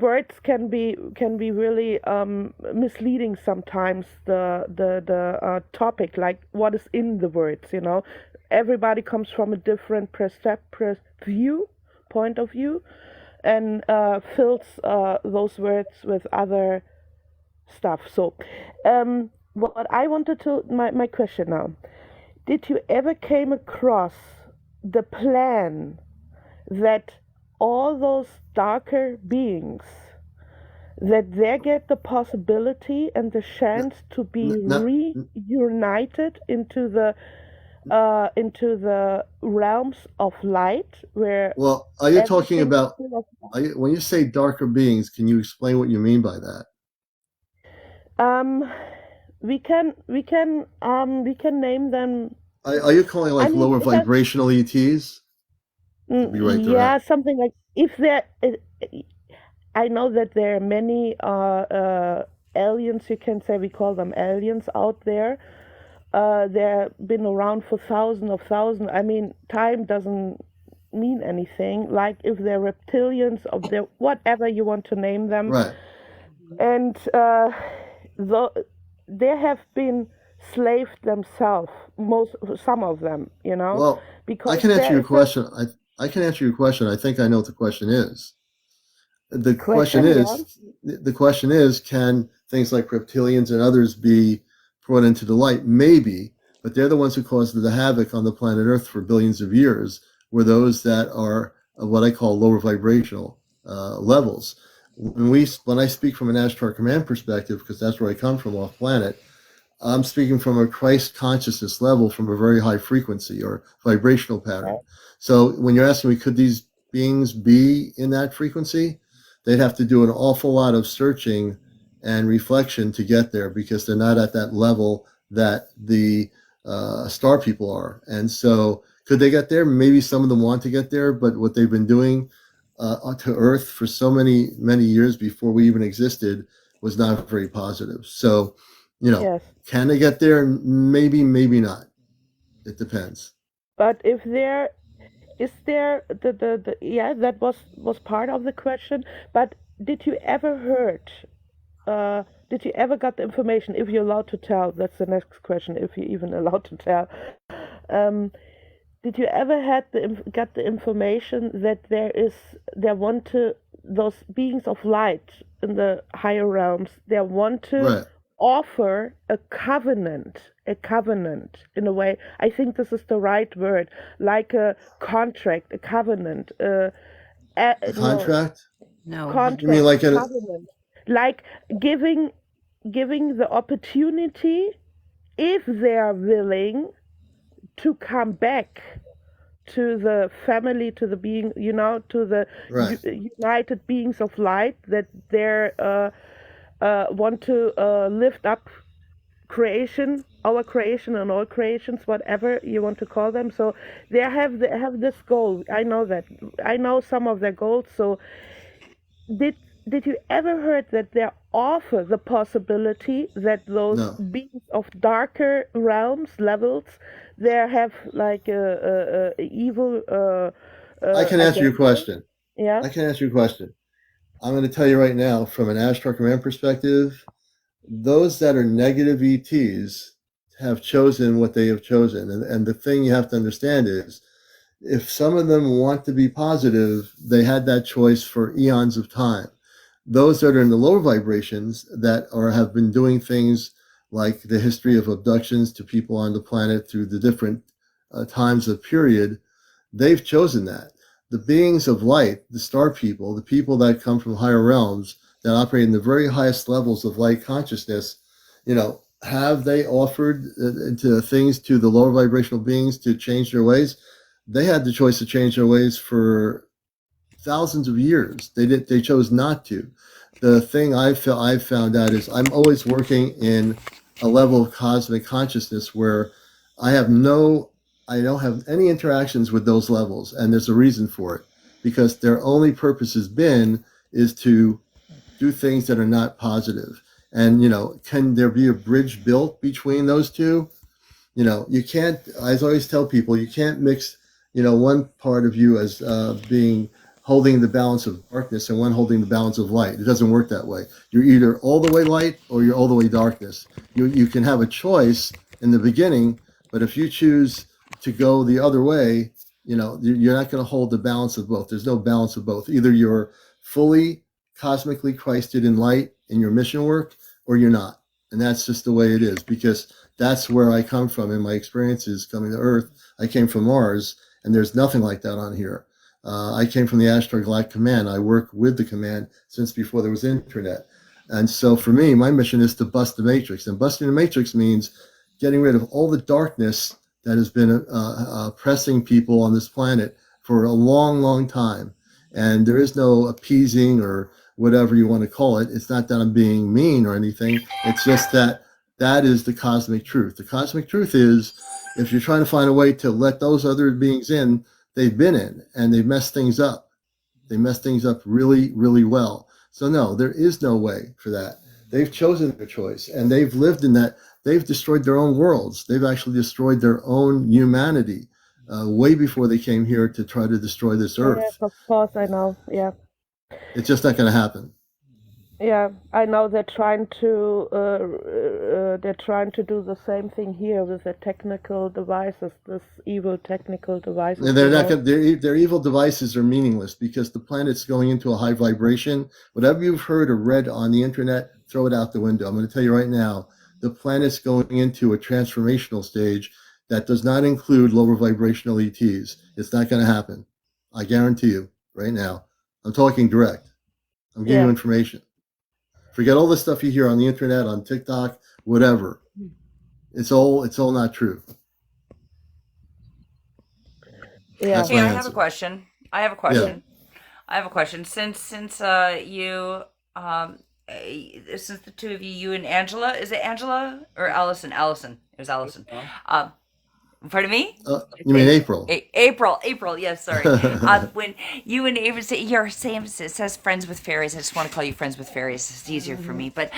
words can be really misleading sometimes. The topic, like what is in the words, everybody comes from a different point of view, and fills those words with other stuff. So, what I wanted to my question now: did you ever came across the plan that all those darker beings, that they get the possibility and the chance to be reunited into the realms of light, where are you talking about when you say darker beings? Can you explain what you mean by that? We can name them. Are you calling like lower vibrational ETs? to be right Yeah, direct. something like if there. I know that there are many aliens. You can say we call them aliens out there. They've been around for thousands. I mean, time doesn't mean anything. Like if they're reptilians, or they're whatever you want to name them, Right. and they have been slaved themselves. Some of them, Well, I because can answer there your is a question. I can answer your question. I think I know what the question is. The question question. Yeah. is, the question is, can things like reptilians and others be brought into the light? Maybe, but they're the ones who caused the havoc on the planet Earth for billions of years. Were those that are what I call lower vibrational levels. When I speak from an Ashtar Command perspective, because that's where I come from off planet, I'm speaking from a Christ consciousness level from a very high frequency or vibrational pattern. So when you're asking me, could these beings be in that frequency? They'd have to do an awful lot of searching and reflection to get there because they're not at that level that the star people are. And so could they get there? Maybe some of them want to get there, but what they've been doing to Earth for so many years before we even existed was not very positive. So, Yes. can they get there? Maybe, maybe not. It depends. But if there is there the yeah, that was part of the question. But did you ever heard? Did you ever got the information? If you're allowed to tell, that's the next question. If you're even allowed to tell, um, did you ever got the information that there want to those beings of light in the higher realms? They want to Right. offer a covenant in a way. I think this is the right word, like a contract, a covenant. A No, contract? No. You mean contract, like in a covenant, like giving the opportunity if they are willing to come back to the family, to the being, to the right? united beings of light, that they want to lift up creation, our creation, and all creations, whatever you want to call them. So they have this goal. I know that. I know some of their goals. So did did you ever heard that there offer the possibility that those No. beings of darker realms levels there have like a evil I can answer your agenda? question. Yeah. I can answer your question. I'm going to tell you right now, from an Ashtar Command perspective, those that are negative ETs have chosen what they have chosen. And the thing you have to understand is if some of them want to be positive, they had that choice for eons of time. Those that are in the lower vibrations that have been doing things like the history of abductions to people on the planet through the different times of period, they've chosen that. The beings of light, the star people, the people that come from higher realms that operate in the very highest levels of light consciousness, have they offered to things to the lower vibrational beings to change their ways? They had the choice to change their ways for thousands of years. They chose not to. The thing I've found out is I'm always working in a level of cosmic consciousness where I don't have any interactions with those levels, and there's a reason for it because their only purpose has been is to do things that are not positive. And can there be a bridge built between those two? You can't. I always tell people you can't mix one part of you as being holding the balance of darkness and one holding the balance of light. It doesn't work that way. You're either all the way light or you're all the way darkness. You can have a choice in the beginning, but if you choose to go the other way, you're not going to hold the balance of both. There's no balance of both. Either you're fully cosmically Christed in light in your mission work, or you're not. And that's just the way it is, because that's where I come from in my experiences coming to Earth. I came from Mars, and there's nothing like that on here. I came from the Ashtar Galactic Command. I work with the command since before there was internet. And so for me, my mission is to bust the matrix. And busting the matrix means getting rid of all the darkness that has been oppressing people on this planet for a long, long time. And there is no appeasing or whatever you want to call it. It's not that I'm being mean or anything. It's just that is the cosmic truth. The cosmic truth is if you're trying to find a way to let those other beings in, they've been in, and they've messed things up. They mess things up really, really well. So no, there is no way for that. They've chosen their choice, and they've lived in that. They've destroyed their own worlds. They've actually destroyed their own humanity way before they came here to try to destroy this Yes, earth. of course, I know. Yeah. It's just not going to happen. Yeah, I know they're trying to do the same thing here with the technical devices, this evil technical devices. And they're not going. Their evil devices are meaningless because the planet's going into a high vibration. Whatever you've heard or read on the internet, throw it out the window. I'm going to tell you right now, the planet's going into a transformational stage that does not include lower vibrational ETs. It's not going to happen. I guarantee you right now. I'm talking direct. I'm giving you information. Forget all the stuff you hear on the internet, on TikTok, whatever. It's all not true. Yeah. That's Hey, my I answer. have a question. I have a question. I have a question. Since you since the two of you, you and Angela, is it Angela or Allison? Allison. It was Allison. Pardon me? You mean April? April. Yes, sorry. When you and April say you're saying, it says friends with fairies. I just want to call you friends with fairies. It's easier for me. But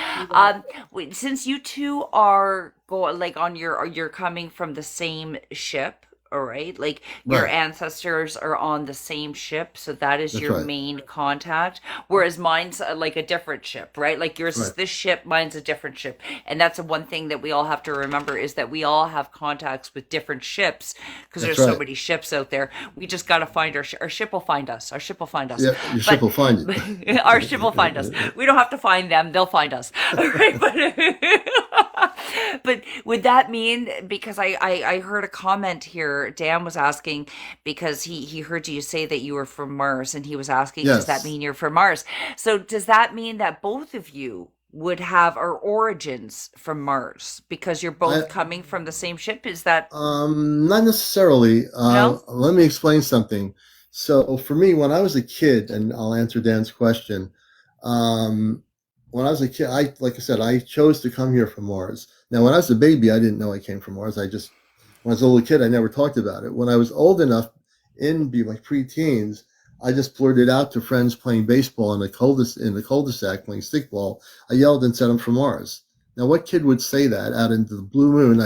since you two are you're coming from the same ship. All right, like your ancestors are on the same ship, so that is your main contact. Whereas mine's like a different ship, right? Like yours is this ship, mine's a different ship, and that's the one thing that we all have to remember is that we all have contacts with different ships because there's so many ships out there. We just got to find our ship will find us. Our ship will find us. Yeah, your ship will find you. Our ship will find us. We don't have to find them; they'll find us. All right, but would that mean, because I heard a comment here, Dan was asking, because he heard you say that you were from Mars, and he was asking, does that mean you're from Mars? So does that mean that both of you would have our origins from Mars because you're both coming from the same ship? Is that not necessarily? No? Let me explain something. So for me, when I was a kid, and I'll answer Dan's question, when I was a kid, like I said, I chose to come here from Mars. Now, when I was a baby, I didn't know I came from Mars. When I was a little kid, I never talked about it. When I was old enough, in my preteens, I just blurted out to friends playing baseball in the cul-de-sac playing stickball. I yelled and said, "I'm from Mars." Now, what kid would say that out into the blue moon?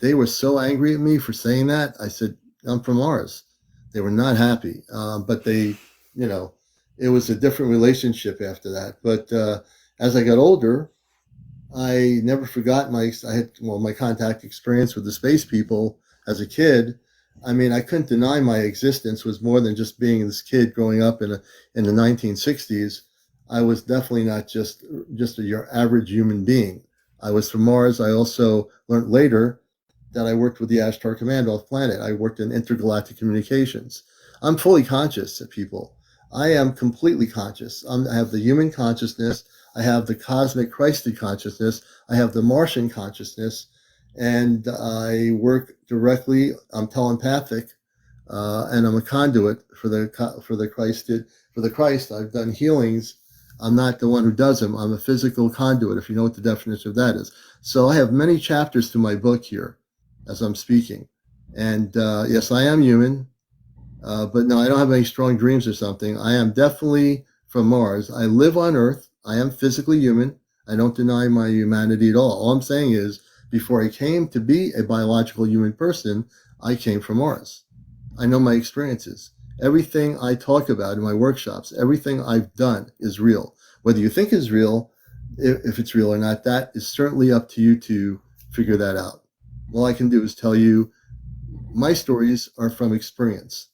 They were so angry at me for saying that. I said, "I'm from Mars." They were not happy, but they, it was a different relationship after that. But as I got older, I never forgot my contact experience with the space people as a kid. I mean, I couldn't deny my existence was more than just being this kid growing up in the 1960s. I was definitely not just your average human being. I was from Mars. I also learned later that I worked with the Ashtar Command off planet. I worked in intergalactic communications. I'm fully conscious, people. I am completely conscious. I have the human consciousness. I have the cosmic Christed consciousness. I have the Martian consciousness, and I work directly. I'm telepathic, and I'm a conduit for the Christed, for the Christ. I've done healings. I'm not the one who does them. I'm a physical conduit, if you know what the definition of that is. So I have many chapters to my book here as I'm speaking. And yes, I am human, but no, I don't have any strong dreams or something. I am definitely from Mars. I live on Earth. I am physically human. I don't deny my humanity at all. All I'm saying is, before I came to be a biological human person, I came from Mars. I know my experiences. Everything I talk about in my workshops, everything I've done is real. Whether you think it's real, if it's real or not, that is certainly up to you to figure that out. All I can do is tell you my stories are from experience,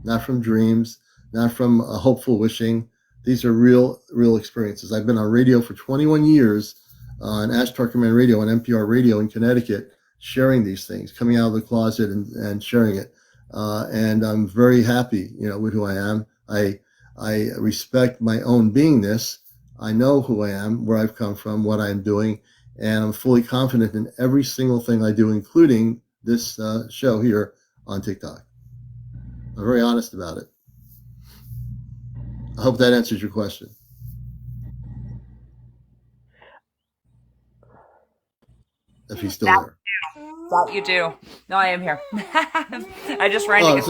not from dreams, not from hopeful wishing. These are real experiences. I've been on radio for 21 years on Ashtar Command Radio on NPR Radio in Connecticut, sharing these things, coming out of the closet and sharing it. And I'm very happy, with who I am. I respect my own beingness. I know who I am, where I've come from, what I'm doing, and I'm fully confident in every single thing I do, including this show here on TikTok. I'm very honest about it. I hope that answers your question. If he's still there. You do. No, I am here. I just ran to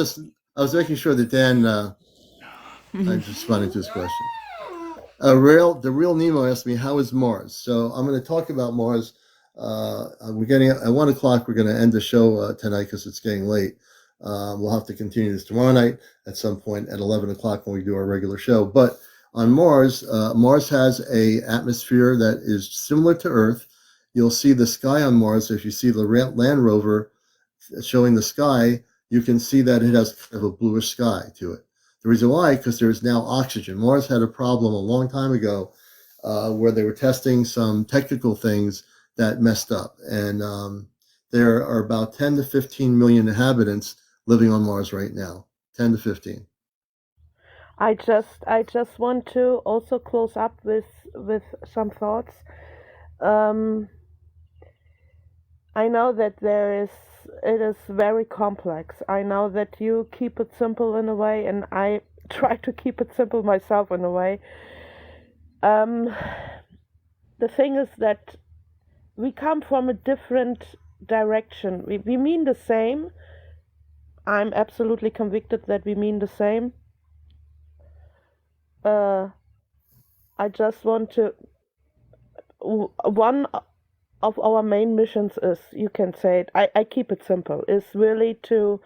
I was making sure that Dan. I'm just responding to his question. The real Nemo asked me, "How is Mars?" So I'm going to talk about Mars. We're getting at 1 o'clock. We're going to end the show tonight because it's getting late. We'll have to continue this tomorrow night at some point at 11 o'clock when we do our regular show. But on Mars, Mars has a atmosphere that is similar to Earth. You'll see the sky on Mars. If you see the land rover showing the sky, you can see that it has kind of a bluish sky to it. The reason why, because there's now oxygen. Mars had a problem a long time ago where they were testing some technical things that messed up. And there are about 10 to 15 million inhabitants living on Mars right now. 10 to 15. I just want to also close up with some thoughts. I know that it is very complex. I know that you keep it simple in a way, and I try to keep it simple myself in a way. The thing is that we come from a different direction. We mean the same. I'm absolutely convicted that we mean the same. I just want to. One of our main missions is, you can say it, I keep it simple, is really to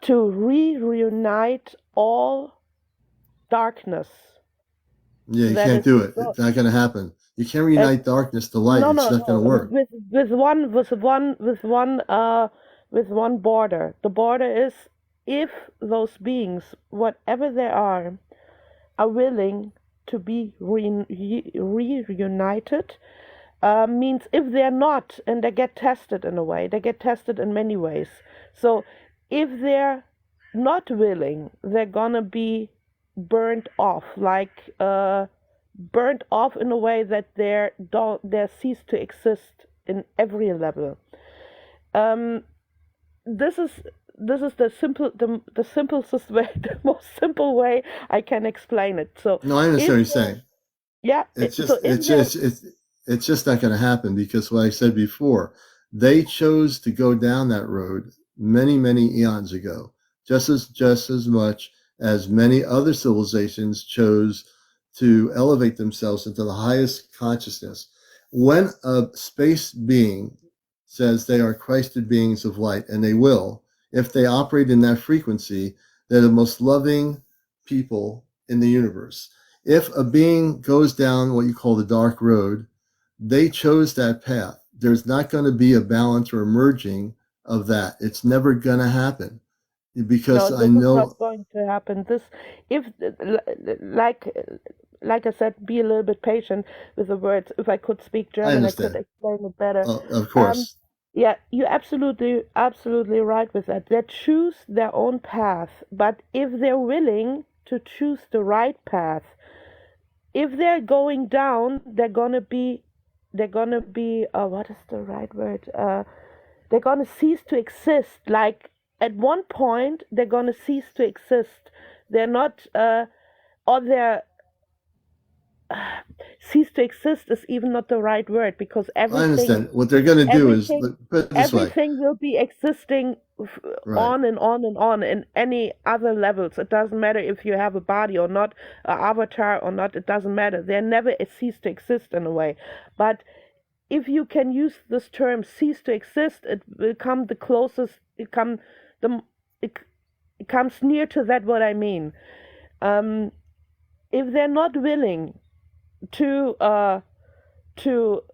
reunite all darkness. Yeah, you can't do it. It's not going to happen. You can't reunite darkness to light. No, it's not going to work. With one border. The border is, if those beings, whatever they are willing to be reunited, means if they're not, and they get tested in a way, they get tested in many ways. So if they're not willing, they're gonna be burnt off, like burnt off in a way that they cease to exist in every level. This is the simplest way, the most simple way I can explain it. So no, I understand what you're saying. Yeah, it's just not going to happen, because what I said before, they chose to go down that road many eons ago, just as much as many other civilizations chose to elevate themselves into the highest consciousness. When a space being says they are Christed beings of light, and they will, if they operate in that frequency, they're the most loving people in the universe. If a being goes down what you call the dark road, they chose that path. There's not going to be a balance or a merging of that. It's never going to happen, because I know it's not going to happen. Like I said, be a little bit patient with the words. If I could speak German, I could explain it better. Of course. Yeah, you're absolutely right with that. They choose their own path, but if they're willing to choose the right path, if they're going down, they're gonna be what is the right word? They're gonna cease to exist. Like at one point, they're gonna cease to exist. They're not, or they're cease to exist is even not the right word, because everything. I understand. What they're going to do is, put it this way, everything will be existing on and on and on in any other levels. It doesn't matter if you have a body or not, an avatar or not. It doesn't matter. They never cease to exist in a way. But if you can use this term "cease to exist," it will come the closest. It comes near to that. What I mean, if they're not willing to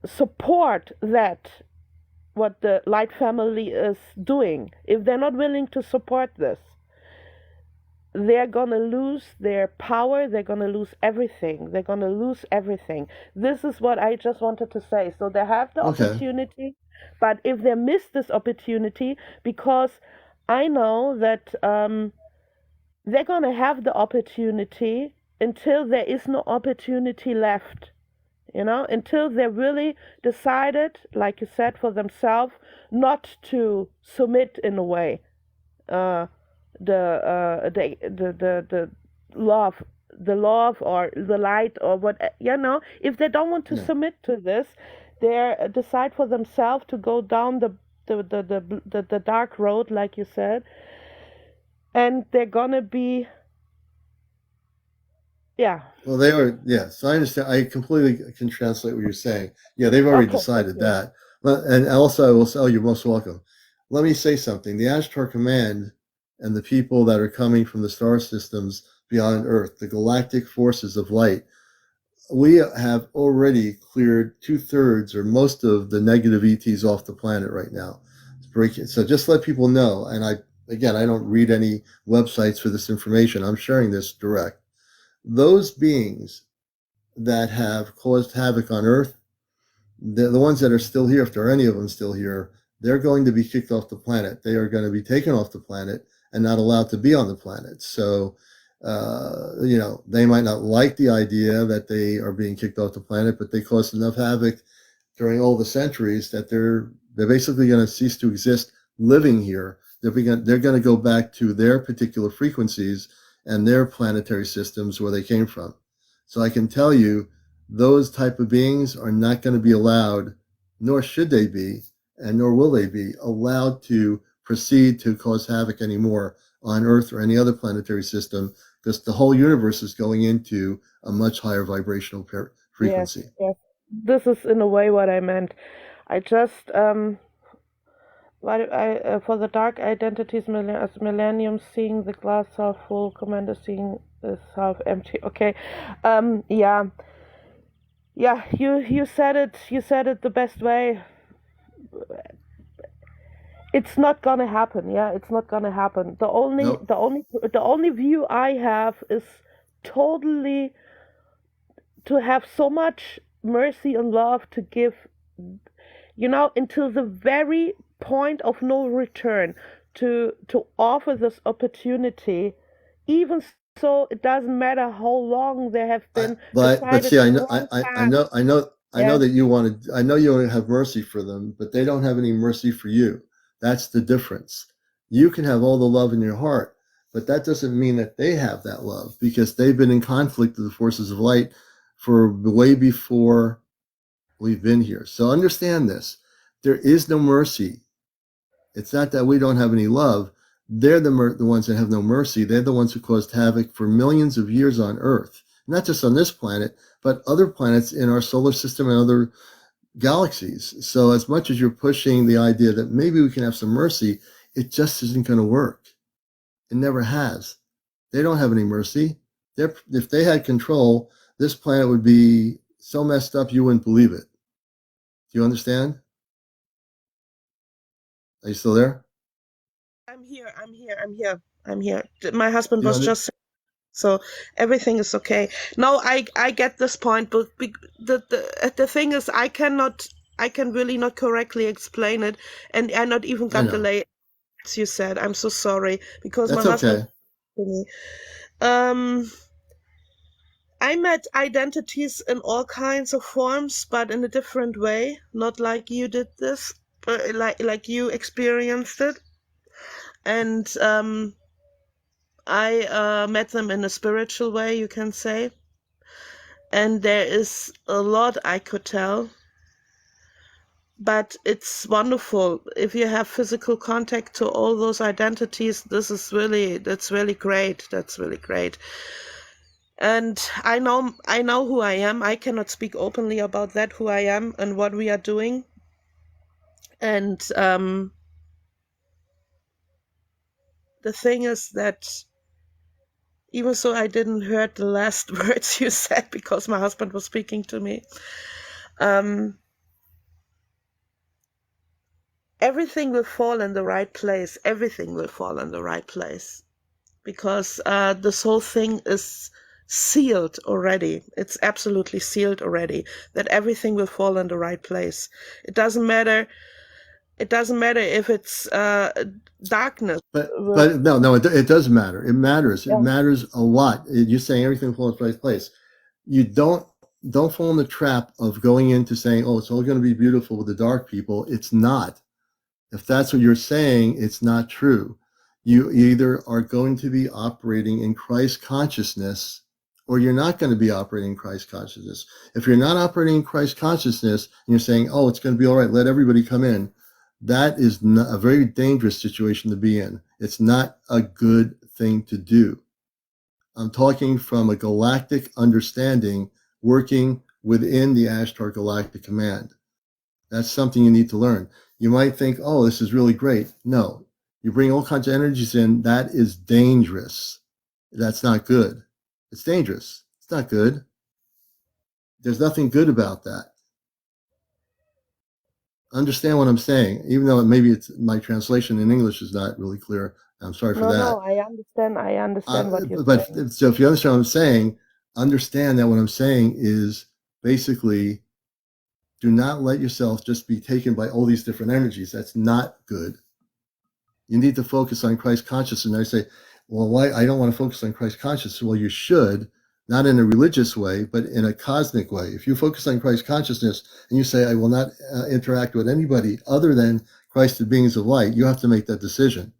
support that, what the Light family is doing, if they're not willing to support this, they're gonna lose their power. They're gonna lose everything. They're gonna lose everything. This is what I just wanted to say. So they have the opportunity, but if they miss this opportunity, because I know that they're gonna have the opportunity until there is no opportunity left, until they really decided, like you said, for themselves, not to submit in a way, the love, or the light, or what, if they don't want to submit to this, they decide for themselves to go down the dark road, like you said, and they're gonna be, yeah. Well, they are, yes. I understand. I completely can translate what you're saying. Yeah, they've already Okay, thank decided you. that. And also, I will say, oh, you're most welcome. Let me say something. The Ashtar Command and the people that are coming from the star systems beyond Earth, the galactic forces of light, we have already cleared 2/3 or most of the negative ETs off the planet right now. So just let people know. And again, I don't read any websites for this information. I'm sharing this direct. Those beings that have caused havoc on Earth, the ones that are still here, if there are any of them still here, they're going to be kicked off the planet. They are going to be taken off the planet and not allowed to be on the planet. So, they might not like the idea that they are being kicked off the planet, but they caused enough havoc during all the centuries that they're basically going to cease to exist living here. They're going to go back to their particular frequencies and their planetary systems where they came from. So I can tell you those type of beings are not going to be allowed, nor should they be, and nor will they be allowed to proceed to cause havoc anymore on Earth or any other planetary system, because the whole universe is going into a much higher vibrational Yes, frequency. yes. This is in a way what I meant. I just for the dark identities, as millennium, seeing the glass half full, commander seeing this half empty. Okay, yeah, yeah. You said it. You said it the best way. It's not gonna happen. Yeah, it's not gonna happen. Nope. The only view I have is totally to have so much mercy and love to give, until the very point of no return, to offer this opportunity, even so it doesn't matter how long they have been But decided see, the I know, wrong I path. know, I know, I know Yes, that I know you want to have mercy for them, but they don't have any mercy for you. That's the difference. You can have all the love in your heart, but that doesn't mean that they have that love, because they've been in conflict with the forces of light for way before we've been here. So understand this. There is no mercy. It's not that we don't have any love. They're the ones that have no mercy. They're the ones who caused havoc for millions of years on Earth, not just on this planet, but other planets in our solar system and other galaxies. So as much as you're pushing the idea that maybe we can have some mercy, it just isn't going to work. It never has. They don't have any mercy. If they had control, this planet would be so messed up you wouldn't believe it. Do you understand? Are you still there? I'm here. I'm here. I'm here. I'm here. My husband Do you was under, just so everything is okay. No, I get this point, but the thing is, I can really not correctly explain it, and I not even I got the know. lay. As you said, I'm so sorry because my That's husband. okay. Um, I met identities in all kinds of forms, but in a different way. Not like you did this, like you experienced it, and I met them in a spiritual way, you can say. And there is a lot I could tell, but it's wonderful if you have physical contact to all those identities. That's really great. That's really great. And I know who I am. I cannot speak openly about that, who I am and what we are doing. And the thing is that even so, I didn't hear the last words you said because my husband was speaking to me. Everything will fall in the right place. Everything will fall in the right place because this whole thing is sealed already. It's absolutely sealed already that everything will fall in the right place. It doesn't matter. It doesn't matter if it's darkness. But no, it does matter. It matters. It Yeah. matters a lot. You're saying everything falls in the right place. You don't fall in the trap of going into saying, "Oh, it's all going to be beautiful with the dark people." It's not. If that's what you're saying, it's not true. You either are going to be operating in Christ consciousness, or you're not going to be operating in Christ consciousness. If you're not operating in Christ consciousness and you're saying, "Oh, it's going to be all right, let everybody come in," That is not a very dangerous situation to be in. It's not a good thing to do. I'm talking from a galactic understanding working within the Ashtar Galactic Command. That's something you need to learn. You might think, oh, this is really great. No, you bring all kinds of energies in. That is dangerous. That's not good. It's dangerous. It's not good. There's nothing good about that. Understand what I'm saying, even though maybe it's my translation in English is not really clear. I'm sorry for that. No, I understand. I understand what you're But saying. so if you understand what I'm saying, understand that what I'm saying is basically do not let yourself just be taken by all these different energies. That's not good. You need to focus on Christ consciousness. And I say, well, why? I don't want to focus on Christ consciousness. Well, you should, not in a religious way, but in a cosmic way. If you focus on Christ consciousness and you say, I will not interact with anybody other than Christ, the beings of light, you have to make that decision.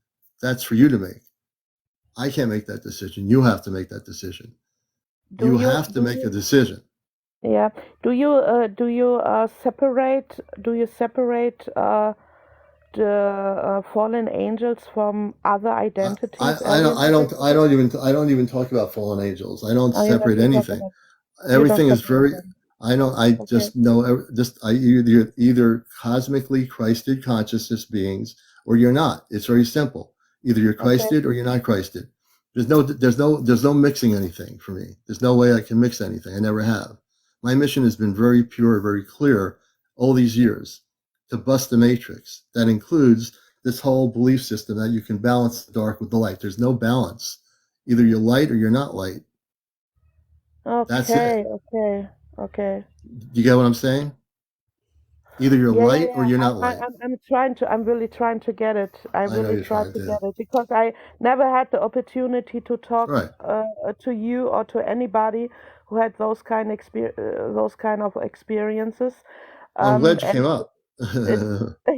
That's for you to make. I can't make that decision. You have to make that decision. You have to make a decision. Yeah. Do you separate? Do you separate the fallen angels from other identities? I don't even talk about fallen angels. I don't Oh, you're not separate talking anything. about. You don't Everything is separate very. them. I don't. I Okay. just know. Just I either cosmically Christed consciousness beings or you're not. It's very simple. Either you're Christed or you're not Christed. There's no mixing anything for me. There's no way I can mix anything. I never have. My mission has been very pure, very clear all these years to bust the matrix. That includes this whole belief system that you can balance the dark with the light. There's no balance. Either you're light or you're not light. That's it. Okay. You get what I'm saying? Either you're light or you're not light. I'm really trying to get it. I I know really you're try trying to to. get it because I never had the opportunity to talk Right. to you or to anybody who had those those kind of experiences. Well, I'm glad you And came up. it,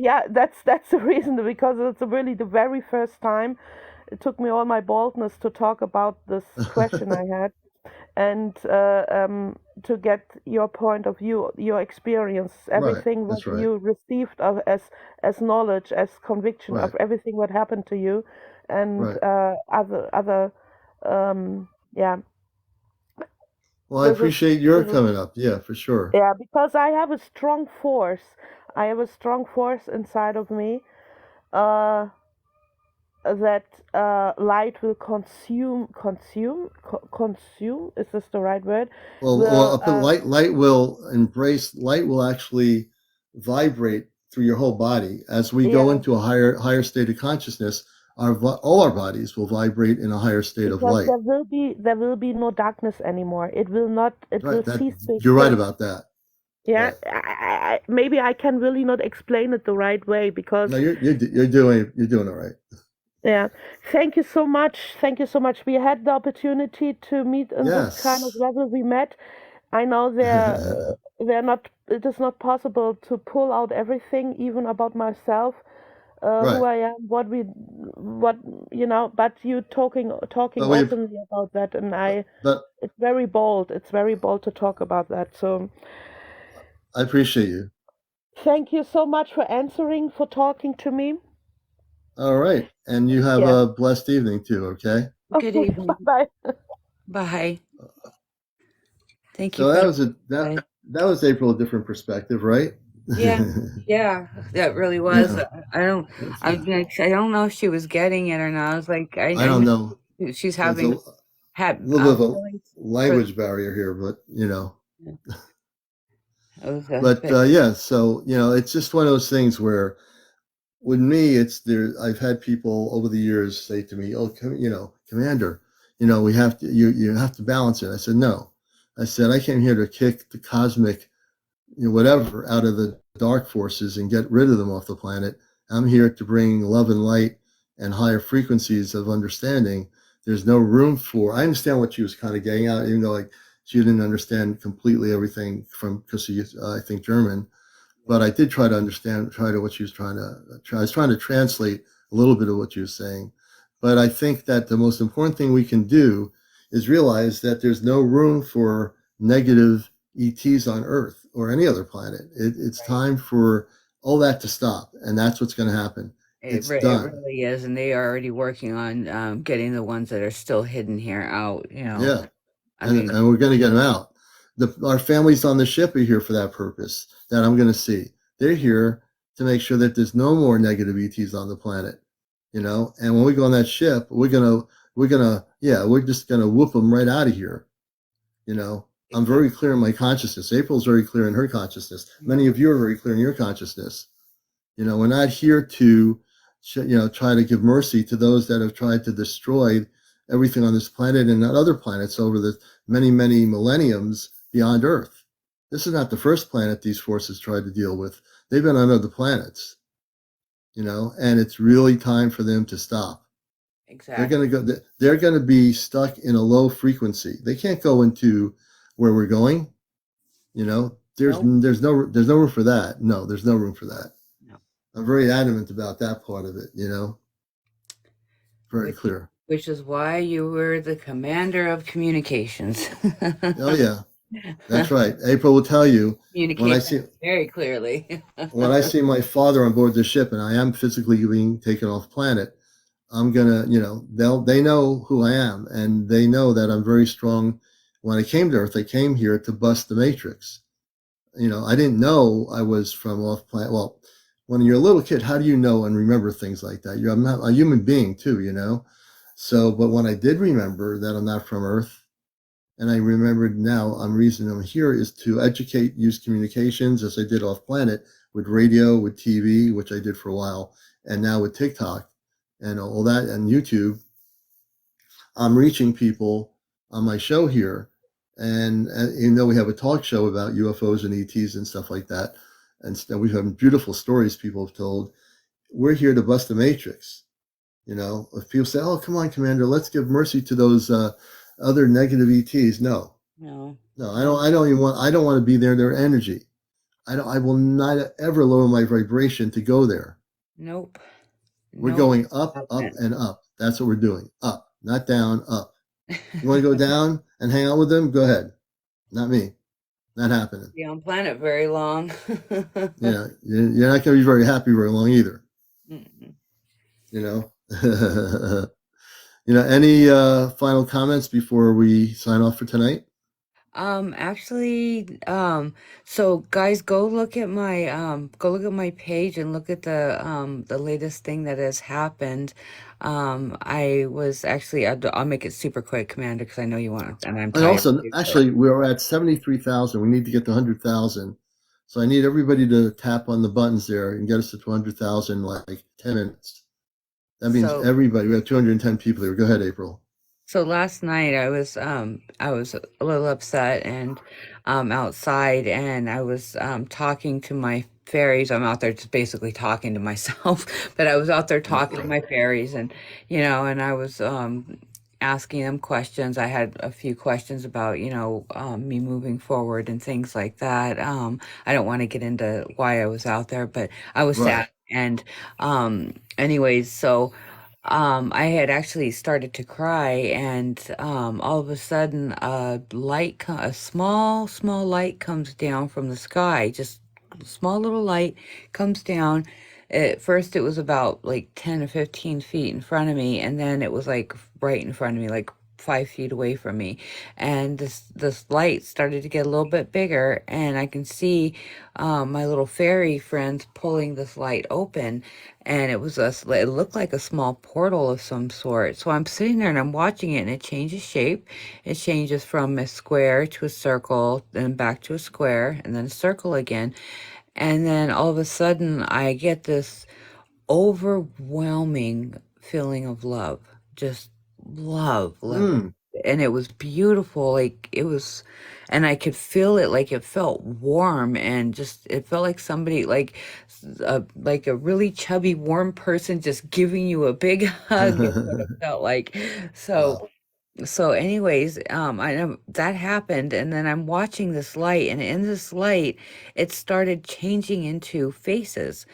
yeah, that's the reason, because it's really the very first time. It took me all my boldness to talk about this question I had, and to get your point of view, your experience, Right. everything That's what right. you received as knowledge, as conviction Right. of everything what happened to you, and Right. other yeah. Well, I This is appreciate your this is coming up. Yeah, for sure. yeah, because I have a strong force. I have a strong force inside of me. Uh, that light will consume, is this the right word? Will Light will embrace. Light will actually vibrate through your whole body as we go yeah, into a higher state of consciousness. All our bodies will vibrate in a higher state of because light. there will be no darkness anymore. It will not, it will Right. That cease to you're right exist. about that. Yeah, Right. maybe I can really not explain it the right way, because No, you're doing all right. yeah. Thank you so much. Thank you so much. We had the opportunity to meet in this kind of Yes. level we met. I know they're not. It is not possible to pull out everything, even about myself, who Right. I am, what But you talking But we openly about that, and but it's very bold. It's very bold to talk about that. So I appreciate you. thank you so much for answering, for talking to me. All right. And you have Yeah. a blessed evening too, okay? Good evening. Bye. Bye. Thank you So for that was April, a different perspective, right? yeah. Yeah, that really was. Yeah. I don't know if she was getting it or not. I was like, I I don't know. know she's There's having had little bit of a feelings for language barrier here, but it was but yeah, so it's just one of those things where with me, it's there. I've had people over the years say to me, "Oh, Commander, we have to you have to balance it." I said, "No." I said, "I came here to kick the cosmic, whatever, out of the dark forces and get rid of them off the planet. I'm here to bring love and light and higher frequencies of understanding. There's no room for." I understand what she was kind of getting at, even though she didn't understand completely everything because she's I think German. But I did try to understand, what she was trying to try. I was trying to translate a little bit of what she was saying. But I think that the most important thing we can do is realize that there's no room for negative ETs on Earth or any other planet. It's time for all that to stop, and that's what's going to happen. It's It done. really is, and they are already working on getting the ones that are still hidden here out. Yeah, I and mean, we're going to get them out. Our families on the ship are here for that purpose. That I'm going to see. They're here to make sure that there's no more negative ETs on the planet. And when we go on that ship, we're just gonna whoop them right out of here. I'm very clear in my consciousness. April's very clear in her consciousness. Many of you are very clear in your consciousness. We're not here to, try to give mercy to those that have tried to destroy everything on this planet and on other planets over the many, many millenniums beyond Earth. This is not the first planet these forces tried to deal with. They've been on other planets, and it's really time for them to stop. exactly. They're going to be stuck in a low frequency. They can't go into where we're going. There's Nope. there's no room for that. No, there's no room for that. No. I'm very adamant about that part of it. Very Which, clear. which is why you were the commander of communications. Oh yeah, that's right. April will tell you when I Communicate see very clearly. when I see my father on board the ship and I am physically being taken off planet. I'm gonna, they know who I am, and they know that I'm very strong. When I came to Earth, I came here to bust the matrix. I didn't know I was from off planet. Well, when you're a little kid, how do you know and remember things like that? I'm not a human being too. So, but when I did remember that I'm not from Earth, and I remembered now, reason I'm here is to educate, use communications as I did off planet with radio, with TV, which I did for a while, and now with TikTok and all that and YouTube. I'm reaching people on my show here. And even though we have a talk show about UFOs and ETs and stuff like that, and we have beautiful stories people have told, we're here to bust the matrix. If people say, "Oh, come on, Commander, let's give mercy to those other negative ETs," no, No. I don't. I don't even want. I don't want to be there. Their energy. I will not ever lower my vibration to go there. Nope. We're Nope. going up, and up. That's what we're doing. Up, not down. Up. You want to go down and hang out with them? Go ahead. Not me. Not happening. Be on planet very long. Yeah, you're not going to be very happy very long either. Mm-mm. Any final comments before we sign off for tonight? Actually, so guys, go look at my page and look at the latest thing that has happened. I was actually, I'll make it super quick, Commander, because I know you want, and I'm And tired. also, actually, we're at 73,000. We need to get to 100,000. So I need everybody to tap on the buttons there and get us to 200,000 like 10 minutes. That means So, everybody. We have 210 people here. Go ahead, April. so last night I was a little upset and outside, and I was talking to my fairies. I'm out there just basically talking to myself, but I was out there talking to my fairies, and and I was asking them questions. I had a few questions about me moving forward and things like that. I don't want to get into why I was out there, but I was Right. sad. And anyways, so I had actually started to cry, and all of a sudden, a small light comes down from the sky. Just a small little light comes down. At first, it was about like 10 or 15 feet in front of me, and then it was like right in front of me, like 5 feet away from me. And this light started to get a little bit bigger, and I can see my little fairy friends pulling this light open, and it looked like a small portal of some sort. So I'm sitting there and I'm watching it, and it changes shape. It changes from a square to a circle, then back to a square, and then a circle again. And then all of a sudden I get this overwhelming feeling of love. Just love. Mm. And it was beautiful. And I could feel it, like it felt warm, and just, it felt like somebody, like a really chubby, warm person just giving you a big hug is what it felt like. So, Wow. so anyways, I know that happened, and then I'm watching this light, and in this light, it started changing into faces.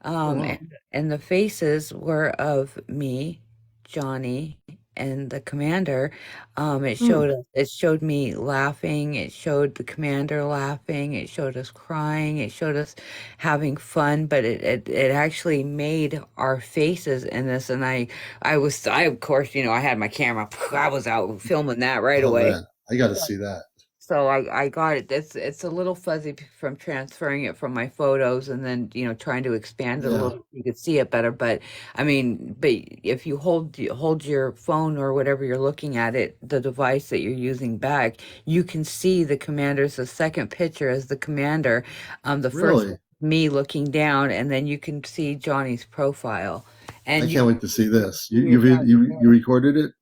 Oh, Um, wow. and, and the faces were of me, Johnny, and the commander, it showed me laughing, it showed the commander laughing, it showed us crying, it showed us having fun, but it actually made our faces in this, and I of course, I had my camera, I was out filming that right Oh away. man, I got to see that. So I got it. It's a little fuzzy from transferring it from my photos and then, trying to expand it a Yeah, little so you could see it better. But I mean, but if you hold your phone or whatever you're looking at it, the device that you're using back, you can see the commander's the second picture as the commander. The first really. me looking down, and then you can see Johnny's profile. I And you can't can wait to see this. hear that. You recorded it?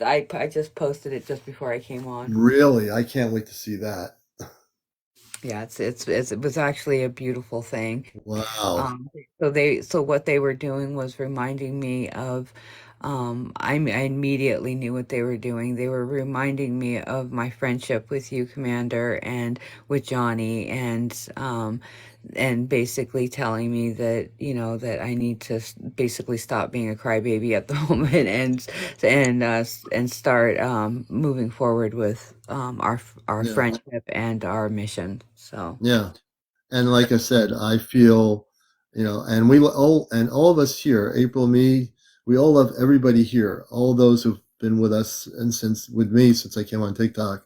I just posted it just before I came on. Really? I can't wait to see that. Yeah, it was actually a beautiful thing. Wow. So what they were doing was reminding me of, I immediately knew what they were doing. They were reminding me of my friendship with you, Commander, and with Johnny, and basically telling me that, that I need to basically stop being a crybaby at the moment and start moving forward with our Yeah. friendship and our mission. So. Yeah. And like I said, I feel, and all of us here, April, me, we all love everybody here. All those who've been with us and with me since I came on TikTok.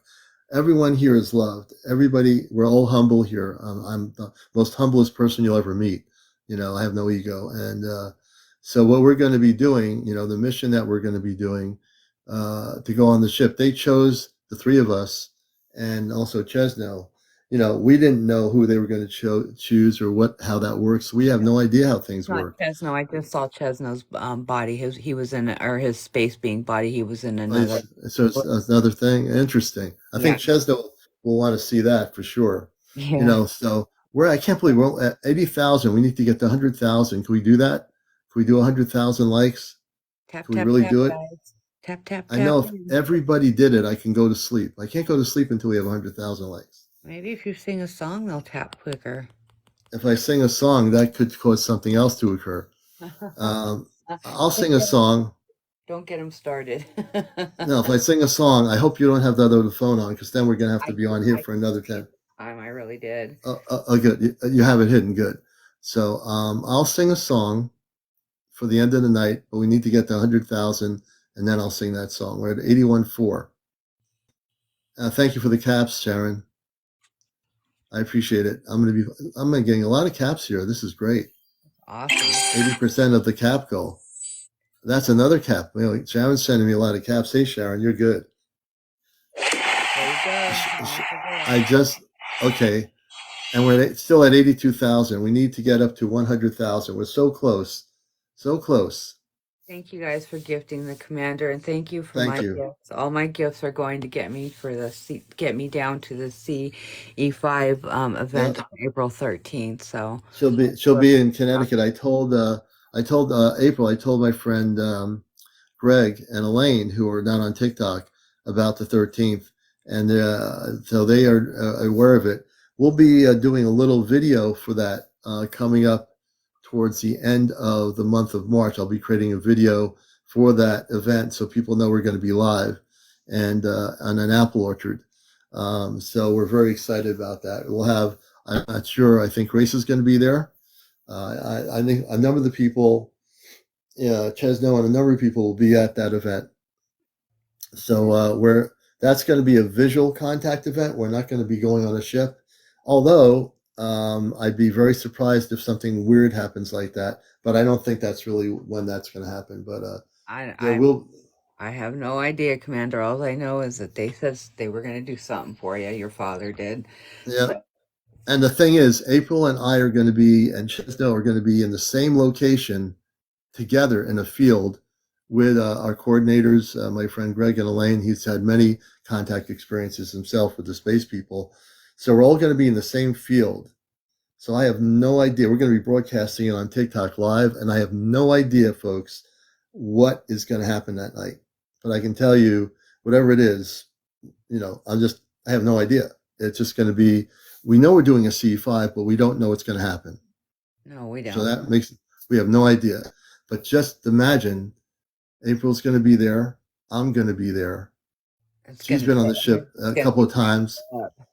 Everyone here is loved. Everybody, we're all humble here. I'm the most humblest person you'll ever meet. I have no ego. And so what we're going to be doing, the mission that we're going to be doing to go on the ship, they chose the three of us and also Chesno. We didn't know who they were going to choose or how that works. We have no idea how things Not work. Chesno. I just saw Chesno's body. He was in, or his space being body. He was in another. So it's another thing. Interesting. I Yeah, think Chesno will want to see that for sure. yeah. So I can't believe we're at 80,000. We need to get to 100,000. Can we do that? Can we do 100,000 likes? Tap Can we tap really tap, do it? guys. Tap tap I know tap. if everybody did it, I can go to sleep. I can't go to sleep until we have 100,000 likes. Maybe if you sing a song, they'll tap quicker. If I sing a song, that could cause something else to occur. I'll sing a song. Don't get him started. No, if I sing a song, I hope you don't have the other phone on because then we're going to have to I be on here for another 10. I really did. Good. You have it hidden. Good. So I'll sing a song for the end of the night, but we need to get to 100,000 and then I'll sing that song. We're at 81.4. Thank you for the caps, Sharon. I appreciate it. I'm getting a lot of caps here. This is great. Awesome. 80% of the cap goal. That's another cap. Sharon's sending me a lot of caps. Hey, Sharon, you're good. Okay. And we're still at 82,000. We need to get up to 100,000. We're so close. So close. Thank you guys for gifting the commander, and thank you for Thank my you. gifts. All my gifts are going to get me get me down to the CE5 event on April 13th. So she'll be in Connecticut. I told April. I told my friend Greg and Elaine, who are not on TikTok, about the 13th, and so they are aware of it. We'll be doing a little video for that coming up towards the end of the month of March. I'll be creating a video for that event so people know we're going to be live and on an apple orchard. So we're very excited about that. We'll have, I'm not sure, I think Grace is going to be there. I think a number of the people, Chesno and a number of people will be at that event. So that's going to be a visual contact event. We're not going to be going on a ship. Although I'd be very surprised if something weird happens like that. But I don't think that's really when that's going to happen. But I have no idea, Commander. All I know is that they said they were going to do something for you. Your father did. Yeah. So. And the thing is, April and I are going to be, and Chesno are going to be in the same location together in a field with our coordinators, my friend Greg and Elaine. He's had many contact experiences himself with the space people. So we're all going to be in the same field. So I have no idea. We're going to be broadcasting it on TikTok live, and I have no idea, folks, what is going to happen that night. But I can tell you, whatever it is, I have no idea. It's just going to be, we know we're doing a C5, but we don't know what's going to happen. No, we don't. So we have no idea. But just imagine April's going to be there. I'm going to be there. She's been on the ship a couple of times.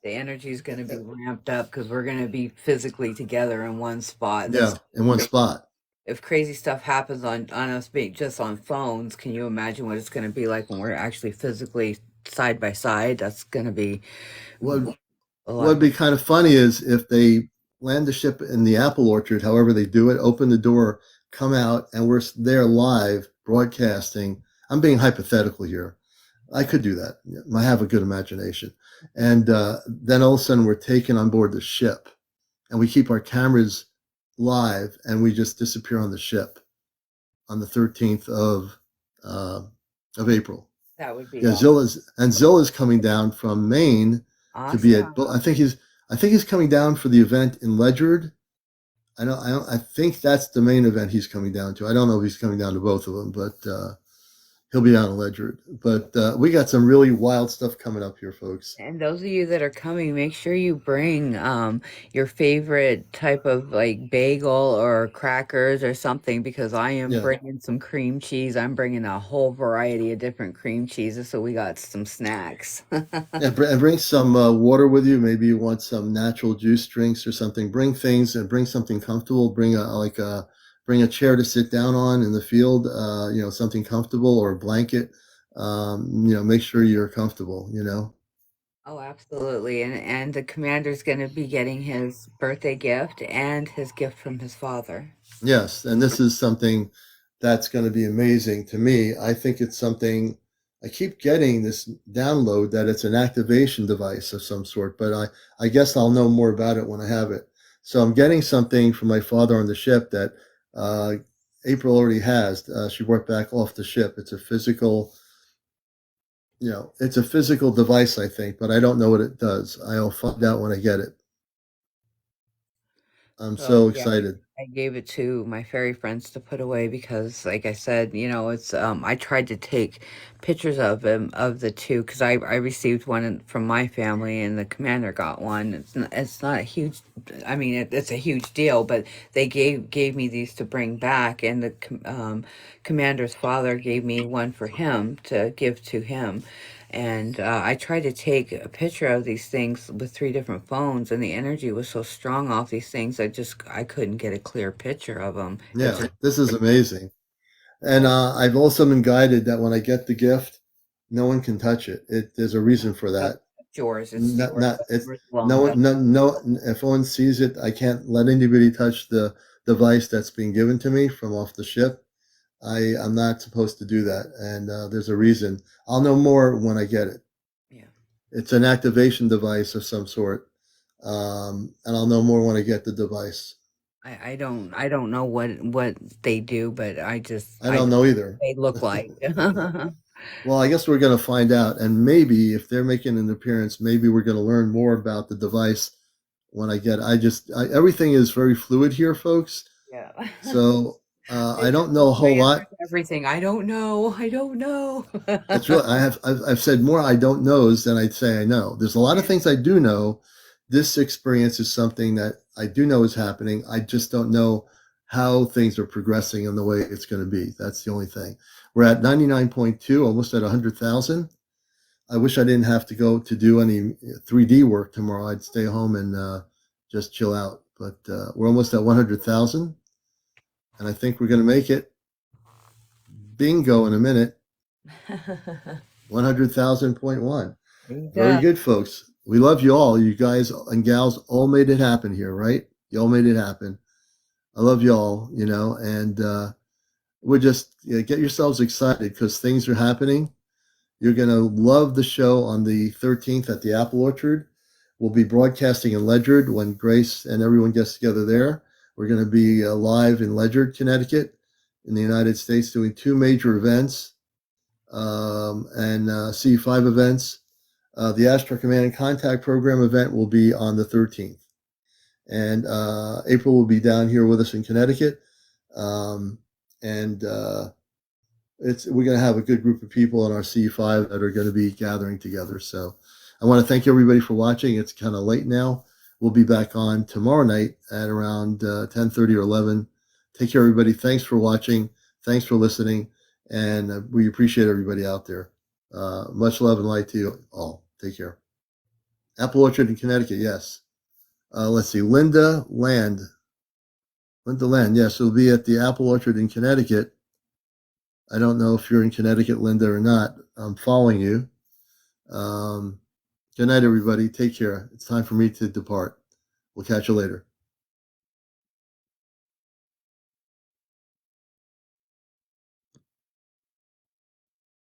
The energy is going to be ramped up because we're going to be physically together in one spot. Yeah, in one spot. If crazy stuff happens on us being just on phones, can you imagine what it's going to be like when we're actually physically side by side? That's going to be What'd be kind of funny is if they land the ship in the apple orchard, however they do it, open the door, come out, and we're there live broadcasting. I'm being hypothetical here. I could do that. I have a good imagination. And then all of a sudden we're taken on board the ship, and we keep our cameras live, and we just disappear on the ship on the 13th of April. That would be Zilla's coming down from Maine to be at. I think he's coming down for the event in Ledyard. I think that's the main event he's coming down to. I don't know if he's coming down to both of them, but he'll be down in Ledyard. But we got some really wild stuff coming up here, folks. And those of you that are coming, make sure you bring your favorite type of like bagel or crackers or something, because I am bringing some cream cheese. I'm bringing a whole variety of different cream cheeses, so we got some snacks. And bring some water with you. Maybe you want some natural juice drinks or something. Bring things and bring something comfortable. Bring a chair to sit down on in the field. Something comfortable, or a blanket. Make sure you're comfortable. Oh, absolutely. And the commander's going to be getting his birthday gift and his gift from his father. Yes, and this is something that's going to be amazing to me. I think it's something, I keep getting this download that it's an activation device of some sort, but I guess I'll know more about it when I have it. So I'm getting something from my father on the ship that April already has. She brought back off the ship. It's a physical device, I think, but I don't know what it does. I'll find out when I get it. I'm so excited. I gave it to my fairy friends to put away because, like I said, it's I tried to take pictures of them, of the two, because I received one from my family and the commander got one. It's not a huge, I mean it's a huge deal, but they gave me these to bring back, and the commander's father gave me one for him to give to him. And I tried to take a picture of these things with 3 different phones, and the energy was so strong off these things, I couldn't get a clear picture of them. Yeah, this is amazing. And I've also been guided that when I get the gift, no one can touch it. There's a reason for that. It's yours. It's not, yours. not it's no. If one sees it, I can't let anybody touch the device that's being given to me from off the ship. I'm not supposed to do that, and there's a reason. I'll know more when I get it. Yeah, it's an activation device of some sort, and I'll know more when I get the device. I don't know what they do, but I don't know either. They look like. Well, I guess we're going to find out, and maybe if they're making an appearance, maybe we're going to learn more about the device when I get it. Everything is very fluid here, folks. Yeah. So I don't know a whole lot. Everything. I don't know. That's really, I've said more I don't knows than I'd say I know. There's a lot of things I do know. This experience is something that I do know is happening. I just don't know how things are progressing and the way it's going to be. That's the only thing. We're at 99.2, almost at 100,000. I wish I didn't have to go to do any 3D work tomorrow. I'd stay home and just chill out. But we're almost at 100,000. And I think we're going to make it. Bingo in a minute. 100,000.1. Very good, folks. We love you all. You guys and gals all made it happen here, right? You all made it happen. I love you all, and we're just get yourselves excited because things are happening. You're going to love the show on the 13th at the Apple Orchard. We'll be broadcasting in Ledyard when Grace and everyone gets together there. We're going to be live in Ledyard, Connecticut, in the United States, doing 2 major events and C5 events. The Ashtar Command Contact Program event will be on the 13th. And April will be down here with us in Connecticut. We're going to have a good group of people in our C5 that are going to be gathering together. So I want to thank everybody for watching. It's kind of late now. We'll be back on tomorrow night at around 10:30 or 11. Take care, everybody. Thanks for watching. Thanks for listening. And we appreciate everybody out there. Much love and light to you all. Take care. Apple Orchard in Connecticut, yes. Let's see, Linda Land. Yes, it'll be at the Apple Orchard in Connecticut. I don't know if you're in Connecticut, Linda, or not. I'm following you. Good night, everybody. Take care. It's time for me to depart. We'll catch you later.